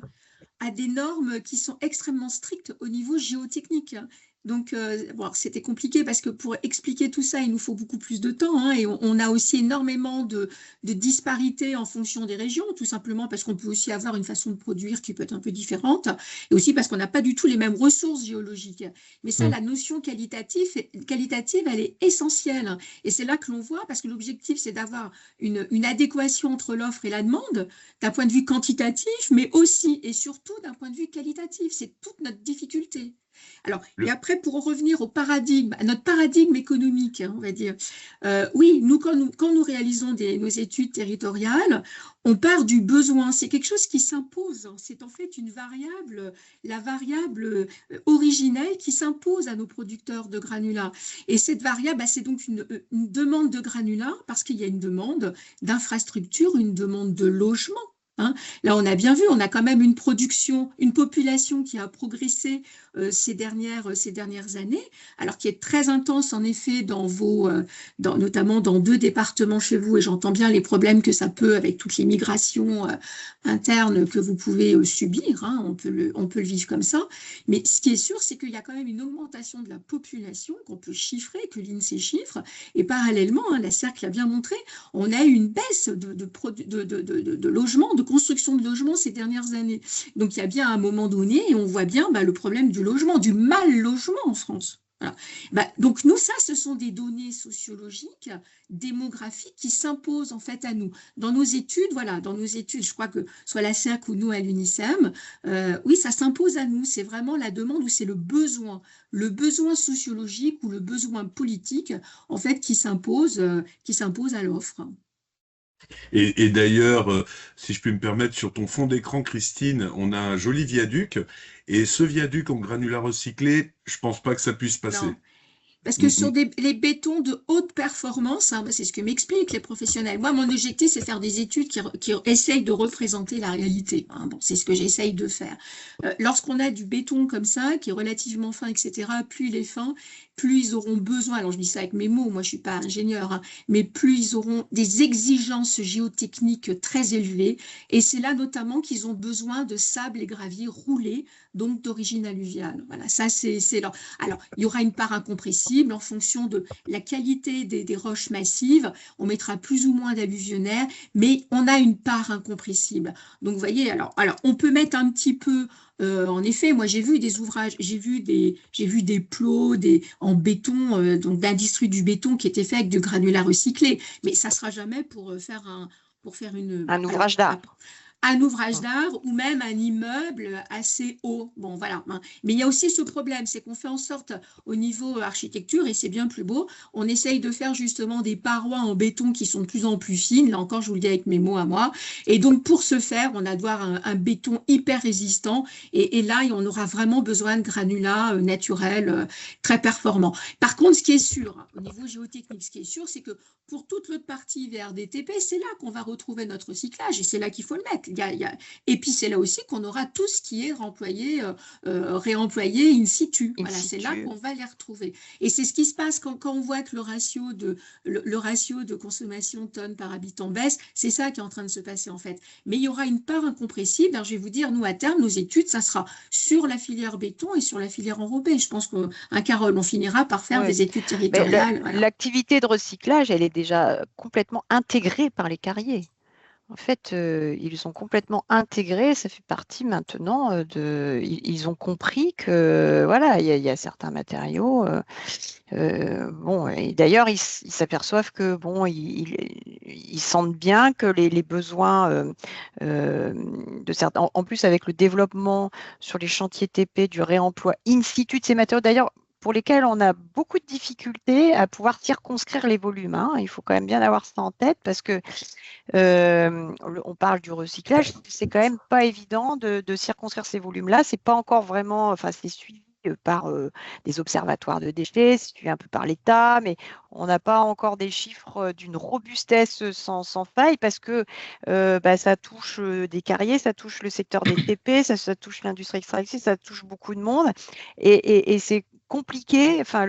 à des normes qui sont extrêmement strictes au niveau géotechnique. Donc, c'était compliqué parce que pour expliquer tout ça, il nous faut beaucoup plus de temps, et on a aussi énormément de disparités en fonction des régions, tout simplement parce qu'on peut aussi avoir une façon de produire qui peut être un peu différente, et aussi parce qu'on n'a pas du tout les mêmes ressources géologiques. Mais ça, la notion qualitative, elle est essentielle. Et c'est là que l'on voit, parce que l'objectif, c'est d'avoir une adéquation entre l'offre et la demande, d'un point de vue quantitatif, mais aussi et surtout d'un point de vue qualitatif. C'est toute notre difficulté. Alors, et après, pour revenir au paradigme, à notre paradigme économique, on va dire, oui, quand nous réalisons nos études territoriales, on part du besoin. C'est quelque chose qui s'impose. C'est en fait la variable originelle qui s'impose à nos producteurs de granulats. Et cette variable, c'est donc une demande de granulats parce qu'il y a une demande d'infrastructure, une demande de logement. Là, on a bien vu, on a quand même une population qui a progressé ces dernières années, alors qui est très intense en effet notamment dans 2 départements chez vous, et j'entends bien les problèmes que ça peut avec toutes les migrations internes que vous pouvez subir, on peut le vivre comme ça, mais ce qui est sûr, c'est qu'il y a quand même une augmentation de la population qu'on peut chiffrer, que l'INSEE chiffre, et parallèlement, la CERC l'a bien montré, on a eu une baisse de logements, de construction de logements ces dernières années. Donc, il y a bien un moment donné, et on voit bien le problème du logement, du mal logement en France. Voilà. Donc, nous, ça, ce sont des données sociologiques, démographiques qui s'imposent en fait à nous. Dans nos études, je crois que soit la CERC ou nous à l'UNICEM, oui, ça s'impose à nous. C'est vraiment la demande ou c'est le besoin sociologique ou le besoin politique, en fait, qui s'impose à l'offre. Et d'ailleurs, si je puis me permettre, sur ton fond d'écran, Christine, on a un joli viaduc. Et ce viaduc en granulat recyclé, je pense pas que ça puisse passer. Non. Parce que sur les bétons de haute performance, c'est ce que m'expliquent les professionnels. Moi, mon objectif, c'est faire des études qui essayent de représenter la réalité. C'est ce que j'essaye de faire. Lorsqu'on a du béton comme ça, qui est relativement fin, etc., plus il est fin, plus ils auront besoin, alors je dis ça avec mes mots, moi je ne suis pas ingénieur, mais plus ils auront des exigences géotechniques très élevées. Et c'est là notamment qu'ils ont besoin de sable et gravier roulés, donc d'origine alluviale. Voilà, ça c'est là. Alors, il y aura une part incompressible en fonction de la qualité des roches massives. On mettra plus ou moins d'alluvionnaire, mais on a une part incompressible. Donc, vous voyez, alors on peut mettre un petit peu. En effet, moi j'ai vu des ouvrages, j'ai vu des plots en béton, donc d'industrie du béton qui étaient faits avec du granulat recyclé, mais ça sera jamais pour faire un ouvrage d'art. un ouvrage d'art ou même un immeuble assez haut. Bon, voilà. Mais il y a aussi ce problème, c'est qu'on fait en sorte, au niveau architecture, et c'est bien plus beau, on essaye de faire justement des parois en béton qui sont de plus en plus fines. Là encore, je vous le dis avec mes mots à moi. Et donc, pour ce faire, on a devoir un béton hyper résistant. Et là, on aura vraiment besoin de granulats naturels très performants. Par contre, ce qui est sûr, au niveau géotechnique, ce qui est sûr, c'est que pour toute l'autre partie VRDTP, c'est là qu'on va retrouver notre recyclage et c'est là qu'il faut le mettre. Et puis, c'est là aussi qu'on aura tout ce qui est réemployé in situ. Voilà, c'est là qu'on va les retrouver. Et c'est ce qui se passe quand on voit que le ratio de consommation tonnes par habitant baisse, c'est ça qui est en train de se passer en fait. Mais il y aura une part incompressible. Alors, je vais vous dire, nous, à terme, nos études, ça sera sur la filière béton et sur la filière enrobée. Je pense qu'un Carole, on finira par faire des études territoriales. L'activité de recyclage, elle est déjà complètement intégrée par les carriers. En fait, ils sont complètement intégrés, ça fait partie maintenant Ils ont compris que voilà, il y a certains matériaux. Bon, et d'ailleurs, ils s'aperçoivent que bon, ils sentent bien que les besoins de certains. En plus, avec le développement sur les chantiers TP du réemploi in situ de ces matériaux, d'ailleurs, pour lesquels on a beaucoup de difficultés à pouvoir circonscrire les volumes. Hein. Il faut quand même bien avoir ça en tête parce que on parle du recyclage, c'est quand même pas évident de circonscrire ces volumes-là. C'est pas encore vraiment, enfin, c'est suivi par des observatoires de déchets, c'est suivi un peu par l'État, mais on n'a pas encore des chiffres d'une robustesse sans faille parce que ça touche des carriers, ça touche le secteur des TP, ça touche l'industrie extractive, ça touche beaucoup de monde et c'est compliqué. Enfin,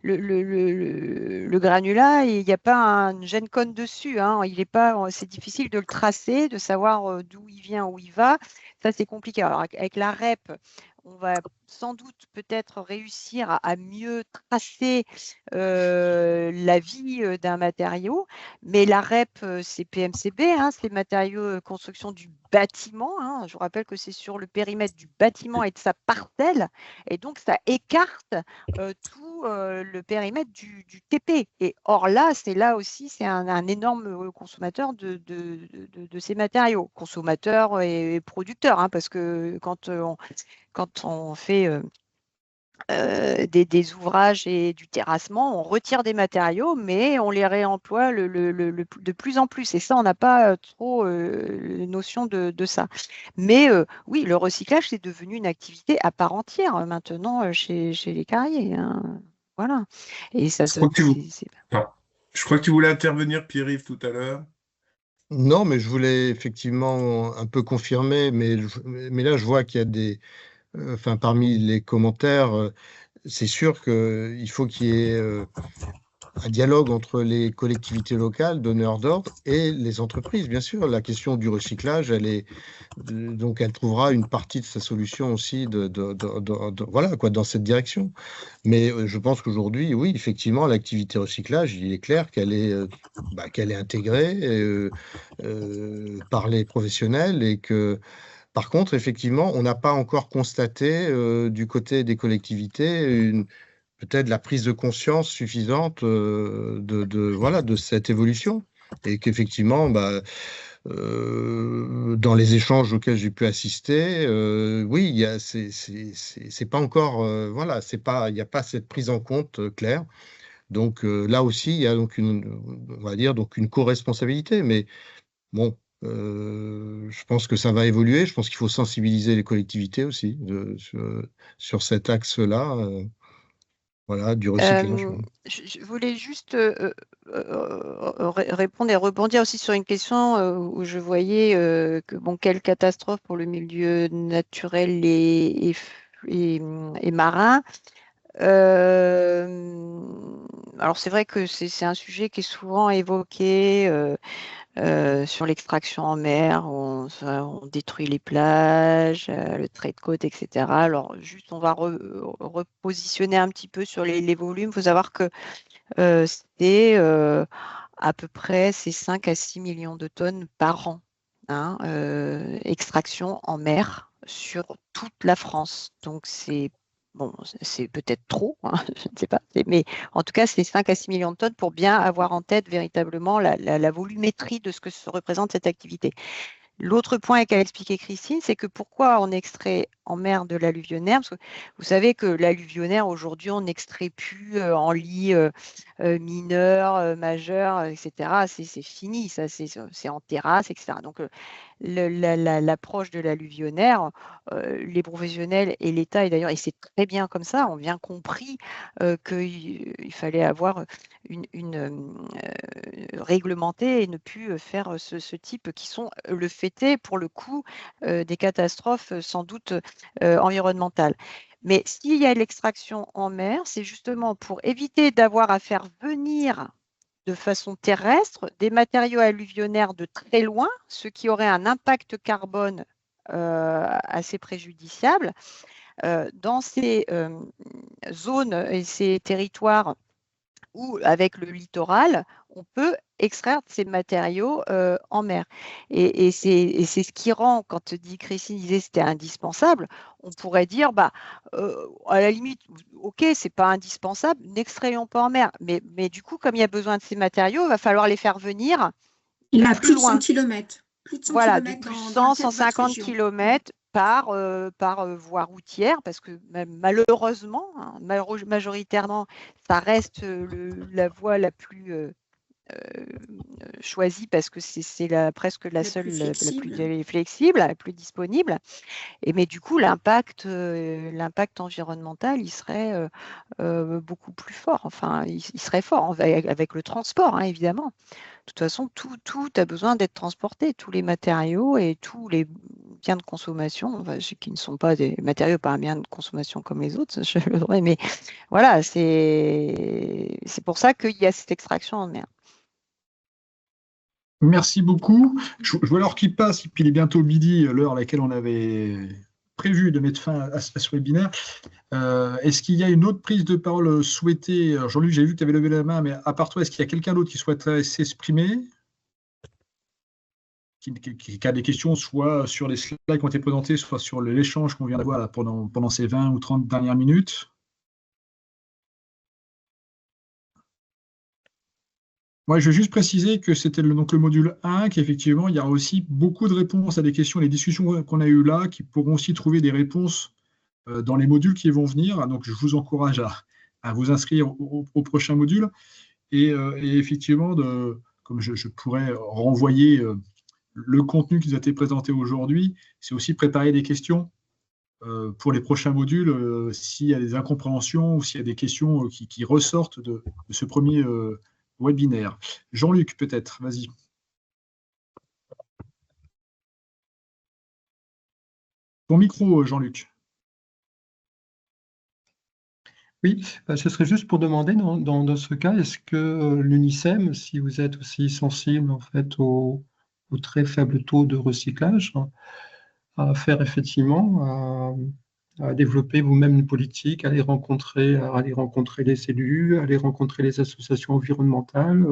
le granulat, il n'y a pas un GenCon dessus. Hein, il est pas, c'est difficile de le tracer, de savoir d'où il vient, où il va. Ça, c'est compliqué. Alors, avec la REP, on va sans doute peut-être réussir à mieux tracer la vie d'un matériau, mais la REP, c'est PMCB, hein, c'est matériaux construction du bâtiment. Hein. Je vous rappelle que c'est sur le périmètre du bâtiment et de sa parcelle, et donc ça écarte tout le périmètre du TP. Et or là, là aussi, c'est un énorme consommateur de ces matériaux, consommateur et producteur, hein, parce que quand on fait des ouvrages et du terrassement, on retire des matériaux, mais on les réemploie de plus en plus. Et ça, on n'a pas trop notion de ça. Mais oui, le recyclage, c'est devenu une activité à part entière maintenant chez les carriers. Hein. Voilà. Et ça Je crois que tu voulais intervenir, Pierre-Yves, tout à l'heure. Non, mais je voulais effectivement un peu confirmer, mais là, je vois qu'il y a enfin, parmi les commentaires, c'est sûr qu'il faut qu'il y ait un dialogue entre les collectivités locales, donneurs d'ordre, et les entreprises, bien sûr. La question du recyclage, donc elle trouvera une partie de sa solution aussi voilà, quoi, dans cette direction. Mais je pense qu'aujourd'hui, oui, effectivement, l'activité recyclage, il est clair qu'elle est intégrée par les professionnels et que par contre, effectivement, on n'a pas encore constaté du côté des collectivités peut-être la prise de conscience suffisante voilà, de cette évolution. Et qu'effectivement, dans les échanges auxquels j'ai pu assister, oui, c'est pas encore, voilà, il n'y a pas cette prise en compte claire. Donc là aussi, il y a donc on va dire donc une co-responsabilité. Mais bon. Je pense que ça va évoluer. Je pense qu'il faut sensibiliser les collectivités aussi sur cet axe-là, voilà, du recyclage. Je voulais juste répondre et rebondir aussi sur une question où je voyais que bon, quelle catastrophe pour le milieu naturel et marin. Alors c'est vrai que c'est un sujet qui est souvent évoqué. Sur l'extraction en mer, on détruit les plages, le trait de côte, etc. Alors, juste, on va repositionner un petit peu sur les volumes. Il faut savoir que c'est à peu près 5 à 6 millions de tonnes par an, hein, extraction en mer sur toute la France. Donc, c'est bon, c'est peut-être trop, hein, je ne sais pas, mais en tout cas, c'est 5 à 6 millions de tonnes pour bien avoir en tête véritablement la volumétrie de ce que représente cette activité. L'autre point qu'a expliqué Christine, c'est que pourquoi on extrait en mer de l'alluvionnaire, parce que vous savez que l'alluvionnaire, aujourd'hui, on n'extrait plus en lit mineur, majeur, etc. C'est fini, ça, c'est en terrasse, etc. Donc, l'approche de l'alluvionnaire, les professionnels et l'État, et d'ailleurs, et c'est très bien comme ça, ont bien compris qu'il fallait avoir réglementer et ne plus faire ce type qui sont le fait est pour le coup des catastrophes sans doute environnementales. Mais s'il y a l'extraction en mer, c'est justement pour éviter d'avoir à faire venir de façon terrestre des matériaux alluvionnaires de très loin, ce qui aurait un impact carbone assez préjudiciable dans ces zones et ces territoires où, avec le littoral, on peut extraire ces matériaux en mer. Et c'est ce qui rend, quand dit Christine disait que c'était indispensable, on pourrait dire, à la limite, ok, c'est pas indispensable, n'extrayons pas en mer. Mais du coup, comme il y a besoin de ces matériaux, il va falloir les faire venir Il a plus de 100 loin. km. Plus de 100 Voilà, de km plus dans 100, le cas de votre 150 région. km par voie routière, parce que malheureusement, majoritairement, ça reste la voie la plus choisie parce que c'est presque la seule, la plus flexible, la plus disponible. Mais du coup, l'impact environnemental, il serait beaucoup plus fort. Enfin, il serait fort avec le transport, hein, évidemment. De toute façon, tout a besoin d'être transporté, tous les matériaux et tous les biens de consommation, enfin, qui ne sont pas des matériaux, pas un bien de consommation comme les autres, mais voilà, c'est pour ça qu'il y a cette extraction en mer. Merci beaucoup. Je vois l'heure qui passe, et puis il est bientôt midi, l'heure à laquelle on avait prévu de mettre fin à ce webinaire. Est-ce qu'il y a une autre prise de parole souhaitée? Jean-Luc, j'ai vu que tu avais levé la main, mais à part toi, est-ce qu'il y a quelqu'un d'autre qui souhaiterait s'exprimer? Qui a des questions, soit sur les slides qui ont été présentés, soit sur l'échange qu'on vient d'avoir pendant ces 20 ou 30 dernières minutes? Moi, je veux juste préciser que c'était donc le module 1, qu'effectivement, il y a aussi beaucoup de réponses à des questions, les discussions qu'on a eues là, qui pourront aussi trouver des réponses dans les modules qui vont venir. Donc, je vous encourage à vous inscrire au prochain module. Et effectivement, comme je pourrais renvoyer le contenu qui nous a été présenté aujourd'hui, c'est aussi préparer des questions pour les prochains modules, s'il y a des incompréhensions ou s'il y a des questions qui ressortent de ce premier webinaire. Jean-Luc, peut-être, vas-y. Ton micro, Jean-Luc. Oui, ce serait juste pour demander dans ce cas, est-ce que l'UNICEM, si vous êtes aussi sensible en fait au très faible taux de recyclage, à faire effectivement, à développer vous-même une politique, aller rencontrer les élus, aller rencontrer les associations environnementales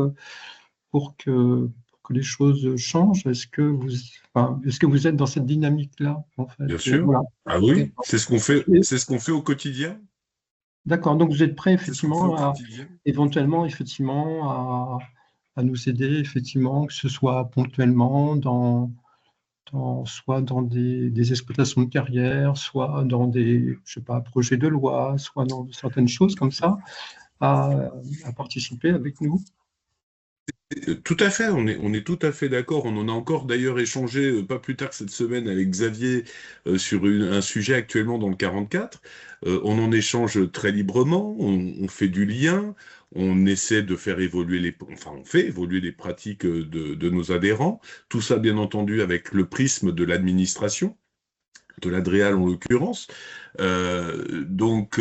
pour que les choses changent. Est-ce que vous êtes dans cette dynamique-là en fait? Bien sûr. Voilà. Ah oui, c'est ce qu'on fait au quotidien. D'accord, donc vous êtes prêt effectivement éventuellement effectivement à nous aider effectivement, que ce soit ponctuellement soit dans des exploitations de carrière, soit dans des, je sais pas, projets de loi, soit dans certaines choses comme ça, à participer avec nous. Tout à fait, on est tout à fait d'accord. On en a encore d'ailleurs échangé pas plus tard que cette semaine avec Xavier sur un sujet actuellement dans le 44. On en échange très librement, on fait du lien, on essaie de faire évoluer on fait évoluer les pratiques de nos adhérents. Tout ça, bien entendu, avec le prisme de l'administration, de l'Adréal en l'occurrence. Donc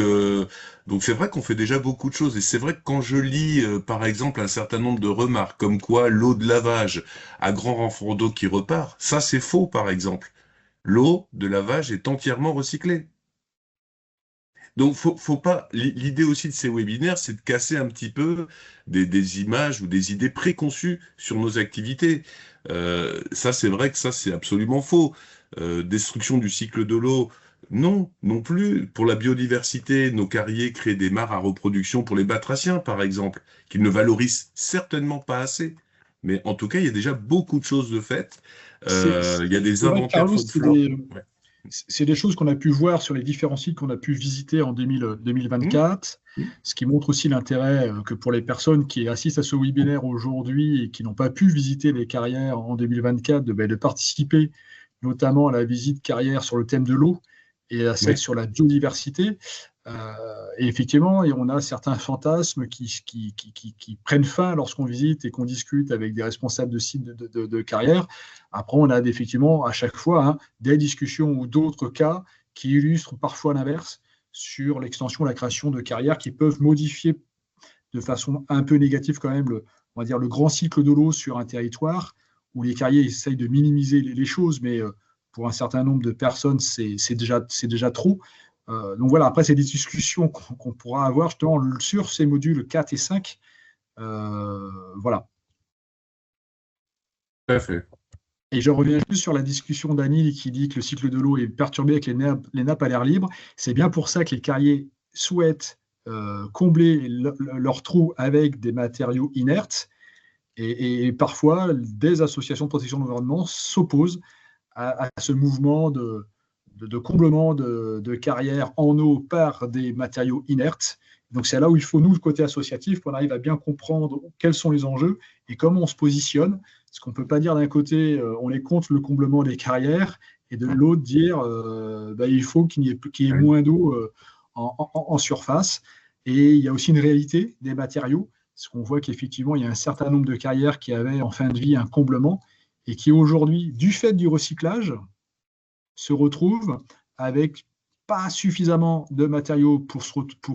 c'est vrai qu'on fait déjà beaucoup de choses. Et c'est vrai que quand je lis, par exemple, un certain nombre de remarques, comme quoi l'eau de lavage a grand renfort d'eau qui repart, ça c'est faux, par exemple. L'eau de lavage est entièrement recyclée. Donc, faut pas. L'idée aussi de ces webinaires, c'est de casser un petit peu des images ou des idées préconçues sur nos activités. Ça, c'est vrai que ça, c'est absolument faux. Destruction du cycle de l'eau, non plus. Pour la biodiversité, nos carriers créent des mares à reproduction pour les batraciens, par exemple, qu'ils ne valorisent certainement pas assez. mais en tout cas, il y a déjà beaucoup de choses de faites. Il y a des C'est vrai, inventaires Carlos, folklore. Ouais. c'est des choses qu'on a pu voir sur les différents sites qu'on a pu visiter en 2024, ce qui montre aussi l'intérêt que pour les personnes qui assistent à ce webinaire aujourd'hui et qui n'ont pas pu visiter les carrières en 2024, de participer notamment à la visite carrière sur le thème de l'eau et à celle sur la biodiversité. Et effectivement, on a certains fantasmes qui prennent fin lorsqu'on visite et qu'on discute avec des responsables de sites de carrière. Après, on a effectivement à chaque fois des discussions ou d'autres cas qui illustrent parfois l'inverse sur l'extension, la création de carrières qui peuvent modifier de façon un peu négative quand même on va dire le grand cycle de l'eau sur un territoire où les carriers essayent de minimiser les choses, mais pour un certain nombre de personnes, c'est déjà trop. Donc voilà, après, c'est des discussions qu'on pourra avoir justement sur ces modules 4 et 5. Voilà. Tout à fait. Et je reviens juste sur la discussion d'Anil qui dit que le cycle de l'eau est perturbé avec les nappes à l'air libre. C'est bien pour ça que les carriers souhaitent combler leurs trous avec des matériaux inertes. Et parfois, des associations de protection de l'environnement s'opposent à ce mouvement de comblement de carrières en eau par des matériaux inertes. Donc c'est là où il faut, nous, le côté associatif, qu'on arrive à bien comprendre quels sont les enjeux et comment on se positionne. Parce qu'on ne peut pas dire d'un côté, on est contre le comblement des carrières, et de l'autre dire, il faut qu'il y ait moins d'eau en surface. Et il y a aussi une réalité des matériaux, parce qu'on voit qu'effectivement, il y a un certain nombre de carrières qui avaient en fin de vie un comblement, et qui aujourd'hui, du fait du recyclage, se retrouvent avec pas suffisamment de matériaux pour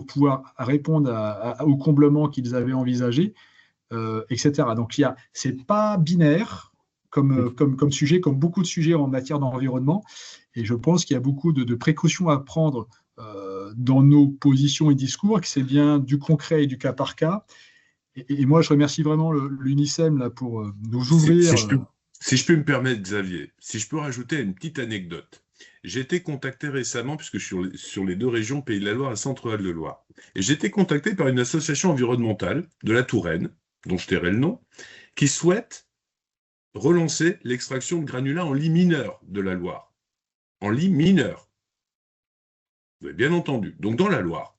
pouvoir répondre au comblement qu'ils avaient envisagé, etc. Donc, ce n'est pas binaire comme sujet, comme beaucoup de sujets en matière d'environnement. Et je pense qu'il y a beaucoup de précautions à prendre dans nos positions et discours, que c'est bien du concret et du cas par cas. Et moi, je remercie vraiment l'UNICEM là, pour nous ouvrir. Si je peux me permettre, Xavier, si je peux rajouter une petite anecdote. J'ai été contacté récemment, puisque je suis sur les deux régions, Pays de la Loire et Centre-Val de Loire. Et j'ai été contacté par une association environnementale de la Touraine, dont je tairai le nom, qui souhaite relancer l'extraction de granulats en lit mineur de la Loire. En lit mineur. Vous avez bien entendu. Donc dans la Loire.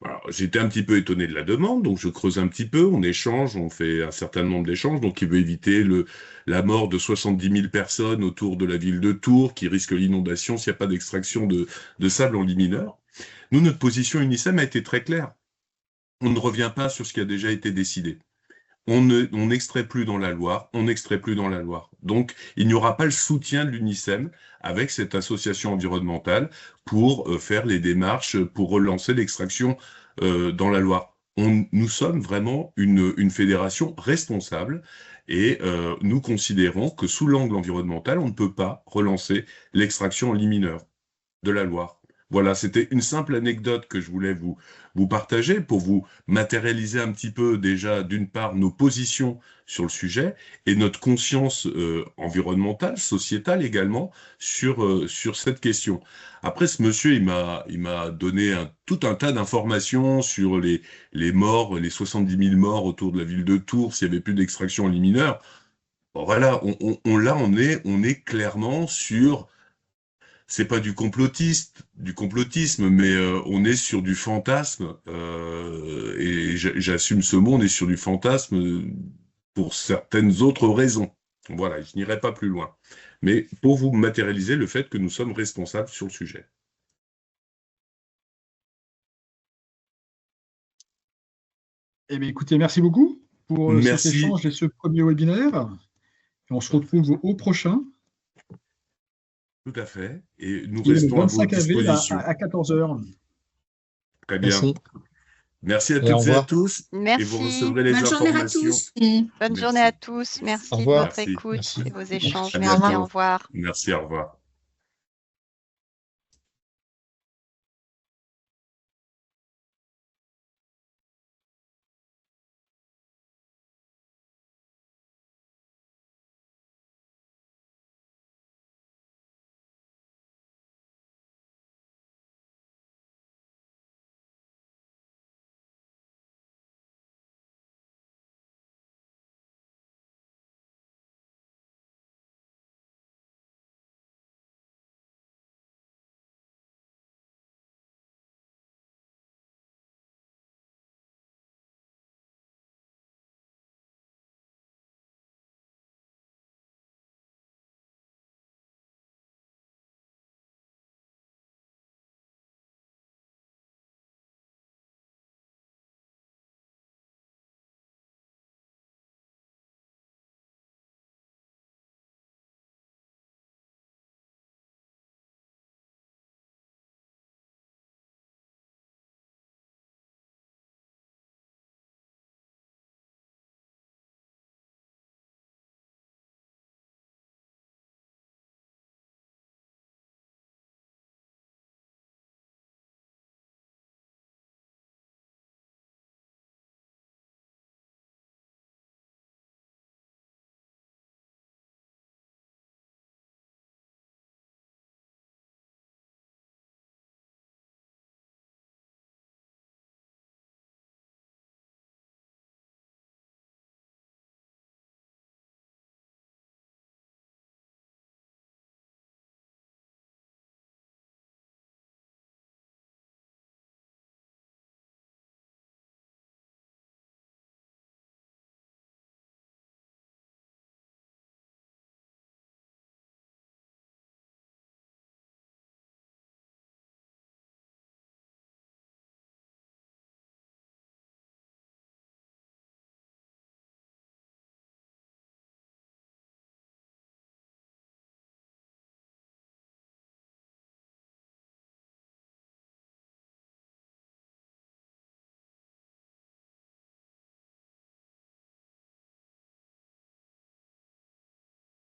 Alors, j'étais un petit peu étonné de la demande, donc je creuse un petit peu, on échange, on fait un certain nombre d'échanges, donc il veut éviter la mort de 70 000 personnes autour de la ville de Tours, qui risque l'inondation s'il n'y a pas d'extraction de sable en lit mineur. Nous, notre position UNICEM a été très claire. On ne revient pas sur ce qui a déjà été décidé. On n'extrait plus dans la Loire, on n'extrait plus dans la Loire. Donc, il n'y aura pas le soutien de l'UNICEM avec cette association environnementale pour faire les démarches, pour relancer l'extraction dans la Loire. Nous sommes vraiment une fédération responsable et nous considérons que sous l'angle environnemental, on ne peut pas relancer l'extraction en lit mineur de la Loire. Voilà, c'était une simple anecdote que je voulais vous partager pour vous matérialiser un petit peu déjà, d'une part, nos positions sur le sujet et notre conscience environnementale, sociétale également, sur cette question. Après, ce monsieur, il m'a donné tout un tas d'informations sur les morts, les 70 000 morts autour de la ville de Tours, s'il n'y avait plus d'extraction en lit mineur. Bon, voilà, on est clairement sur... C'est pas du complotisme, mais on est sur du fantasme, et j'assume ce mot, on est sur du fantasme pour certaines autres raisons. Voilà, je n'irai pas plus loin. Mais pour vous matérialiser le fait que nous sommes responsables sur le sujet. Eh bien, écoutez, merci beaucoup pour cet échange et ce premier webinaire. Et on se retrouve au prochain. Tout à fait. Et nous restons à votre disposition. À 14h. Très bien. Merci à toutes et à tous. Merci. Et vous recevrez les informations. Bonne journée à tous. Merci de votre écoute et vos échanges. Merci, au revoir. Merci, au revoir.